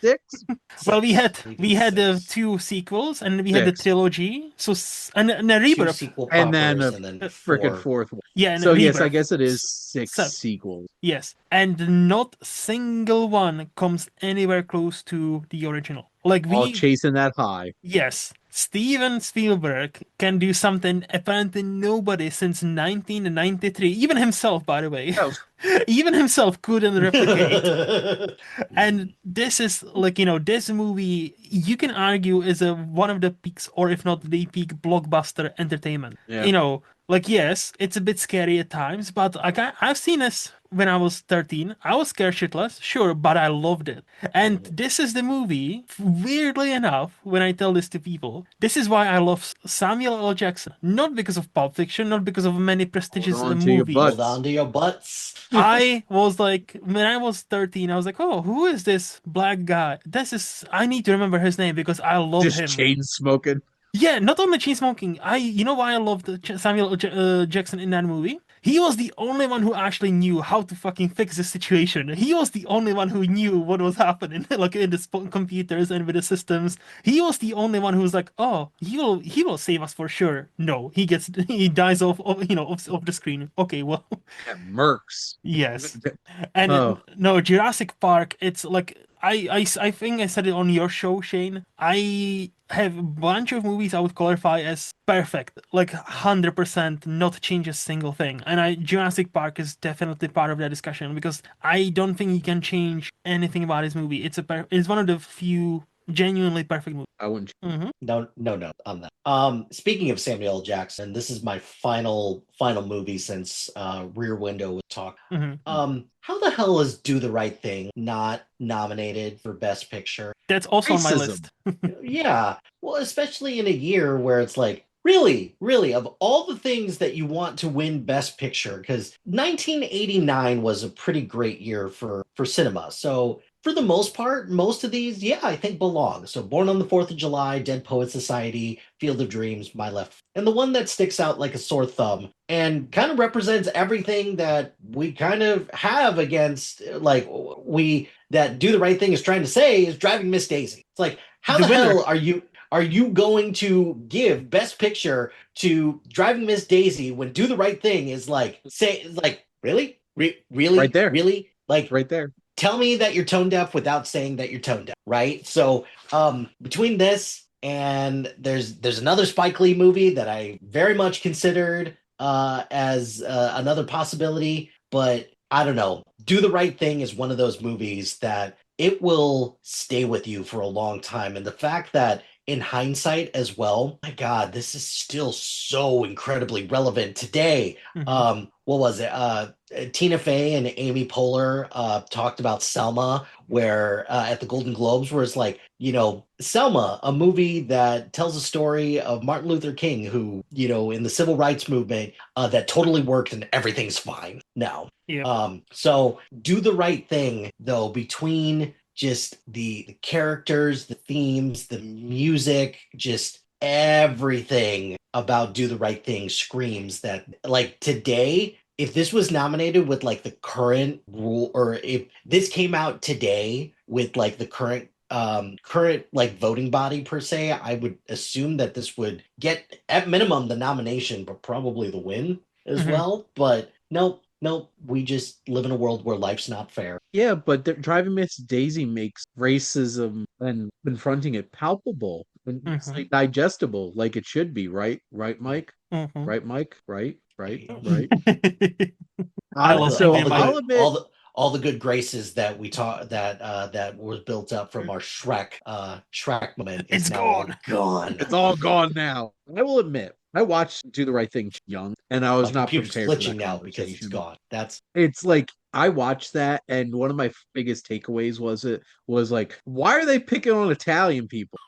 6? Well, we had Six. we had the 2 sequels, and we had the 6. trilogy. So and a 2 rebirth. sequel And then poppers, a and then freaking 4. fourth one. Yeah, and a So yes, I rebirth. guess it is 6 So- sequels. Yes, and not single one comes anywhere close to the original. Like All chasing that high. yes, Steven Spielberg can do something apparently nobody since 1993, even himself, by the way, Oh. even himself couldn't replicate. And this is like, this movie, you can argue is one of the peaks, or if not the peak blockbuster entertainment. Yeah. Like, yes, it's a bit scary at times, but like I've seen this when I was 13. I was scared shitless, sure, but I loved it. And this is the movie, weirdly enough, when I tell this to people, this is why I love Samuel L. Jackson. Not because of Pulp Fiction, not because of many prestigious Hold on to your movies. butts. Hold on to your butts. I was like, when I was 13, I was like, oh, who is this black guy? I need to remember his name because I love Just him. chain smoking. Yeah, not only chain smoking. You know why I loved Samuel Jackson in that movie? He was the only one who actually knew how to fucking fix the situation. He was the only one who knew what was happening, like in the computers and with the systems. He was the only one who was like, "Oh, he will save us for sure." No, he dies off of the screen. Okay, well, Yeah, Mercs. yes. And Oh. no, Jurassic Park, it's like I think I said it on your show, Shane. I have a bunch of movies I would qualify as perfect, like 100%, not change a single thing. And Jurassic Park is definitely part of that discussion because I don't think you can change anything about this movie. It's one of the few genuinely perfect movies. I wouldn't. No on that. Speaking of Samuel L. Jackson, this is my final movie since Rear Window was talked. How the hell is Do the Right Thing not nominated for Best Picture? That's also on my Racism. list. Yeah, well, especially in a year where it's like, really, of all the things that you want to win Best Picture, because 1989 was a pretty great year for cinema. So for the most part, most of these, yeah, I think belong. So Born on the 4th of July, Dead Poet Society, Field of Dreams, My Left. And the one that sticks out like a sore thumb and kind of represents everything that we kind of have against, like, that Do the Right Thing is trying to say is Driving Miss Daisy. It's like, how the hell are you going to give Best Picture to Driving Miss Daisy when Do the Right Thing is like, really? Really? Right there. Really? Like, Right there. Tell me that you're tone deaf without saying that you're tone deaf, right? So between this and there's another Spike Lee movie that I very much considered as another possibility, but I don't know. Do the Right Thing is one of those movies that it will stay with you for a long time. And the fact that in hindsight as well, my God, this is still so incredibly relevant today. What was it? Tina Fey and Amy Poehler talked about Selma, where at the Golden Globes, where it's like, Selma, a movie that tells a story of Martin Luther King, who, in the civil rights movement, that totally worked and everything's fine. No. Yep. So do the right thing though, between just the characters, the themes, the music, just everything about Do the Right Thing screams that, like, today, if this was nominated with like the current rule, or if this came out today with like the current like voting body per se, I would assume that this would get at minimum the nomination, but probably the win as Mhm. well. But nope, we just live in a world where life's not fair. Yeah, but Driving Miss Daisy makes racism and confronting it palpable and Mhm. easily digestible, like it should be, right? Right, Mike? Mhm. Right, Mike? Right, right, Hey, right. I all love the So all thinking the about I'll it. good admit all the good graces that we taught that was built up from our Shrek moment is It's now all gone. gone. it's all gone now. I will admit, I watched Do the Right Thing young, and I My was not computer's prepared for glitching that now because it's conversation. gone. That's It's like I watched that, and one of my biggest takeaways was like, why are they picking on Italian people?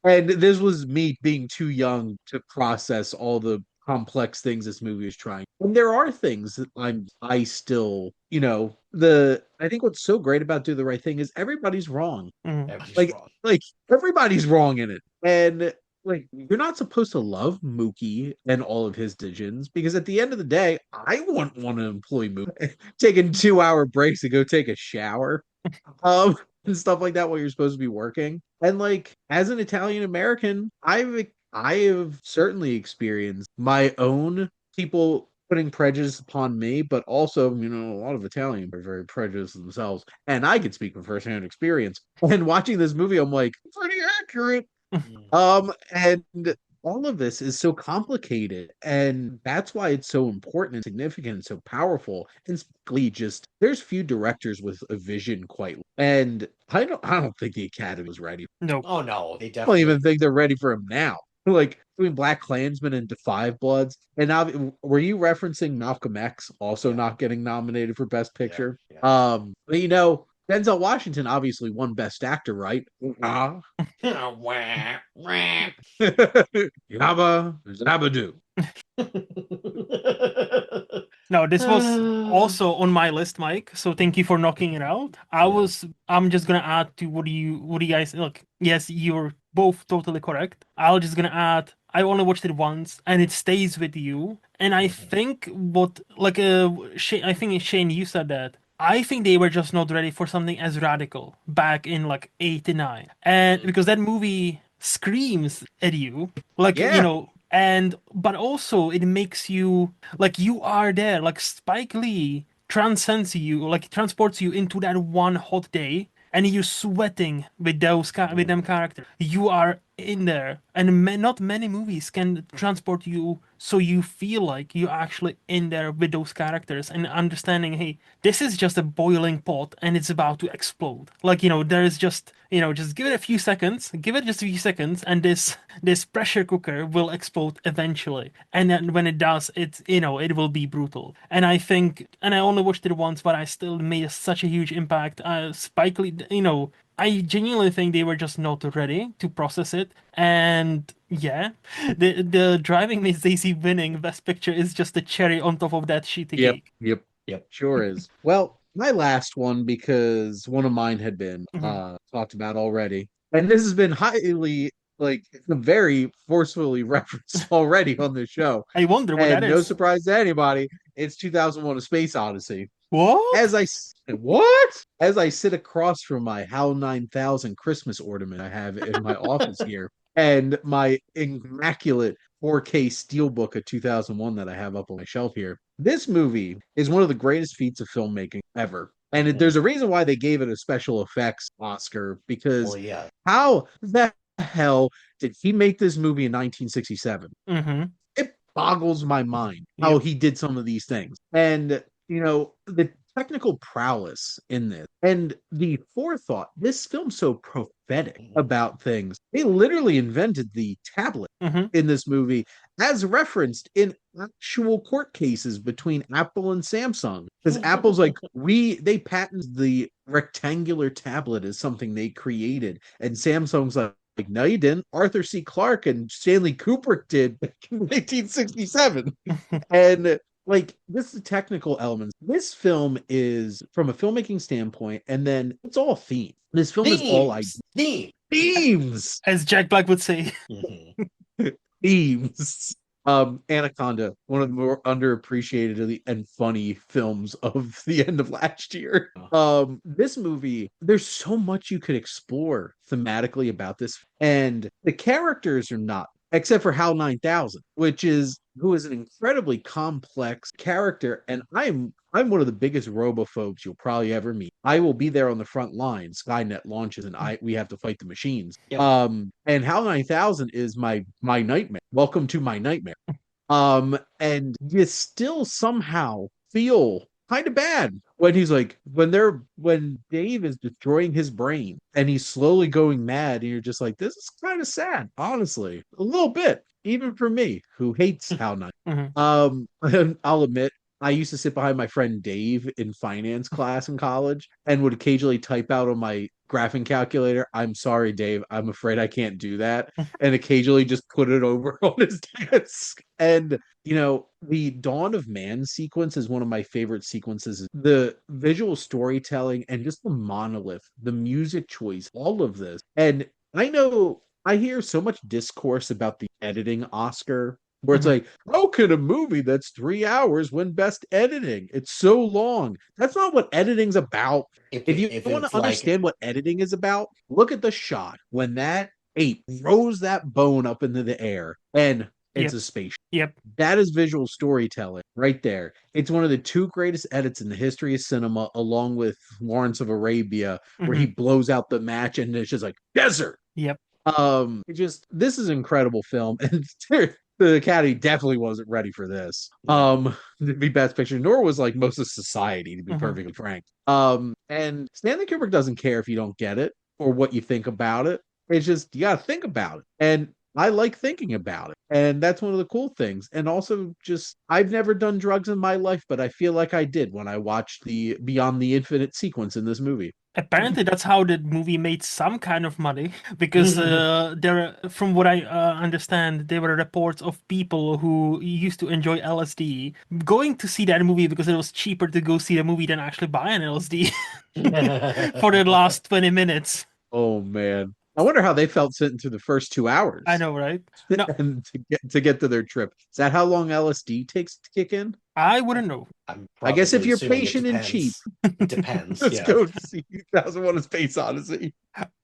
And this was me being too young to process all the complex things this movie is trying. And there are things that I still, the I think what's so great about Do the Right Thing is everybody's wrong. Mhm. everybody's Like wrong. like everybody's wrong in it. And like you're not supposed to love Mookie and all of his decisions because at the end of the day, I wouldn't want to employ Mookie taking 2 hour breaks to go take a shower. Um and stuff like that while you're supposed to be working. And like as an Italian American, I have certainly experienced my own people putting prejudice upon me, but also, a lot of Italians are very prejudiced themselves. And I could speak from firsthand experience. And watching this movie, I'm like, pretty accurate. Mm. And all of this is so complicated, and that's why it's so important and significant and so powerful. And specifically, just there's few directors with a vision quite, and I don't think the Academy was ready. No. Oh no, they I don't definitely. even think they're ready for him now. Like between Black Klansman and Five Bloods, and now were you referencing Malcolm X also Yeah, not getting nominated for Best yeah, Picture? yeah. But Denzel Washington obviously won Best Actor, right? Ah. Wah, wah. Yabba Zabadoo. No, this was also on my list, Mike. So thank you for knocking it out. I'm just gonna add to what do you guys look? Yes, you're both totally correct. I'll just gonna add I only watched it once and it stays with you. And I Mhm. think Shane, I think Shane, you said that. I think they were just not ready for something as radical back in like 89. And because that movie screams at you, like, Yeah. and but also it makes you like you are there. Like Spike Lee transcends you, like transports you into that one hot day, and you're sweating with with them characters. You are in there, and not many movies can transport you so you feel like you're actually in there with those characters and understanding, hey, this is just a boiling pot and it's about to explode. Like, there is just, just give it a few seconds, give it just a few seconds, and this pressure cooker will explode eventually. And then when it does, it will be brutal. And I think, and I only watched it once, but I still made such a huge impact. Spike Lee, I genuinely think they were just not ready to process it. And yeah, the Driving Miss Daisy winning Best Picture is just a cherry on top of that shitty Yep. cake. Yep. Yep. Sure is. Well, my last one, because one of mine had been Mhm. talked about already. And this has been highly like very forcefully referenced already on the show. I wonder what that And no is. surprise to anybody, it's 2001: A Space Odyssey. What? What? As I sit across from my HAL 9000 Christmas ornament I have in my office here, and my immaculate 4K steelbook of 2001 that I have up on my shelf here. This movie is one of the greatest feats of filmmaking ever. And Mhm. there's a reason why they gave it a special effects Oscar, because Well, yeah. how the hell did he make this movie in 1967? Mm-hmm. It boggles my mind how Yep. he did some of these things. And, the technical prowess in this and the forethought, this film's so prophetic Mhm. about things. They literally invented the tablet Mm-hmm. in this movie as referenced in actual court cases between Apple and Samsung. Because Apple's like, they patented the rectangular tablet as something they created. And Samsung's like, no, you didn't. Arthur C. Clarke and Stanley Kubrick did back in 1967. And like this is technical elements. This film is from a filmmaking standpoint, and then it's all theme. This film is all themes. As Jack Black would say. Mhm. Themes. Anaconda, one of the more underappreciated and funny films of the end of last year. This movie, there's so much you could explore thematically about this, and the characters are not, except for Hal 9000, who is an incredibly complex character, and I'm one of the biggest robophobes you'll probably ever meet. I will be there on the front line. Skynet launches, and we have to fight the machines. Yep. And HAL 9000 is my nightmare. Welcome to my nightmare. And you still somehow feel kind of bad when he's like when Dave is destroying his brain and he's slowly going mad, and you're just like, this is kind of sad, honestly, a little bit, even for me who hates HAL 9. I'll admit, I used to sit behind my friend Dave in finance class in college and would occasionally type out on my graphing calculator, "I'm sorry, Dave, I'm afraid I can't do that," and occasionally just put it over on his desk. And the Dawn of Man sequence is one of my favorite sequences. The visual storytelling and just the monolith, the music choice, all of this. And I hear so much discourse about the editing Oscar, where it's like, how can a movie that's 3 hours win best editing? It's so long. That's not what editing's about. If you want to understand what editing is about, look at the shot when that ape throws that bone up into the air and it's a spaceship. Yep. That is visual storytelling right there. It's one of the two greatest edits in the history of cinema, along with Lawrence of Arabia, where he blows out the match and it's just like desert. Yep. This is an incredible film, and the Academy definitely wasn't ready for this. To be Best Picture, nor was like most of society, to be perfectly frank. And Stanley Kubrick doesn't care if you don't get it or what you think about it. It's just you got to think about it, and I like thinking about it, and that's one of the cool things. And also, just I've never done drugs in my life, but I feel like I did when I watched the Beyond the Infinite sequence in this movie. Apparently, that's how the movie made some kind of money, because from what I understand, there were reports of people who used to enjoy LSD going to see that movie because it was cheaper to go see the movie than actually buy an LSD for the last 20 minutes. Oh man. I wonder how they felt sitting through the first 2 hours. I know, right? No, and to get to their trip. Is that how long LSD takes to kick in? I wouldn't know. I guess if you're patient and cheap, it depends. Let's go see 2001: A Space Odyssey.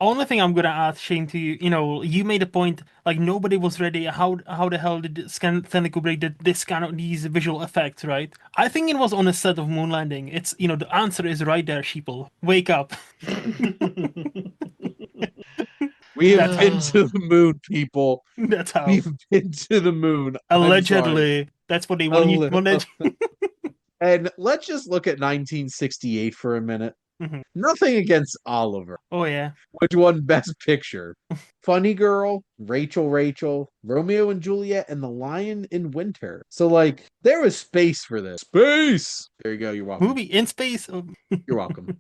Only thing I'm gonna ask Shane to you, you made a point like nobody was ready. How the hell did Stanley Kubrick did this kind of these visual effects, right? I think it was on a set of Moon Landing. It's the answer is right there, sheeple. Wake up. We have been to the moon, people. That's how. We've been to the moon. Allegedly. That's what they wanted. And let's just look at 1968 for a minute. Nothing against Oliver. Oh, yeah. Which won Best Picture? Funny Girl, Rachel, Romeo and Juliet, and The Lion in Winter. So, there was space for this. Space! There you go. You're welcome. Movie in space. You're welcome.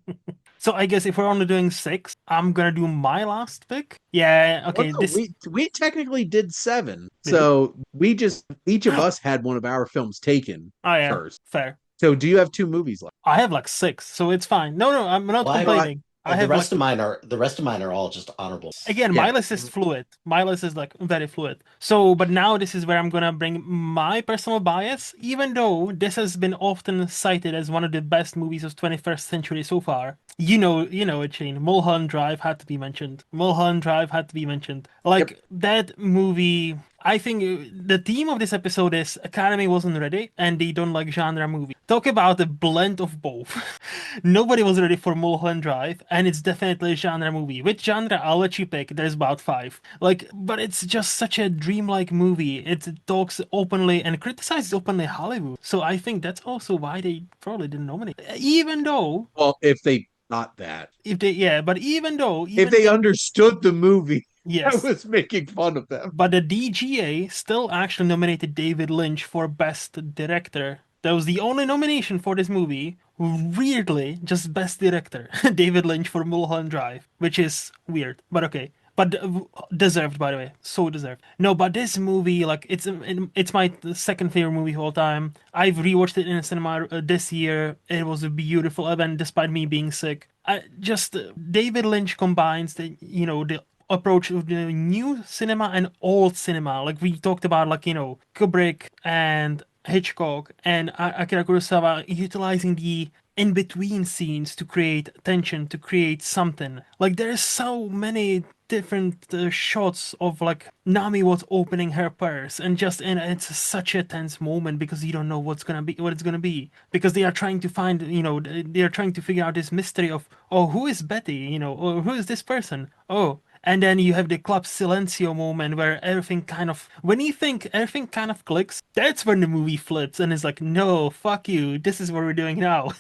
So I guess if we're only doing 6, I'm gonna do my last pick. Yeah, okay. Well, no, we technically did 7. So each of us had one of our films taken first. Fair. So do you have 2 movies left? I have 6, so it's fine. No, I'm not complaining. The rest of mine are all just honorable. Again, my list is fluid. My list is very fluid. So, but now this is where I'm gonna bring my personal bias, even though this has been often cited as one of the best movies of 21st century so far. You know it, Shane. Mulholland Drive had to be mentioned. That movie. I think the theme of this episode is Academy wasn't ready and they don't like genre movie. Talk about a blend of both. Nobody was ready for Mulholland Drive, and it's definitely a genre movie. Which genre? I'll let you pick. There's about 5. But it's just such a dreamlike movie. It talks openly and criticizes openly Hollywood. So I think that's also why they probably didn't nominate. Even though... Well, if they got that. If they understood the movie. Yes. I was making fun of them. But the DGA still actually nominated David Lynch for Best Director. That was the only nomination for this movie. Weirdly, just Best Director. David Lynch for Mulholland Drive, which is weird. But okay. but deserved, by the way, so deserved. No, but this movie, like, it's my second favorite movie of all time. I've rewatched it in a cinema this year. It was a beautiful event, despite me being sick. Just David Lynch combines the approach of the new cinema and old cinema. Like we talked about, like Kubrick and Hitchcock and Akira Kurosawa utilizing the in between scenes to create tension, to create something. Like there's so many different shots of like Nami was opening her purse and it's such a tense moment because you don't know what it's gonna be because they are trying to find they are trying to figure out this mystery of, oh, who is Betty, or who is this person, oh. And then you have the Club Silencio moment where everything kind of, when you think everything kind of clicks, that's when the movie flips and it's like, no, fuck you, this is what we're doing now.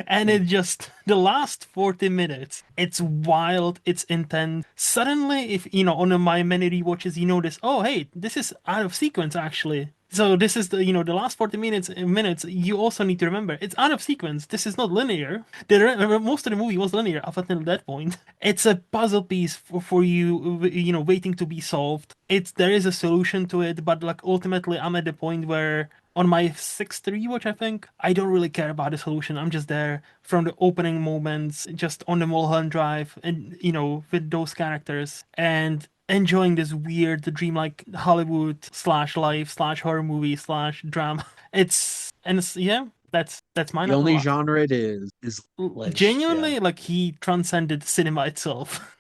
And it just, the last 40 minutes, it's wild, it's intense. Suddenly, if, on my many rewatches, you notice, oh, hey, this is out of sequence actually. So this is the last 40 minutes you also need to remember it's out of sequence. This is not linear. Most of the movie was linear up until that point. It's a puzzle piece for you, waiting to be solved. There is a solution to it, but like ultimately I'm at the point where on my sixth rewatch, I think, I don't really care about the solution. I'm just there from the opening moments, just on the Mulholland Drive and, with those characters and enjoying this weird, dreamlike Hollywood slash life slash horror movie slash drama. Yeah, that's mine The only unlocked. genre it is Lynch, yeah. Genuinely, like he transcended cinema itself.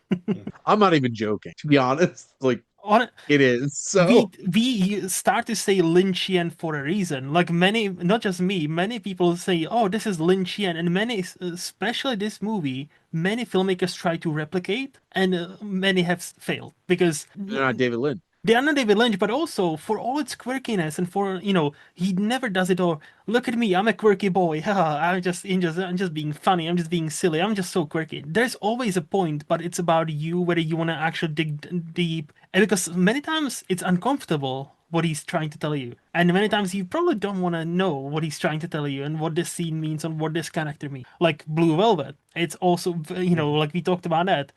I'm not even joking, to be honest. Like On it is. So we start to say Lynchian for a reason. Like many, not just me, many people say, "Oh, this is Lynchian," and many, especially this movie, many filmmakers try to replicate, and many have failed because they're not David Lynch. they are not David Lynch, but also for all its quirkiness and for he never does it all. Look at me, I'm a quirky boy. Haha, I'm just being funny. I'm just being silly. I'm just so quirky. There's always a point, but it's about you, whether you want to actually dig deep. And because many times it's uncomfortable what he's trying to tell you, and many times you probably don't want to know what he's trying to tell you and what this scene means and what this character means. Like Blue Velvet, it's also like we talked about that.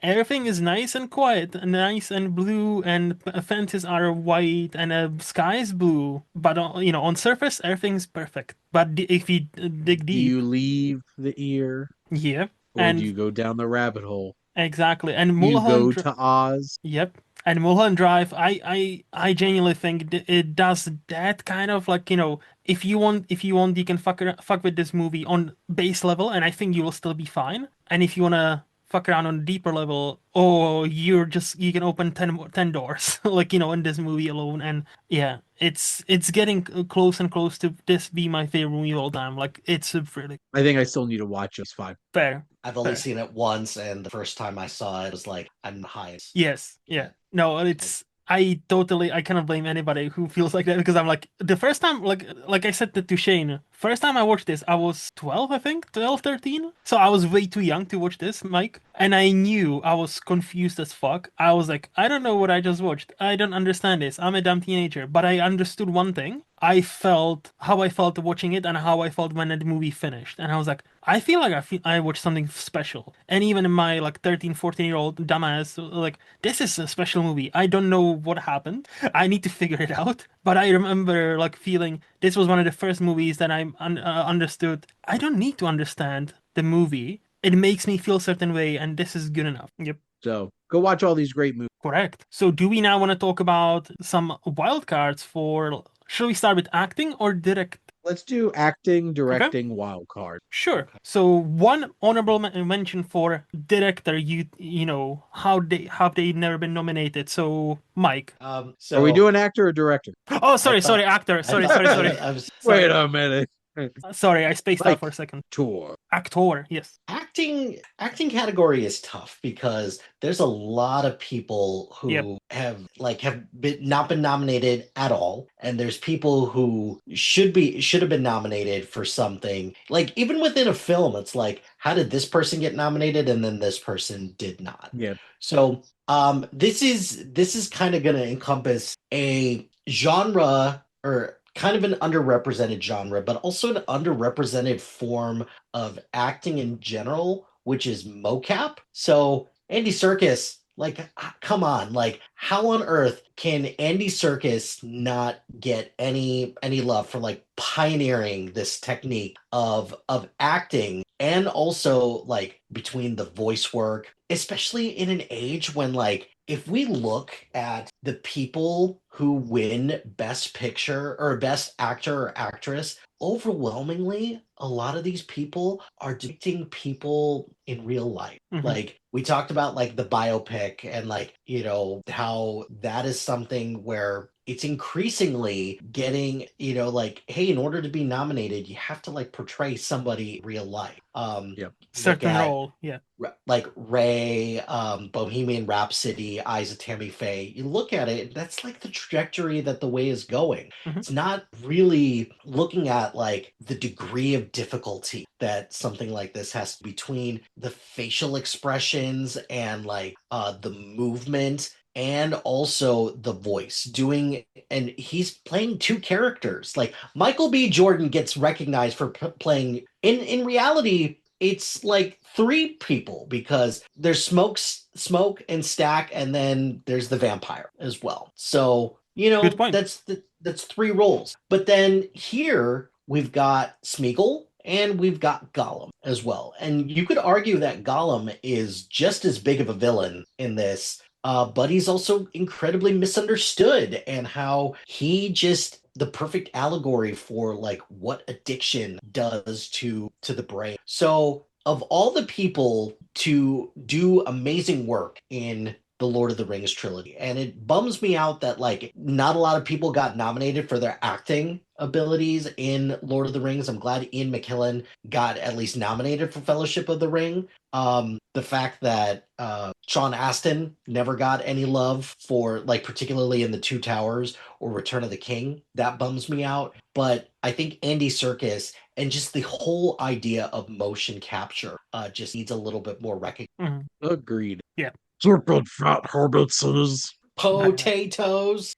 Everything is nice and quiet, and nice and blue, and fences are white, and sky is blue. But on surface, everything's perfect. But if you dig Do deep, you leave the ear yeah, or do and you go down the rabbit hole? exactly, and Do you Mulholland, go to Oz? yep, and Mulholland Drive, I genuinely think it does that kind of like if you want, you can fuck with this movie on base level, and I think you will still be fine. And if you wanna fuck around on a deeper level, or you can open 10 doors like in this movie alone. And yeah, it's getting close and close to this be my favorite movie of all time. Like it's a really I think I still need to watch S5. fair. I've only Fair. seen it once, and the first time I saw it was like, I'm high. Yes, yeah. No, I cannot blame anybody who feels like that because I'm like the first time, like I said to Shane, first time I watched this, I was 12, I think, 12, 13. So I was way too young to watch this, Mike. And I knew I was confused as fuck. I was like, I don't know what I just watched. I don't understand this. I'm a dumb teenager. But I understood one thing. I felt how I felt watching it and how I felt when the movie finished. And I was like, I feel like I watched something special. And even in my like 13, 14-year-old dumbass, like, this is a special movie. I don't know what happened. I need to figure it out. But I remember like feeling this was one of the first movies that understood. I don't need to understand the movie. It makes me feel a certain way, and this is good enough. Yep. So go watch all these great movies. Correct. So, do we now want to talk about some wild cards for? Shall we start with acting or direct? Let's do acting, Okay. directing, wild card. Sure. So, one honorable mention for director. How they never been nominated. So, Mike. So Are we doing actor or director? Oh, I sorry, thought actor. I Sorry, thought sorry, sorry. I was Wait a minute. Sorry, I spaced out Like for a second. tour. Actor, yes. acting category is tough because there's a lot of people Yep. who not been nominated at all, and there's people who should have been nominated for something. Like even within a film, it's like, how did this person get nominated and then this person did not? Yeah. So this is kind of going to encompass a genre, or kind of an underrepresented genre, but also an underrepresented form of acting in general, which is mocap. So Andy Serkis Like, come on, like, how on earth can Andy Serkis not get any love for like pioneering this technique of acting and also like between the voice work, especially in an age when like if we look at the people who win Best Picture or Best Actor or Actress, overwhelmingly, a lot of these people are depicting people in real life. Mhm. Like we talked about like the biopic and like, how that is something where it's increasingly getting, like, hey, in order to be nominated, you have to like portray somebody in real life. Yep. Look Certain at role, yeah. like Ray, Bohemian Rhapsody, Eyes of Tammy Faye. You look at it, that's like the trajectory that the way is going. Mhm. It's not really looking at like the degree of difficulty that something like this has between the facial expressions and like the movement and also the voice doing, and he's playing two characters. Like Michael B. Jordan gets recognized for playing in reality it's like three people because there's smoke and stack and then there's the vampire as well. So Good point. that's three roles. But then here we've got Smeagol and we've got Gollum as well. And you could argue that Gollum is just as big of a villain in this, but he's also incredibly misunderstood and how he just the perfect allegory for like what addiction does to the brain. So of all the people to do amazing work in the Lord of the Rings trilogy, and it bums me out that like not a lot of people got nominated for their acting abilities in Lord of the Rings. I'm glad Ian McKellen got at least nominated for Fellowship of the Ring. The fact that Sean Astin never got any love for like particularly in the Two Towers or Return of the King, that bums me out. But I think Andy Serkis and just the whole idea of motion capture just needs a little bit more recognition. Mhm. Agreed. Yeah. Stupid fat hobbitses. Potatoes,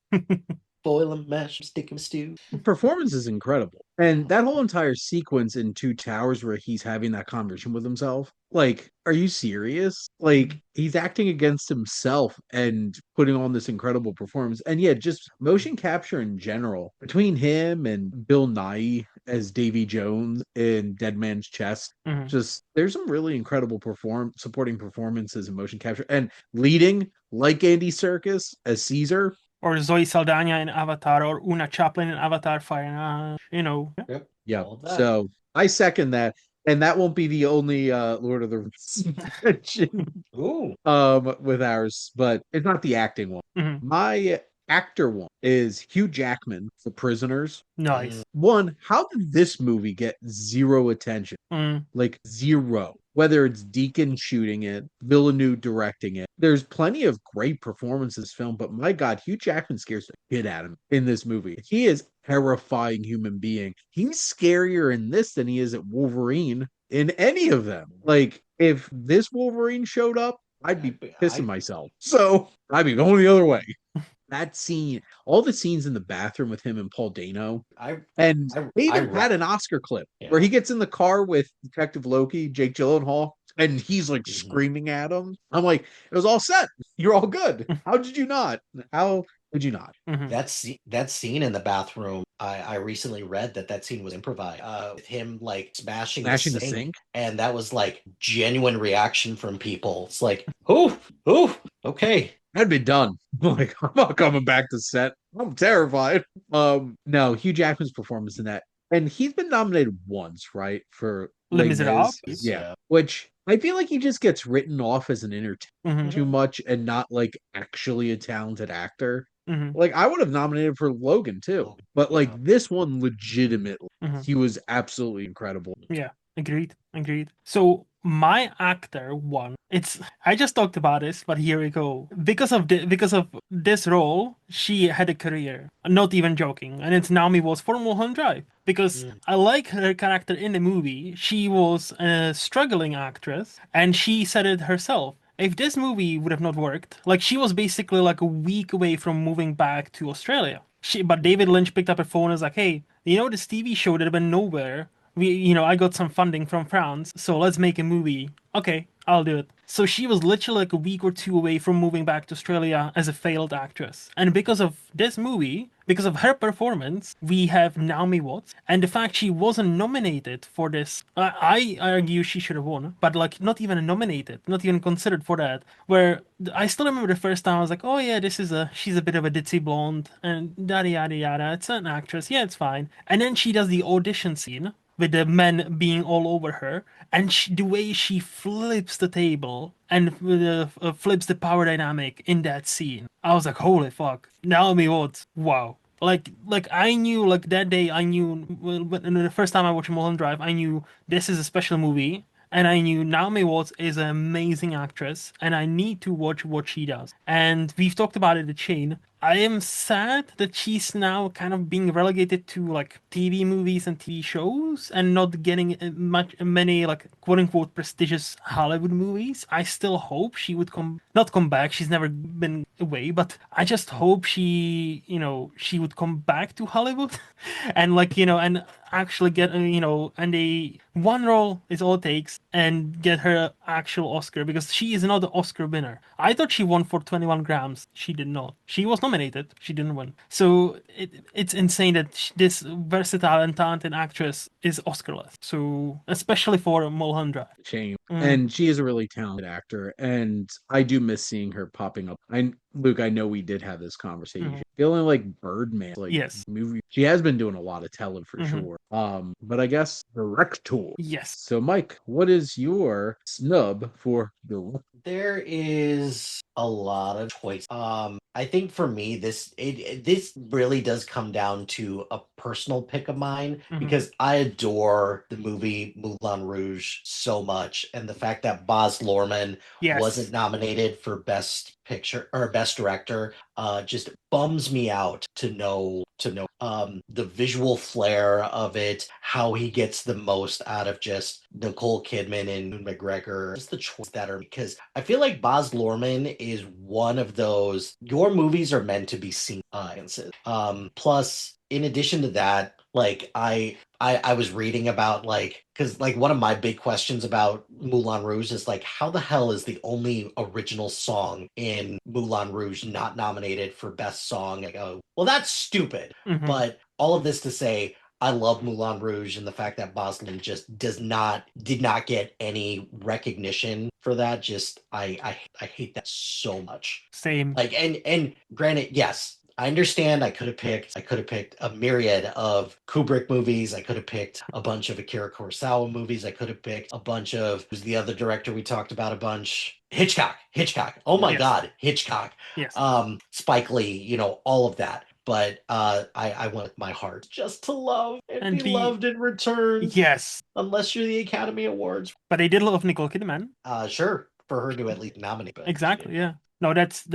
boil and mash, stick and stew. Performance is incredible. And that whole entire sequence in Two Towers where he's having that conversation with himself, like, are you serious? Like, he's acting against himself and putting on this incredible performance. And yeah, just motion capture in general between him and Bill Nighy as Davy Jones in Dead Man's Chest. Mhm. Just there's some really incredible supporting performances in motion capture and leading like Andy Serkis as Caesar. Or Zoe Saldana in Avatar, or Una Chaplin in Avatar Fire Yep. Yeah. All of that. So I second that. And that won't be the only Lord of the Rings mention Ooh. with ours, but it's not the acting one. Mhm. My actor one is Hugh Jackman for Prisoners. Nice. One, how did this movie get zero attention? Mm. Like zero. Whether it's Deacon shooting it, Villeneuve directing it. There's plenty of great performances in this film, but my God, Hugh Jackman scares the shit out of me in this movie. He is a terrifying human being. He's scarier in this than he is at Wolverine in any of them. Like, if this Wolverine showed up, I'd be pissing myself. So I'd be going the other way. That scene, all the scenes in the bathroom with him and Paul Dano, and they even had an Oscar clip where he gets in the car with Detective Loki, Jake Gyllenhaal, and he's like screaming at him. I'm like, it was all set. You're all good. How did you not? How did you not? Mhm. That scene in the bathroom, I recently read that scene was improvised with him like smashing the sink, and that was like genuine reaction from people. It's like, oh, okay. I'd be done. Like, I'm not coming back to set. I'm terrified. No, Hugh Jackman's performance in that, and he's been nominated once, right, for Les Les Miserables. Mis. Yeah, which I feel like he just gets written off as an entertainer too much, and not like actually a talented actor. Mhm. Like I would have nominated for Logan too, but like this one, legitimately, he was absolutely incredible. Yeah, agreed. So my actor one, I just talked about this, but here we go. Because of this role, she had a career. Not even joking. And it's Naomi Watts for Mulholland Drive. Because I like her character in the movie. She was a struggling actress, and she said it herself. If this movie would have not worked, like she was basically like a week away from moving back to Australia. But David Lynch picked up her phone and was like, "Hey, this TV show that went nowhere. I got some funding from France, so let's make a movie." Okay, I'll do it. So she was literally like a week or two away from moving back to Australia as a failed actress. And because of this movie, because of her performance, we have Naomi Watts. And the fact she wasn't nominated for this, I argue she should have won, but like not even nominated, not even considered for that. Where I still remember the first time I was like, oh yeah, she's a bit of a ditzy blonde and yada yada yada. It's an actress, yeah, it's fine. And then she does the audition scene with the men being all over her, and the way she flips the table and flips the power dynamic in that scene, I was like, holy fuck, Naomi Watts, wow. Like I knew, like that day, I knew when the first time I watched Mulholland Drive, I knew this is a special movie, and I knew Naomi Watts is an amazing actress, and I need to watch what she does. And we've talked about it at Shane. I am sad that she's now kind of being relegated to like TV movies and TV shows and not getting many like quote unquote prestigious Hollywood movies. I still hope she would not come back. She's never been away, but I just hope she would come back to Hollywood and and actually get and a one role is all it takes and get her actual Oscar, because she is not the Oscar winner. I thought she won for 21 grams. She did not. She was nominated. She didn't win. So it's insane that this versatile and talented actress is Oscarless. So especially for Mulholland Drive. Shame. Mm, And she is a really talented actor, and I do miss seeing her popping up. Luke, I know we did have this conversation. mhm. Feeling like Birdman, like Yes. movie. She has been doing a lot of telling for Mhm. sure. But I guess director. Yes. So, Mike, what is your snub for the? There is a lot of choice. I think for me, this really does come down to a personal pick of mine, Mhm. because I adore the movie Moulin Rouge so much, and the fact that Baz Luhrmann wasn't Yes. nominated for Best Picture or Best Director just bums me out to know the visual flair of it, how he gets the most out of just Nicole Kidman and Ewan McGregor, just the choice that are, because I feel like Baz Luhrmann is one of those, your movies are meant to be seen audiences. Plus, in addition to that, like I was reading about, like, because like one of my big questions about Moulin Rouge is like, how the hell is the only original song in Moulin Rouge not nominated for best song? I go, well, that's stupid. Mhm. But all of this to say, I love Moulin Rouge, and the fact that Boston just did not get any recognition for that. Just I hate that so much. Same. Like, and granted, yes, I understand. I could have picked a myriad of Kubrick movies. I could have picked a bunch of Akira Kurosawa movies. I could have picked a bunch of, who's the other director we talked about a bunch? Hitchcock. Oh my Yes. God, Hitchcock. Yes. Spike Lee, all of that. But I want my heart just to love and And be the loved in return, yes, unless you're the Academy Awards. but they did love Nicole Kidman. Sure, for her to at least nominate, but she Exactly. didn't. Yeah. No, that's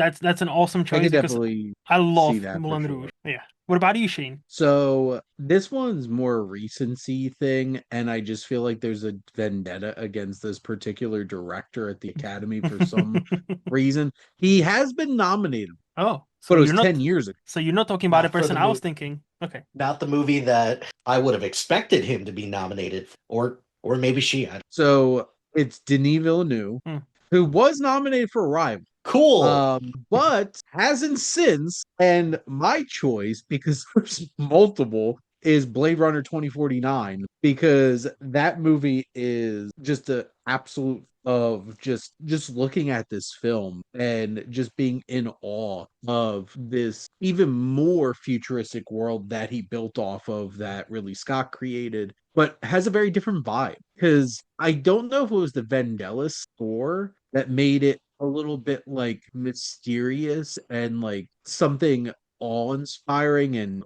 an awesome I choice could because definitely I see love that for Moulin sure. Rouge. Yeah. What about you, Shane? So this one's more a recency thing, and I just feel like there's a vendetta against this particular director at the Academy for some reason. He has been nominated, Oh, but it was 10 years ago. so you're not talking about the Not for person the I was movie. thinking. Okay. Not the movie that I would have expected him to be nominated for, or maybe she. So it's Denis Villeneuve, Hmm. who was nominated for Arrival. Cool. But hasn't since. And my choice, because there's multiple, is Blade Runner 2049, because that movie is just an absolute of just looking at this film and just being in awe of this even more futuristic world that he built off of, that really Scott created, but has a very different vibe. Because I don't know if it was the Vandellas score that made it a little bit like mysterious and like something awe-inspiring and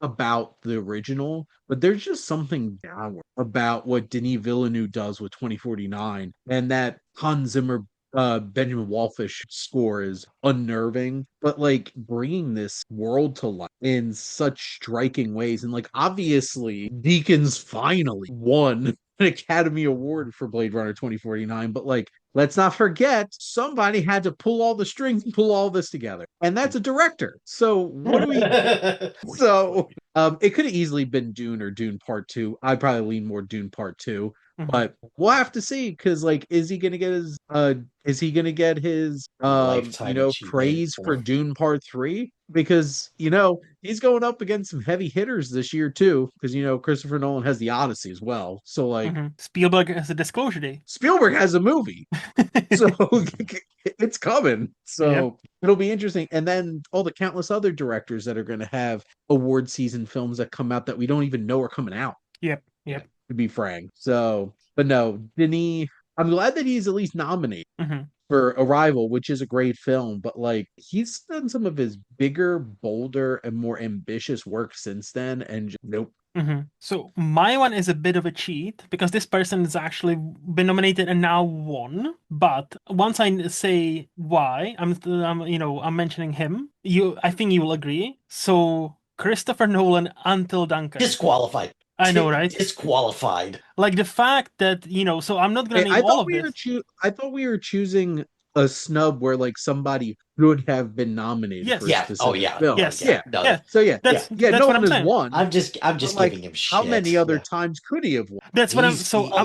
about the original, but there's just something downward about what Denis Villeneuve does with 2049, and that Hans Zimmer Benjamin Wallfish score is unnerving, but like bringing this world to life in such striking ways. And like obviously Deakins finally won an Academy Award for Blade Runner 2049, but like let's not forget somebody had to pull all the strings and pull all this together, and that's a director. So what do we so it could have easily been Dune or Dune Part 2. I'd probably lean more Dune Part 2, But we'll have to see because like is he gonna get his Lifetime achievement praise for for Dune Part 3? Because he's going up against some heavy hitters this year too, because Christopher Nolan has the Odyssey as well. So like Spielberg has a disclosure day. Spielberg has a movie. So it's coming. Yep. So it'll be interesting. And then all the countless other directors that are going to have award season films that come out that we don't even know are coming out, Yep. to be frank. So, but no, Denis, I'm glad that he's at least nominated for Arrival, which is a great film, but like he's done some of his bigger, bolder, and more ambitious work since then. And nope. So my one is a bit of a cheat because this person has actually been nominated and now won. But once I say why, I'm mentioning him. I think you will agree. So Christopher Nolan until Dunkirk. disqualified. I know, right? Disqualified. Like the fact that so I'm not gonna name all of this. I thought we were choosing a snub where like somebody could have been nominated for a specific film. Yes. No, yeah. So that's no what one I'm has saying. won. I'm just like, giving him shit. How many other times could he have won? That's what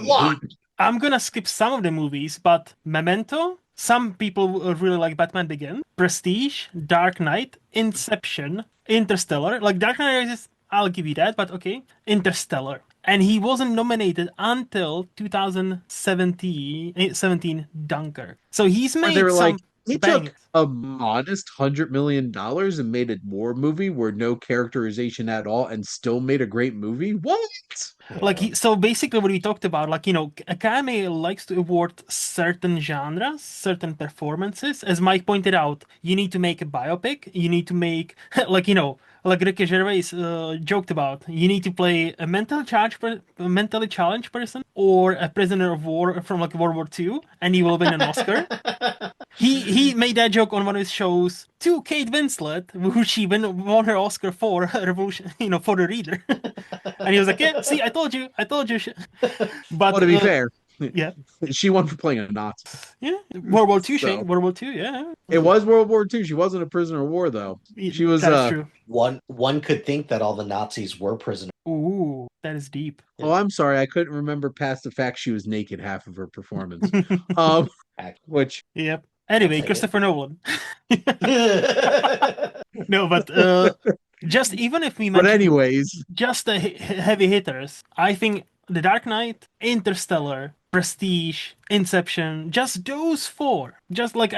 lot. I'm gonna skip some of the movies, but Memento. Some people really like Batman Begins, Prestige, Dark Knight, Inception, Interstellar. Like Dark Knight Rises, I'll give you that, but okay. Interstellar. And he wasn't nominated until 2017 Dunkirk. So he's made they were some like, he bangers. took a modest $100 million and made a war movie where no characterization at all and still made a great movie. What? Like so basically what we talked about, like Academy likes to award certain genres, certain performances. As Mike pointed out, you need to make a biopic, you need to make like Ricky Gervais joked about, you need to play a mentally challenged person or a prisoner of war from like World War II, and you will win an Oscar. He made that joke on one of his shows to Kate Winslet, who she won her Oscar for Revolution, for the Reader. And he was like, "Yeah, see, I told you." But well, to be fair, yeah, she won for playing a Nazi. Yeah, World War II, Shane. World War II, yeah. It was World War II. She wasn't a prisoner of war, though. She was. That's true. One could think that all the Nazis were prisoners. Ooh, that is deep. Oh, I'm sorry, I couldn't remember past the fact she was naked half of her performance. Which. Yep. Anyway, Christopher Nolan. No, but just even if we mention, but anyways, just the heavy hitters, I think The Dark Knight, Interstellar, Prestige, Inception, just those four, just like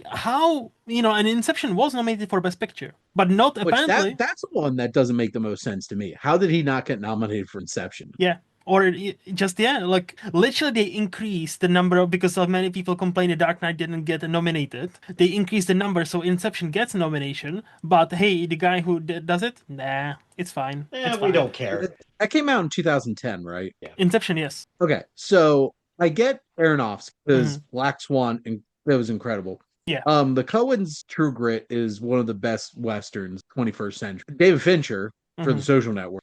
how and Inception was nominated for Best Picture, but not apparently. That's one that doesn't make the most sense to me. How did he not get nominated for Inception? Yeah. Or just like literally they increased the number of, because of many people complained the Dark Knight didn't get nominated. They increased the number so Inception gets a nomination. But hey, the guy who does it, nah, it's fine. Yeah, we don't care. That came out in 2010, right? Yeah. Inception, yes. Okay, so I get Aronofsky because Black Swan, and that was incredible. Yeah. The Coen's True Grit is one of the best westerns 21st century. David Fincher for The Social Network.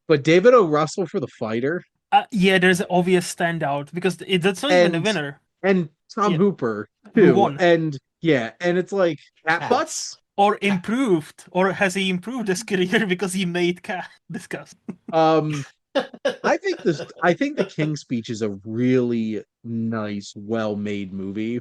But David O. Russell for The Fighter. Yeah, there's an obvious standout because that's not even the winner. And Tom Hooper too. Who won. And it's like cat butts. Or improved, or has he improved his career because he made Cat discuss? I think The King's Speech is a really nice, well-made movie.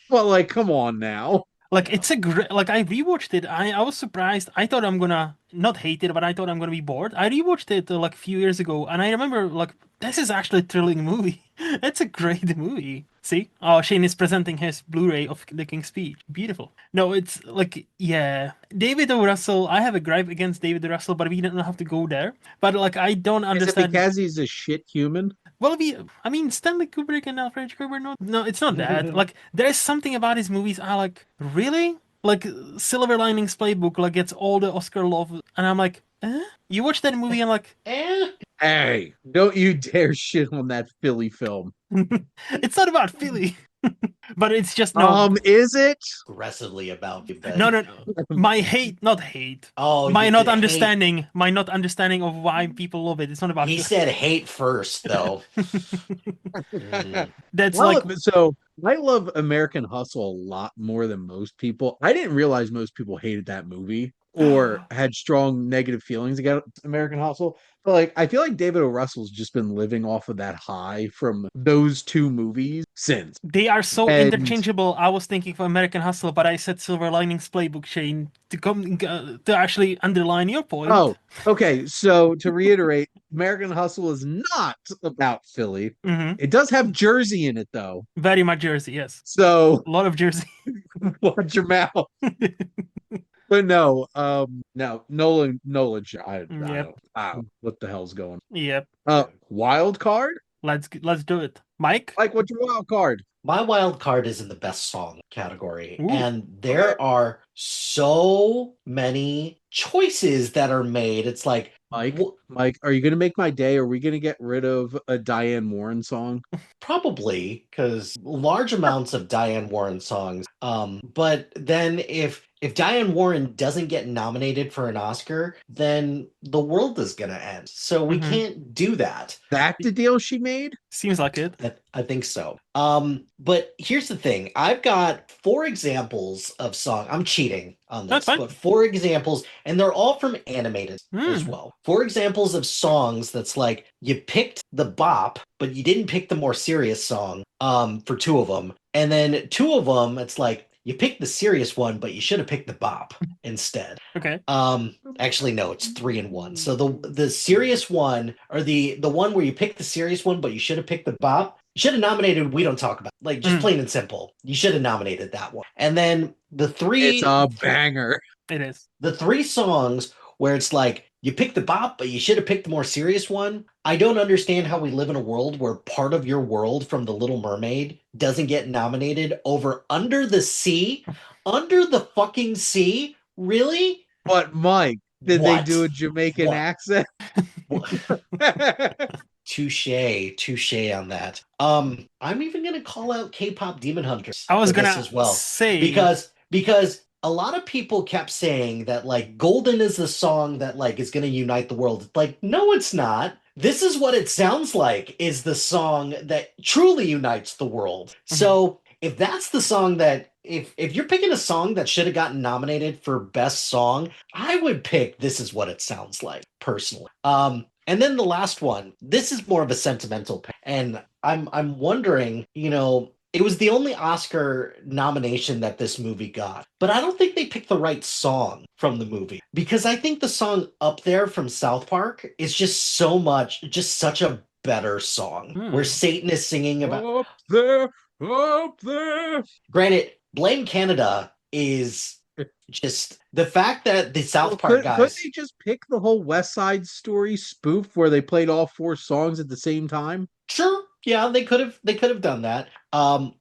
But like, come on now. Like it's a great. Like I rewatched it. I was surprised. I thought I'm gonna not hate it, but I thought I'm gonna be bored. I rewatched it like a few years ago, and I remember like this is actually a thrilling movie. It's a great movie. See? Oh, Shane is presenting his Blu-ray of The King's Speech. Beautiful. No, it's like David O. Russell. I have a gripe against David O. Russell, but we don't have to go there. But like I don't understand. Is it because he's a shit human? Well, Stanley Kubrick and Alfred Hitchcock no, it's not that. Like, there is something about his movies I like, really? Like, Silver Linings Playbook, like, gets all the Oscar love, and I'm like, eh? You watch that movie and like, eh? Hey, don't you dare shit on that Philly film. It's not about Philly. But it's just is it aggressively about no my not hate my not understanding of why people love it. It's not about he said hate first though. That's so I love American Hustle a lot more than most people. I didn't realize most people hated that movie. or had strong negative feelings about American Hustle. But like, I feel like David O. Russell's just been living off of that high from those two movies since. They are so And interchangeable. I was thinking of American Hustle, but I said Silver Linings Playbook, Shane, to actually underline your point. oh, okay. So to reiterate, American Hustle is not about Philly. Hmm. It does have Jersey in it though. Very much Jersey, yes. So A lot of Jersey. watch your mouth. But no, no, Nolan, Yep. I don't, what the hell's going Yep. on? Wild card? Let's do it. Mike? Like, what's your wild card? My wild card is in the best song category, Ooh. and Okay. there are so many choices that are made. It's like, Mike, are you gonna make my day? Are we gonna get rid of a Diane Warren song? probably because large amounts of Diane Warren songs. But then if Diane Warren doesn't get nominated for an Oscar, then the world is gonna end. So we Mhm. can't do that. That the deal she made? Seems like it. I think so. But here's the thing. I've got 4 examples of song. I'm cheating on That's this, fine. but 4 examples, and they're all from animated as Hmm. well. 4 examples of songs that's like you picked the bop, but you didn't pick the more serious song for 2 of them. And then 2 of them, it's like you picked the serious one, but you should have picked the bop instead. Okay. Actually, no, it's 3 and 1. So the serious one, or the one where you pick the serious one, but you should have picked the bop. You should have nominated We Don't Talk About. Like, just plain and simple. You should have nominated that one. And then It's a banger. It is. the 3 songs where it's like you picked the bop, but you should have picked the more serious one. I don't understand how we live in a world where part of your world from The Little Mermaid doesn't get nominated over Under the Sea. Under the fucking sea? Really? But Mike, did they What? do a Jamaican What? accent? Touche on that. I'm even gonna call out K-pop Demon Hunters I was for this gonna as well say because a lot of people kept saying that like Golden is the song that like is gonna unite the world. It's like, no, it's not. This is what it sounds like is the song that truly unites the world. So if that's the song that if you're picking a song that should have gotten nominated for best song, I would pick This Is What It Sounds Like personally. And then the last one, this is more of a sentimental pick, and I'm wondering, it was the only Oscar nomination that this movie got, but I don't think they picked the right song from the movie because I think the song Up There from South Park is just such a better song where Satan is singing about up there. Granted, Blame Canada is just the fact that the South Park Couldn't guys. they just pick the whole West Side Story spoof where they played all 4 songs at the same time? Sure, yeah, they could have done that.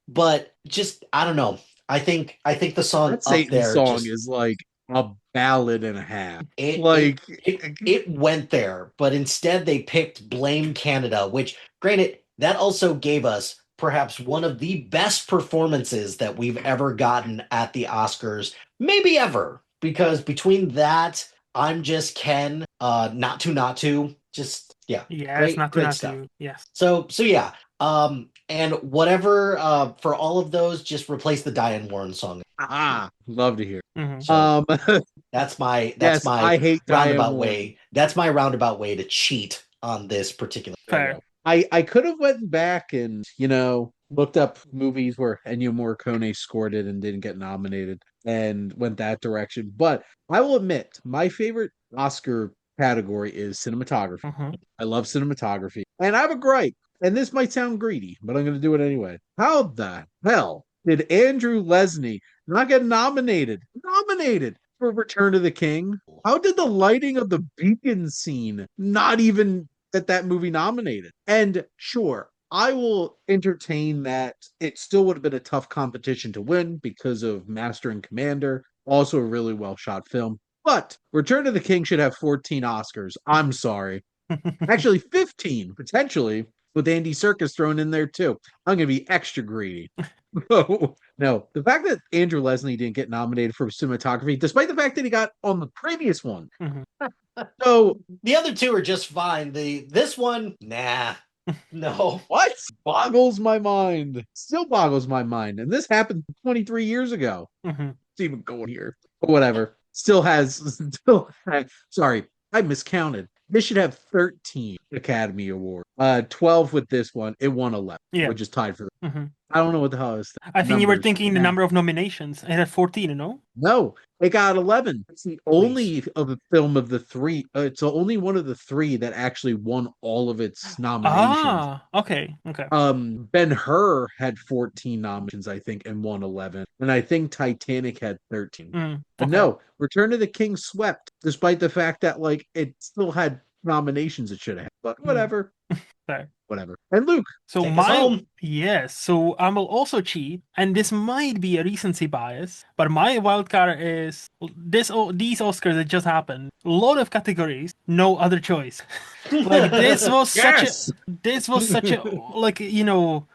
But just I don't know. I think the song That Up Satan There song is like a ballad and a half. it went there, but instead they picked Blame Canada, which granted that also gave us perhaps one of the best performances that we've ever gotten at the Oscars, maybe ever. Because between that, I'm Just Ken, Not To, just yeah, yeah, it's not great stuff. Yes. So yeah, and whatever for all of those, just replace the Diane Warren song. Love to hear. So that's my I hate roundabout Diane way. That's my roundabout way to cheat on this particular Fair. I could have went back and looked up movies where Ennio Morricone scored it and didn't get nominated and went that direction. But I will admit, my favorite Oscar category is cinematography. I love cinematography. And I have a gripe, and this might sound greedy, but I'm going to do it anyway. How the hell did Andrew Lesney not get nominated? Nominated for Return of the King? How did the lighting of the beacon scene not even get that movie nominated? And sure, I will entertain that it still would have been a tough competition to win because of Master and Commander, also a really well shot film. But Return of the King should have 14 Oscars. I'm sorry. Actually, 15, potentially, with Andy Serkis thrown in there too. I'm going to be extra greedy. No, the fact that Andrew Lesney didn't get nominated for cinematography, despite the fact that he got on the previous one. So the other two are just fine. This one, nah. No. What? Boggles my mind. Still boggles my mind. And this happened 23 years ago. It's even going here. But whatever. Sorry, I miscounted. This should have 13 Academy Awards. 12 with this one. It won 11, Yeah. which is tied for. Hmm. I don't know what the hell is I think you were numbers. thinking the number of nominations. It had 14, you know? No, it got 11. It's the only of the film of the three. It's the only one of the three that actually won all of its nominations. Ah, okay. Ben-Hur had 14 nominations, I think, and won 11. And I think Titanic had 13. But Okay. no, Return of the King swept, despite the fact that like it still had nominations it should have. But whatever. Fair. Whatever. And Luke. So Take us home. yes, so I will also cheat, and this might be a recency bias, but my wild card is these Oscars that just happened. A lot of categories, no other choice. Like Yes. this was such a like you know.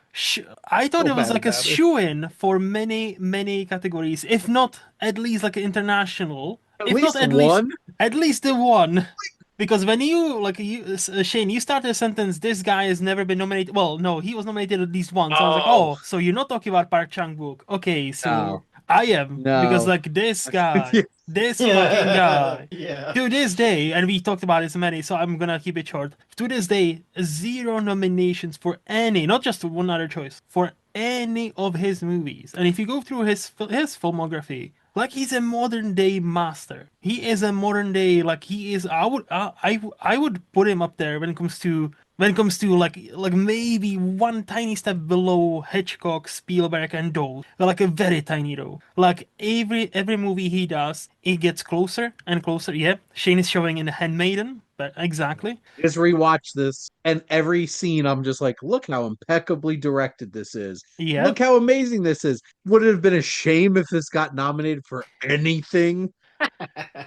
I thought So it was bad like a about it. shoe-in for many categories, if not at least like international, At if not least one. at least the one. Because when Shane, you started a sentence, this guy has never been nominated. Well, no, he was nominated at least once. I was like, Oh oh, so you're not talking about Park Chan-wook. Okay, so no. I am. Because, No. like, this fucking guy, Yeah. to this day, and we talked about this many, so I'm gonna keep it short. To this day, zero nominations for any, not just one other choice, for any of his movies. And if you go through his filmography, like he's a modern day master. He is a modern day like he is. I would put him up there when it comes to like maybe one tiny step below Hitchcock, Spielberg, and those. Like a very tiny though. Like every movie he does, it gets closer and closer. Yeah, Shane is showing in The Handmaiden, but exactly. Just rewatch this, and every scene I'm just like, look how impeccably directed this is. Yeah. Look how amazing this is. Would it have been a shame if this got nominated for anything?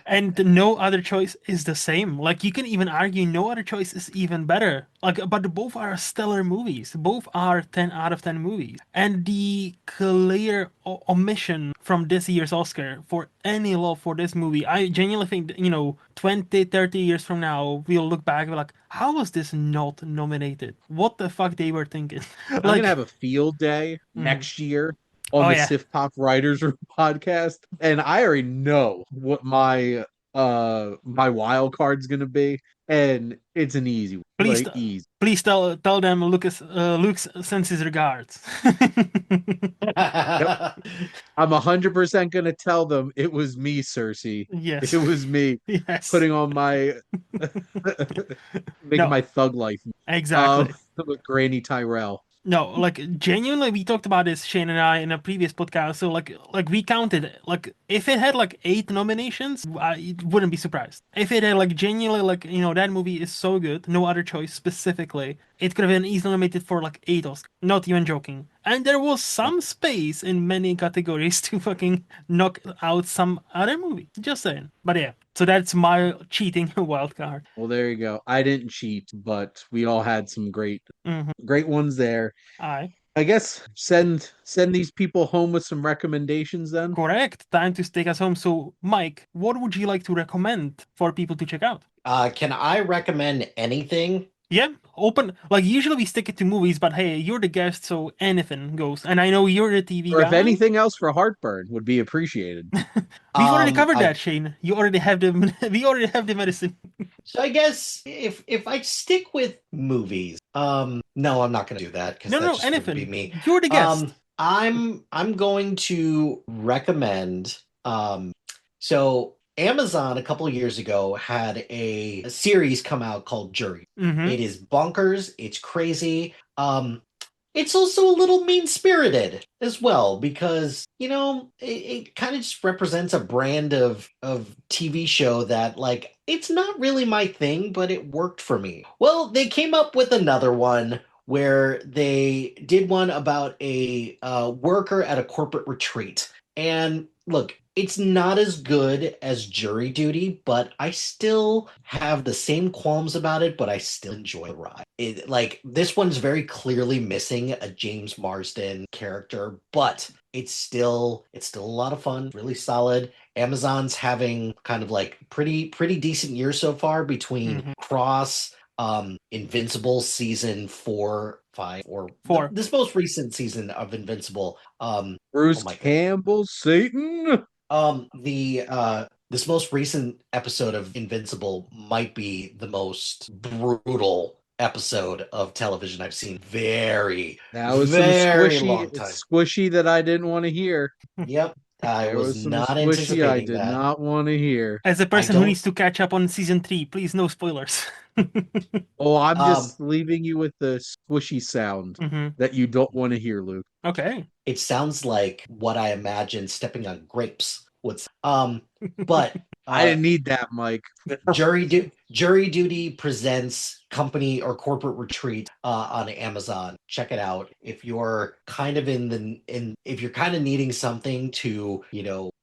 And no other choice is the same. Like you can even argue no other choice is even better. Like, but both are stellar movies. Both are 10 out of 10 movies. And the clear omission from this year's Oscar for any love for this movie, I genuinely think, 20, 30 years from now, we'll look back and be like, how was this not nominated? What the fuck they were thinking? I'm gonna Like, have a field day mhm. next year on Oh the yeah. Sif Pop Writers Room podcast, and I already know what my wild card's gonna be, and it's an easy one. Please, Like easy. please tell them Luke sends his regards. Yep. I'm 100% gonna tell them it was me, Cersei. It Yes. was me Yes. putting on my making No, my thug life exactly. with Granny Tyrell. No, like genuinely, we talked about this, Shane and I, in a previous podcast. So like we counted, like if it had like 8 nominations, I wouldn't be surprised. If it had like genuinely, like that movie is so good, no other choice specifically, it could have been easily nominated for like 8 Oscars. Not even joking. And there was some space in many categories to fucking knock out some other movie. Just saying. But yeah, so that's my cheating wild card. Well, there you go. I didn't cheat, but we all had some Mm-hmm. great ones there. Aye. I guess send these people home with some recommendations then. Correct. Time to take us home. So, Mike, what would you like to recommend for people to check out? Can I recommend anything? Yeah, open. Like, usually we stick it to movies, but hey, you're the guest, so anything goes. And I know you're the TV Or if guy. anything else for heartburn would be appreciated. We've already covered I that, Shane. You already have the we already have the medicine. So I guess if I stick with movies, no, I'm not going to do that because No, that no, just wouldn't be anything. me. You're the guest. I'm going to recommend. So Amazon a couple of years ago had a series come out called Jury. Mm-hmm. It is bonkers. It's crazy. It's also a little mean-spirited as well because, it kind of just represents a brand of TV show that, like, it's not really my thing, but it worked for me. Well, they came up with another one where they did one about a worker at a corporate retreat. And look, it's not as good as Jury Duty, but I still have the same qualms about it, but I still enjoy the ride. This one's very clearly missing a James Marsden character, but it's still a lot of fun, really solid. Amazon's having kind of like pretty decent year so far between Cross, Invincible season 4, 5, or 4. This most recent season of Invincible. Bruce oh my God. Campbell, Satan. The This most recent episode of Invincible might be the most brutal episode of television I've seen. Very, That was some very squishy, long time. squishy that I didn't want to hear. Yep. There I was was some not squishy I anticipating did that. not want to hear. As a I person who don't needs to catch up on season 3, please no spoilers. Oh, I'm um just leaving you with the squishy sound Hmm. that you don't want to hear, Luke. Okay. it sounds like what I imagine stepping on grapes would but I didn't need that, Mike. Jury Duty presents Company or Corporate Retreat on Amazon. Check it out if you're kind of if you're kind of needing something to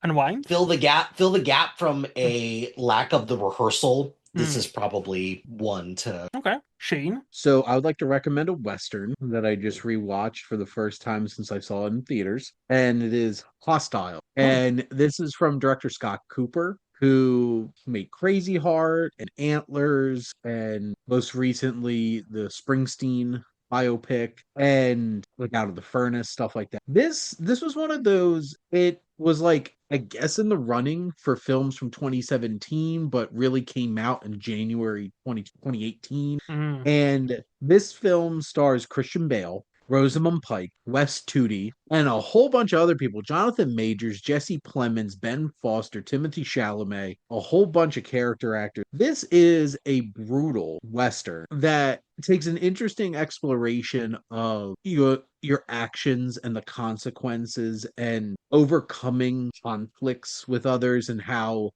Unwind. fill the gap from a lack of the rehearsal. This Mm. is probably one to. Okay. Shane. So I would like to recommend a Western that I just rewatched for the first time since I saw it in theaters, and it is Hostile. Oh. And this is from director Scott Cooper, who made Crazy Heart and Antlers, and most recently the Springsteen biopic and like Out of the Furnace, stuff like that. This was one of those, it was like I guess in the running for films from 2017, but really came out in January 2018. Mm. And this film stars Christian Bale, Rosamund Pike, Wes Tooty, and a whole bunch of other people. Jonathan Majors, Jesse Plemons, Ben Foster, Timothy Chalamet, a whole bunch of character actors. This is a brutal Western that takes an interesting exploration of your actions and the consequences and overcoming conflicts with others and how,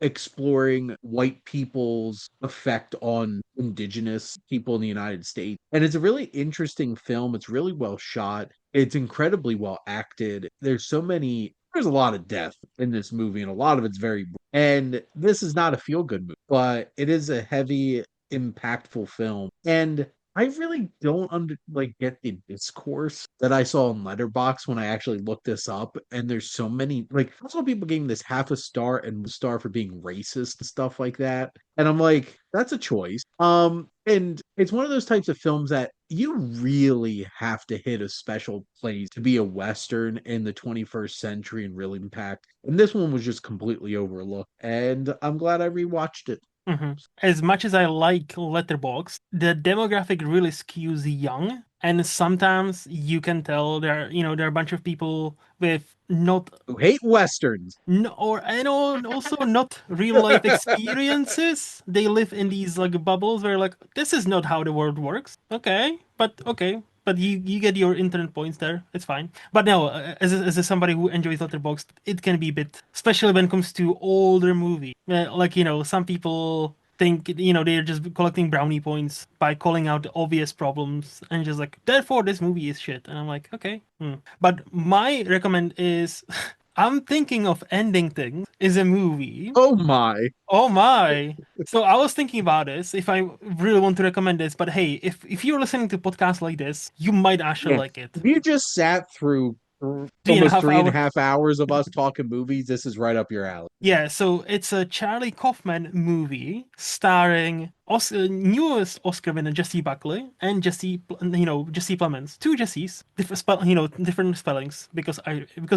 exploring white people's effect on indigenous people in the United States. And it's a really interesting film. It's really well shot. It's incredibly well acted. There's a lot of death in this movie, and a lot of it's and this is not a feel good movie, but it is a heavy, impactful film. And I really don't get the discourse that I saw in Letterbox when I actually looked this up. And there's so many, like, I saw people giving this half a star and a star for being racist and stuff like that. And I'm like, that's a choice. And it's one of those types of films that you really have to hit a special place to be a Western in the 21st century and really impact. And this one was just completely overlooked. And I'm glad I rewatched it. Hmm. As much as I like Letterboxd, the demographic really skews young, and sometimes you can tell there are a bunch of people with not Who hate Westerns. no, or and also not real life experiences. They live in these like bubbles where like this is not how the world works. Okay, but you get your internet points there. It's fine. But no, somebody who enjoys Letterboxd, it can be a bit, especially when it comes to older movie. Like some people think they're just collecting brownie points by calling out the obvious problems and just like therefore this movie is shit. And I'm like, okay. But my recommend is I'm thinking of ending things is a movie. Oh my. Oh my. So I was thinking about this if I really want to recommend this, but hey, if you're listening to podcasts like this, you might actually Yeah. like it. If you just sat through Three and a almost half three and a hour. half hours of us talking movies, this is right up your alley. Yeah, so it's a Charlie Kaufman movie starring newest Oscar winner Jesse Buckley and Jesse Plemons, two Jessies, different spellings because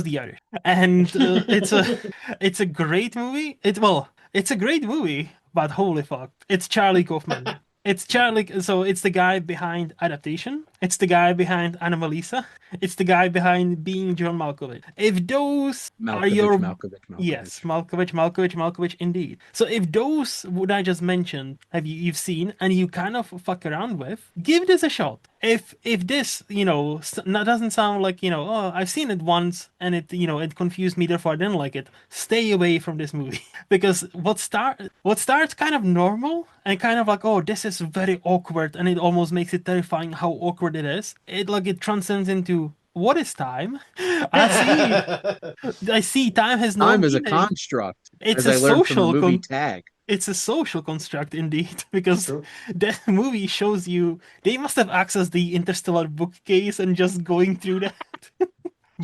the Irish, and it's a great movie. It's a great movie, but holy fuck, it's Charlie Kaufman. It's Charlie, so it's the guy behind Adaptation. It's the guy behind Anomalisa. It's the guy behind Being John Malkovich. If those are your Malkovich. yes, Malkovich, indeed. So if those what I just mentioned you've seen and you kind of fuck around with, give this a shot. If this doesn't sound like oh I've seen it once and it confused me therefore I didn't like it, stay away from this movie because what starts kind of normal and kind of like oh this is very awkward and it almost makes it terrifying how awkward it is. It transcends into what is time? I see time has no Time is a meaning. construct, It's as a I learned from the social movie Tag. it's a social construct indeed, because True. the movie shows you they must have accessed the interstellar bookcase and just going through that.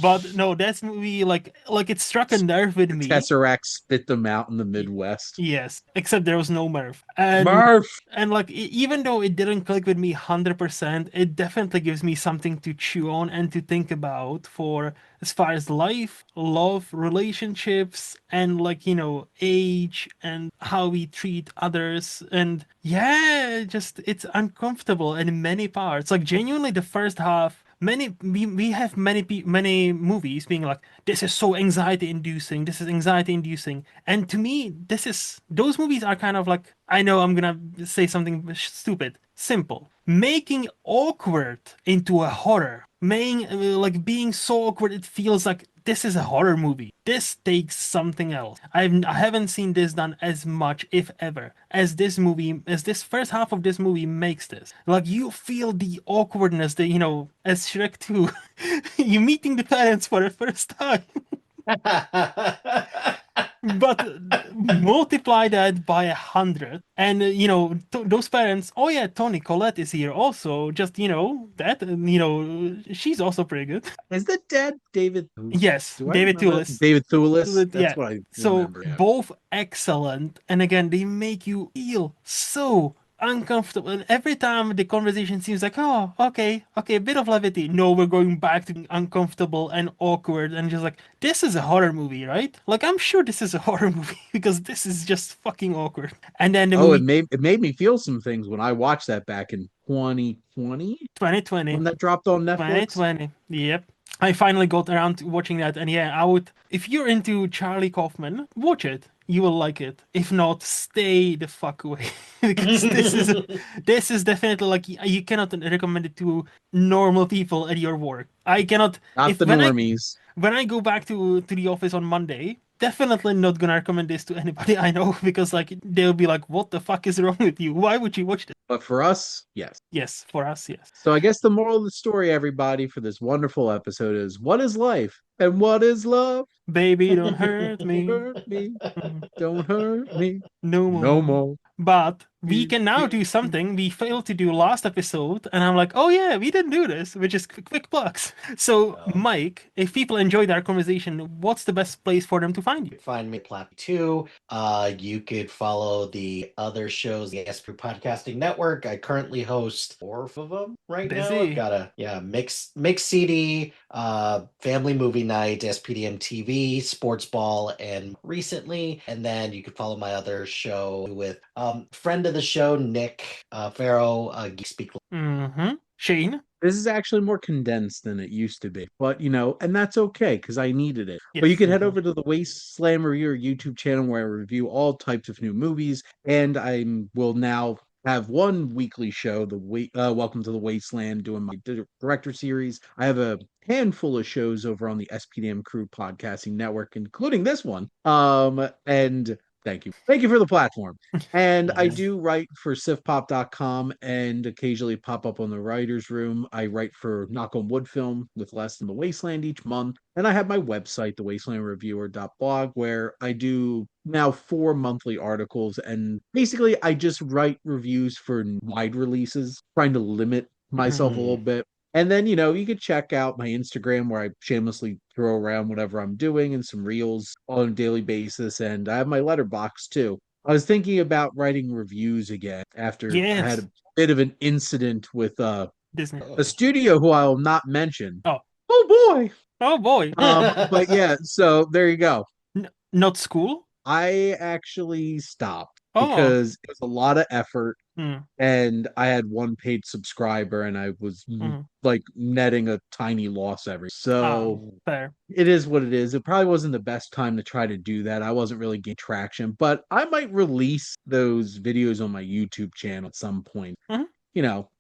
But no, that's movie like it struck a nerve with The me. Tesseract spit them out in the Midwest. Yes, except there was no Murph. And Murph! like even though it didn't click with me 100%, it definitely gives me something to chew on and to think about for as far as life, love, relationships, and age and how we treat others. And yeah, just it's uncomfortable in many parts. Like genuinely the first half we have many movies being like, this is so anxiety inducing, this is anxiety inducing, and to me those movies are kind of like, I know I'm gonna say something stupid, simple, making awkward into a horror, making like being so awkward it feels like this is a horror movie. This takes something else. I haven't seen this done as much, if ever, as this movie, as this first half of this movie makes this. Like you feel the awkwardness that, as Shrek 2, you meeting the parents for the first time. But multiply that by 100, and those parents. Oh yeah, Tony Collette is here also. Just that, she's also pretty good. Is that dad David? Yes, Do I David remember Toulis. David Thewlis? Yeah. That's what I So remember. Yeah. both excellent, and again they make you feel so uncomfortable. And every time the conversation seems like, oh, okay, okay, a bit of levity. No, we're going back to being uncomfortable and awkward, and just like, this is a horror movie, right? Like I'm sure this is a horror movie because this is just fucking awkward. And then the Oh, movie it made me feel some things when I watched that back in 2020 2020. when that dropped on Netflix. 2020. Yep. I finally got around to watching that, and yeah, I would. If you're into Charlie Kaufman, watch it. You will like it. If not, stay the fuck away because this is definitely like you cannot recommend it to normal people at your work. I cannot. Not If the normies. when I go back to the office on Monday, definitely not gonna recommend this to anybody I know because like they'll be like, "What the fuck is wrong with you? Why would you watch this?" But for us, yes. Yes, for us, yes. So I guess the moral of the story, everybody, for this wonderful episode is what is life and what is love? Baby, don't hurt me. Hurt me, Mhm. don't hurt me No no more. more. But we can now do something we failed to do last episode, and I'm like, oh yeah, we didn't do this, which is quick plugs. So, Oh. Mike, if people enjoyed our conversation, what's the best place for them to find you? Find me Plat 2. You could follow the other shows, the SP Podcasting Network. I currently host 4 of them right now. I've Busy. got a mix CD, Family Movie Night, SPDM TV, Sports Ball, and recently. And then you could follow my other show with friend of the show, Nick Farrow, Geek Speak. Mm-hmm. Shane? This is actually more condensed than it used to be. But, and that's okay because I needed it. But you Yes. can head over to the Wasteland Reviewer YouTube channel where I review all types of new movies. And I will now have one weekly show, Welcome to the Wasteland, doing my director series. I have a handful of shows over on the SPDM Crew Podcasting Network, including this one. And thank you. Thank you for the platform. And I do write for sifpop.com and occasionally pop up on the writer's room. I write for Knock on Wood Film with Less Than the Wasteland each month. And I have my website, thewastelandreviewer.blog, where I do now 4 monthly articles. And basically, I just write reviews for wide releases, trying to limit myself a little bit. And then, you could check out my Instagram where I shamelessly throw around whatever I'm doing and some reels on a daily basis. And I have my letterbox too. I was thinking about writing reviews again after I had Yes. a bit of an incident with Disney. a studio who I will not mention. Oh. Oh boy. Oh boy. But yeah, so there you go. Not school? I actually stopped Oh. because it was a lot of effort. Mm. And I had one paid subscriber and I was like netting a tiny loss so fair. it is what it is. It probably wasn't the best time to try to do that. I wasn't really getting traction, but I might release those videos on my YouTube channel at some point.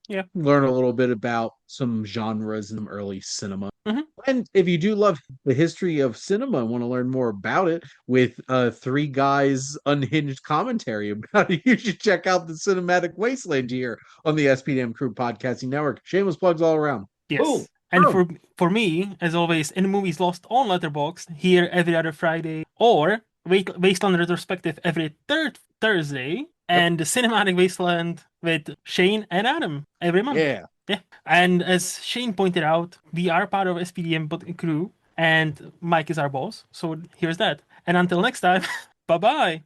Yeah. Learn a little bit about some genres and early cinema. Mm-hmm. And if you do love the history of cinema and want to learn more about it with 3 guys unhinged commentary about it, you should check out the Cinematic Wasteland here on the SPDM Crew Podcasting Network. Shameless plugs all around. Yes. Ooh. And for me, as always, in movies lost on Letterboxd, here every other Friday, or Wasteland Retrospective every third Thursday, and the Cinematic Wasteland with Shane and Adam every month. Yeah. Yeah. And as Shane pointed out, we are part of SPDM Crew, and Mike is our boss. So here's that. And until next time, bye bye.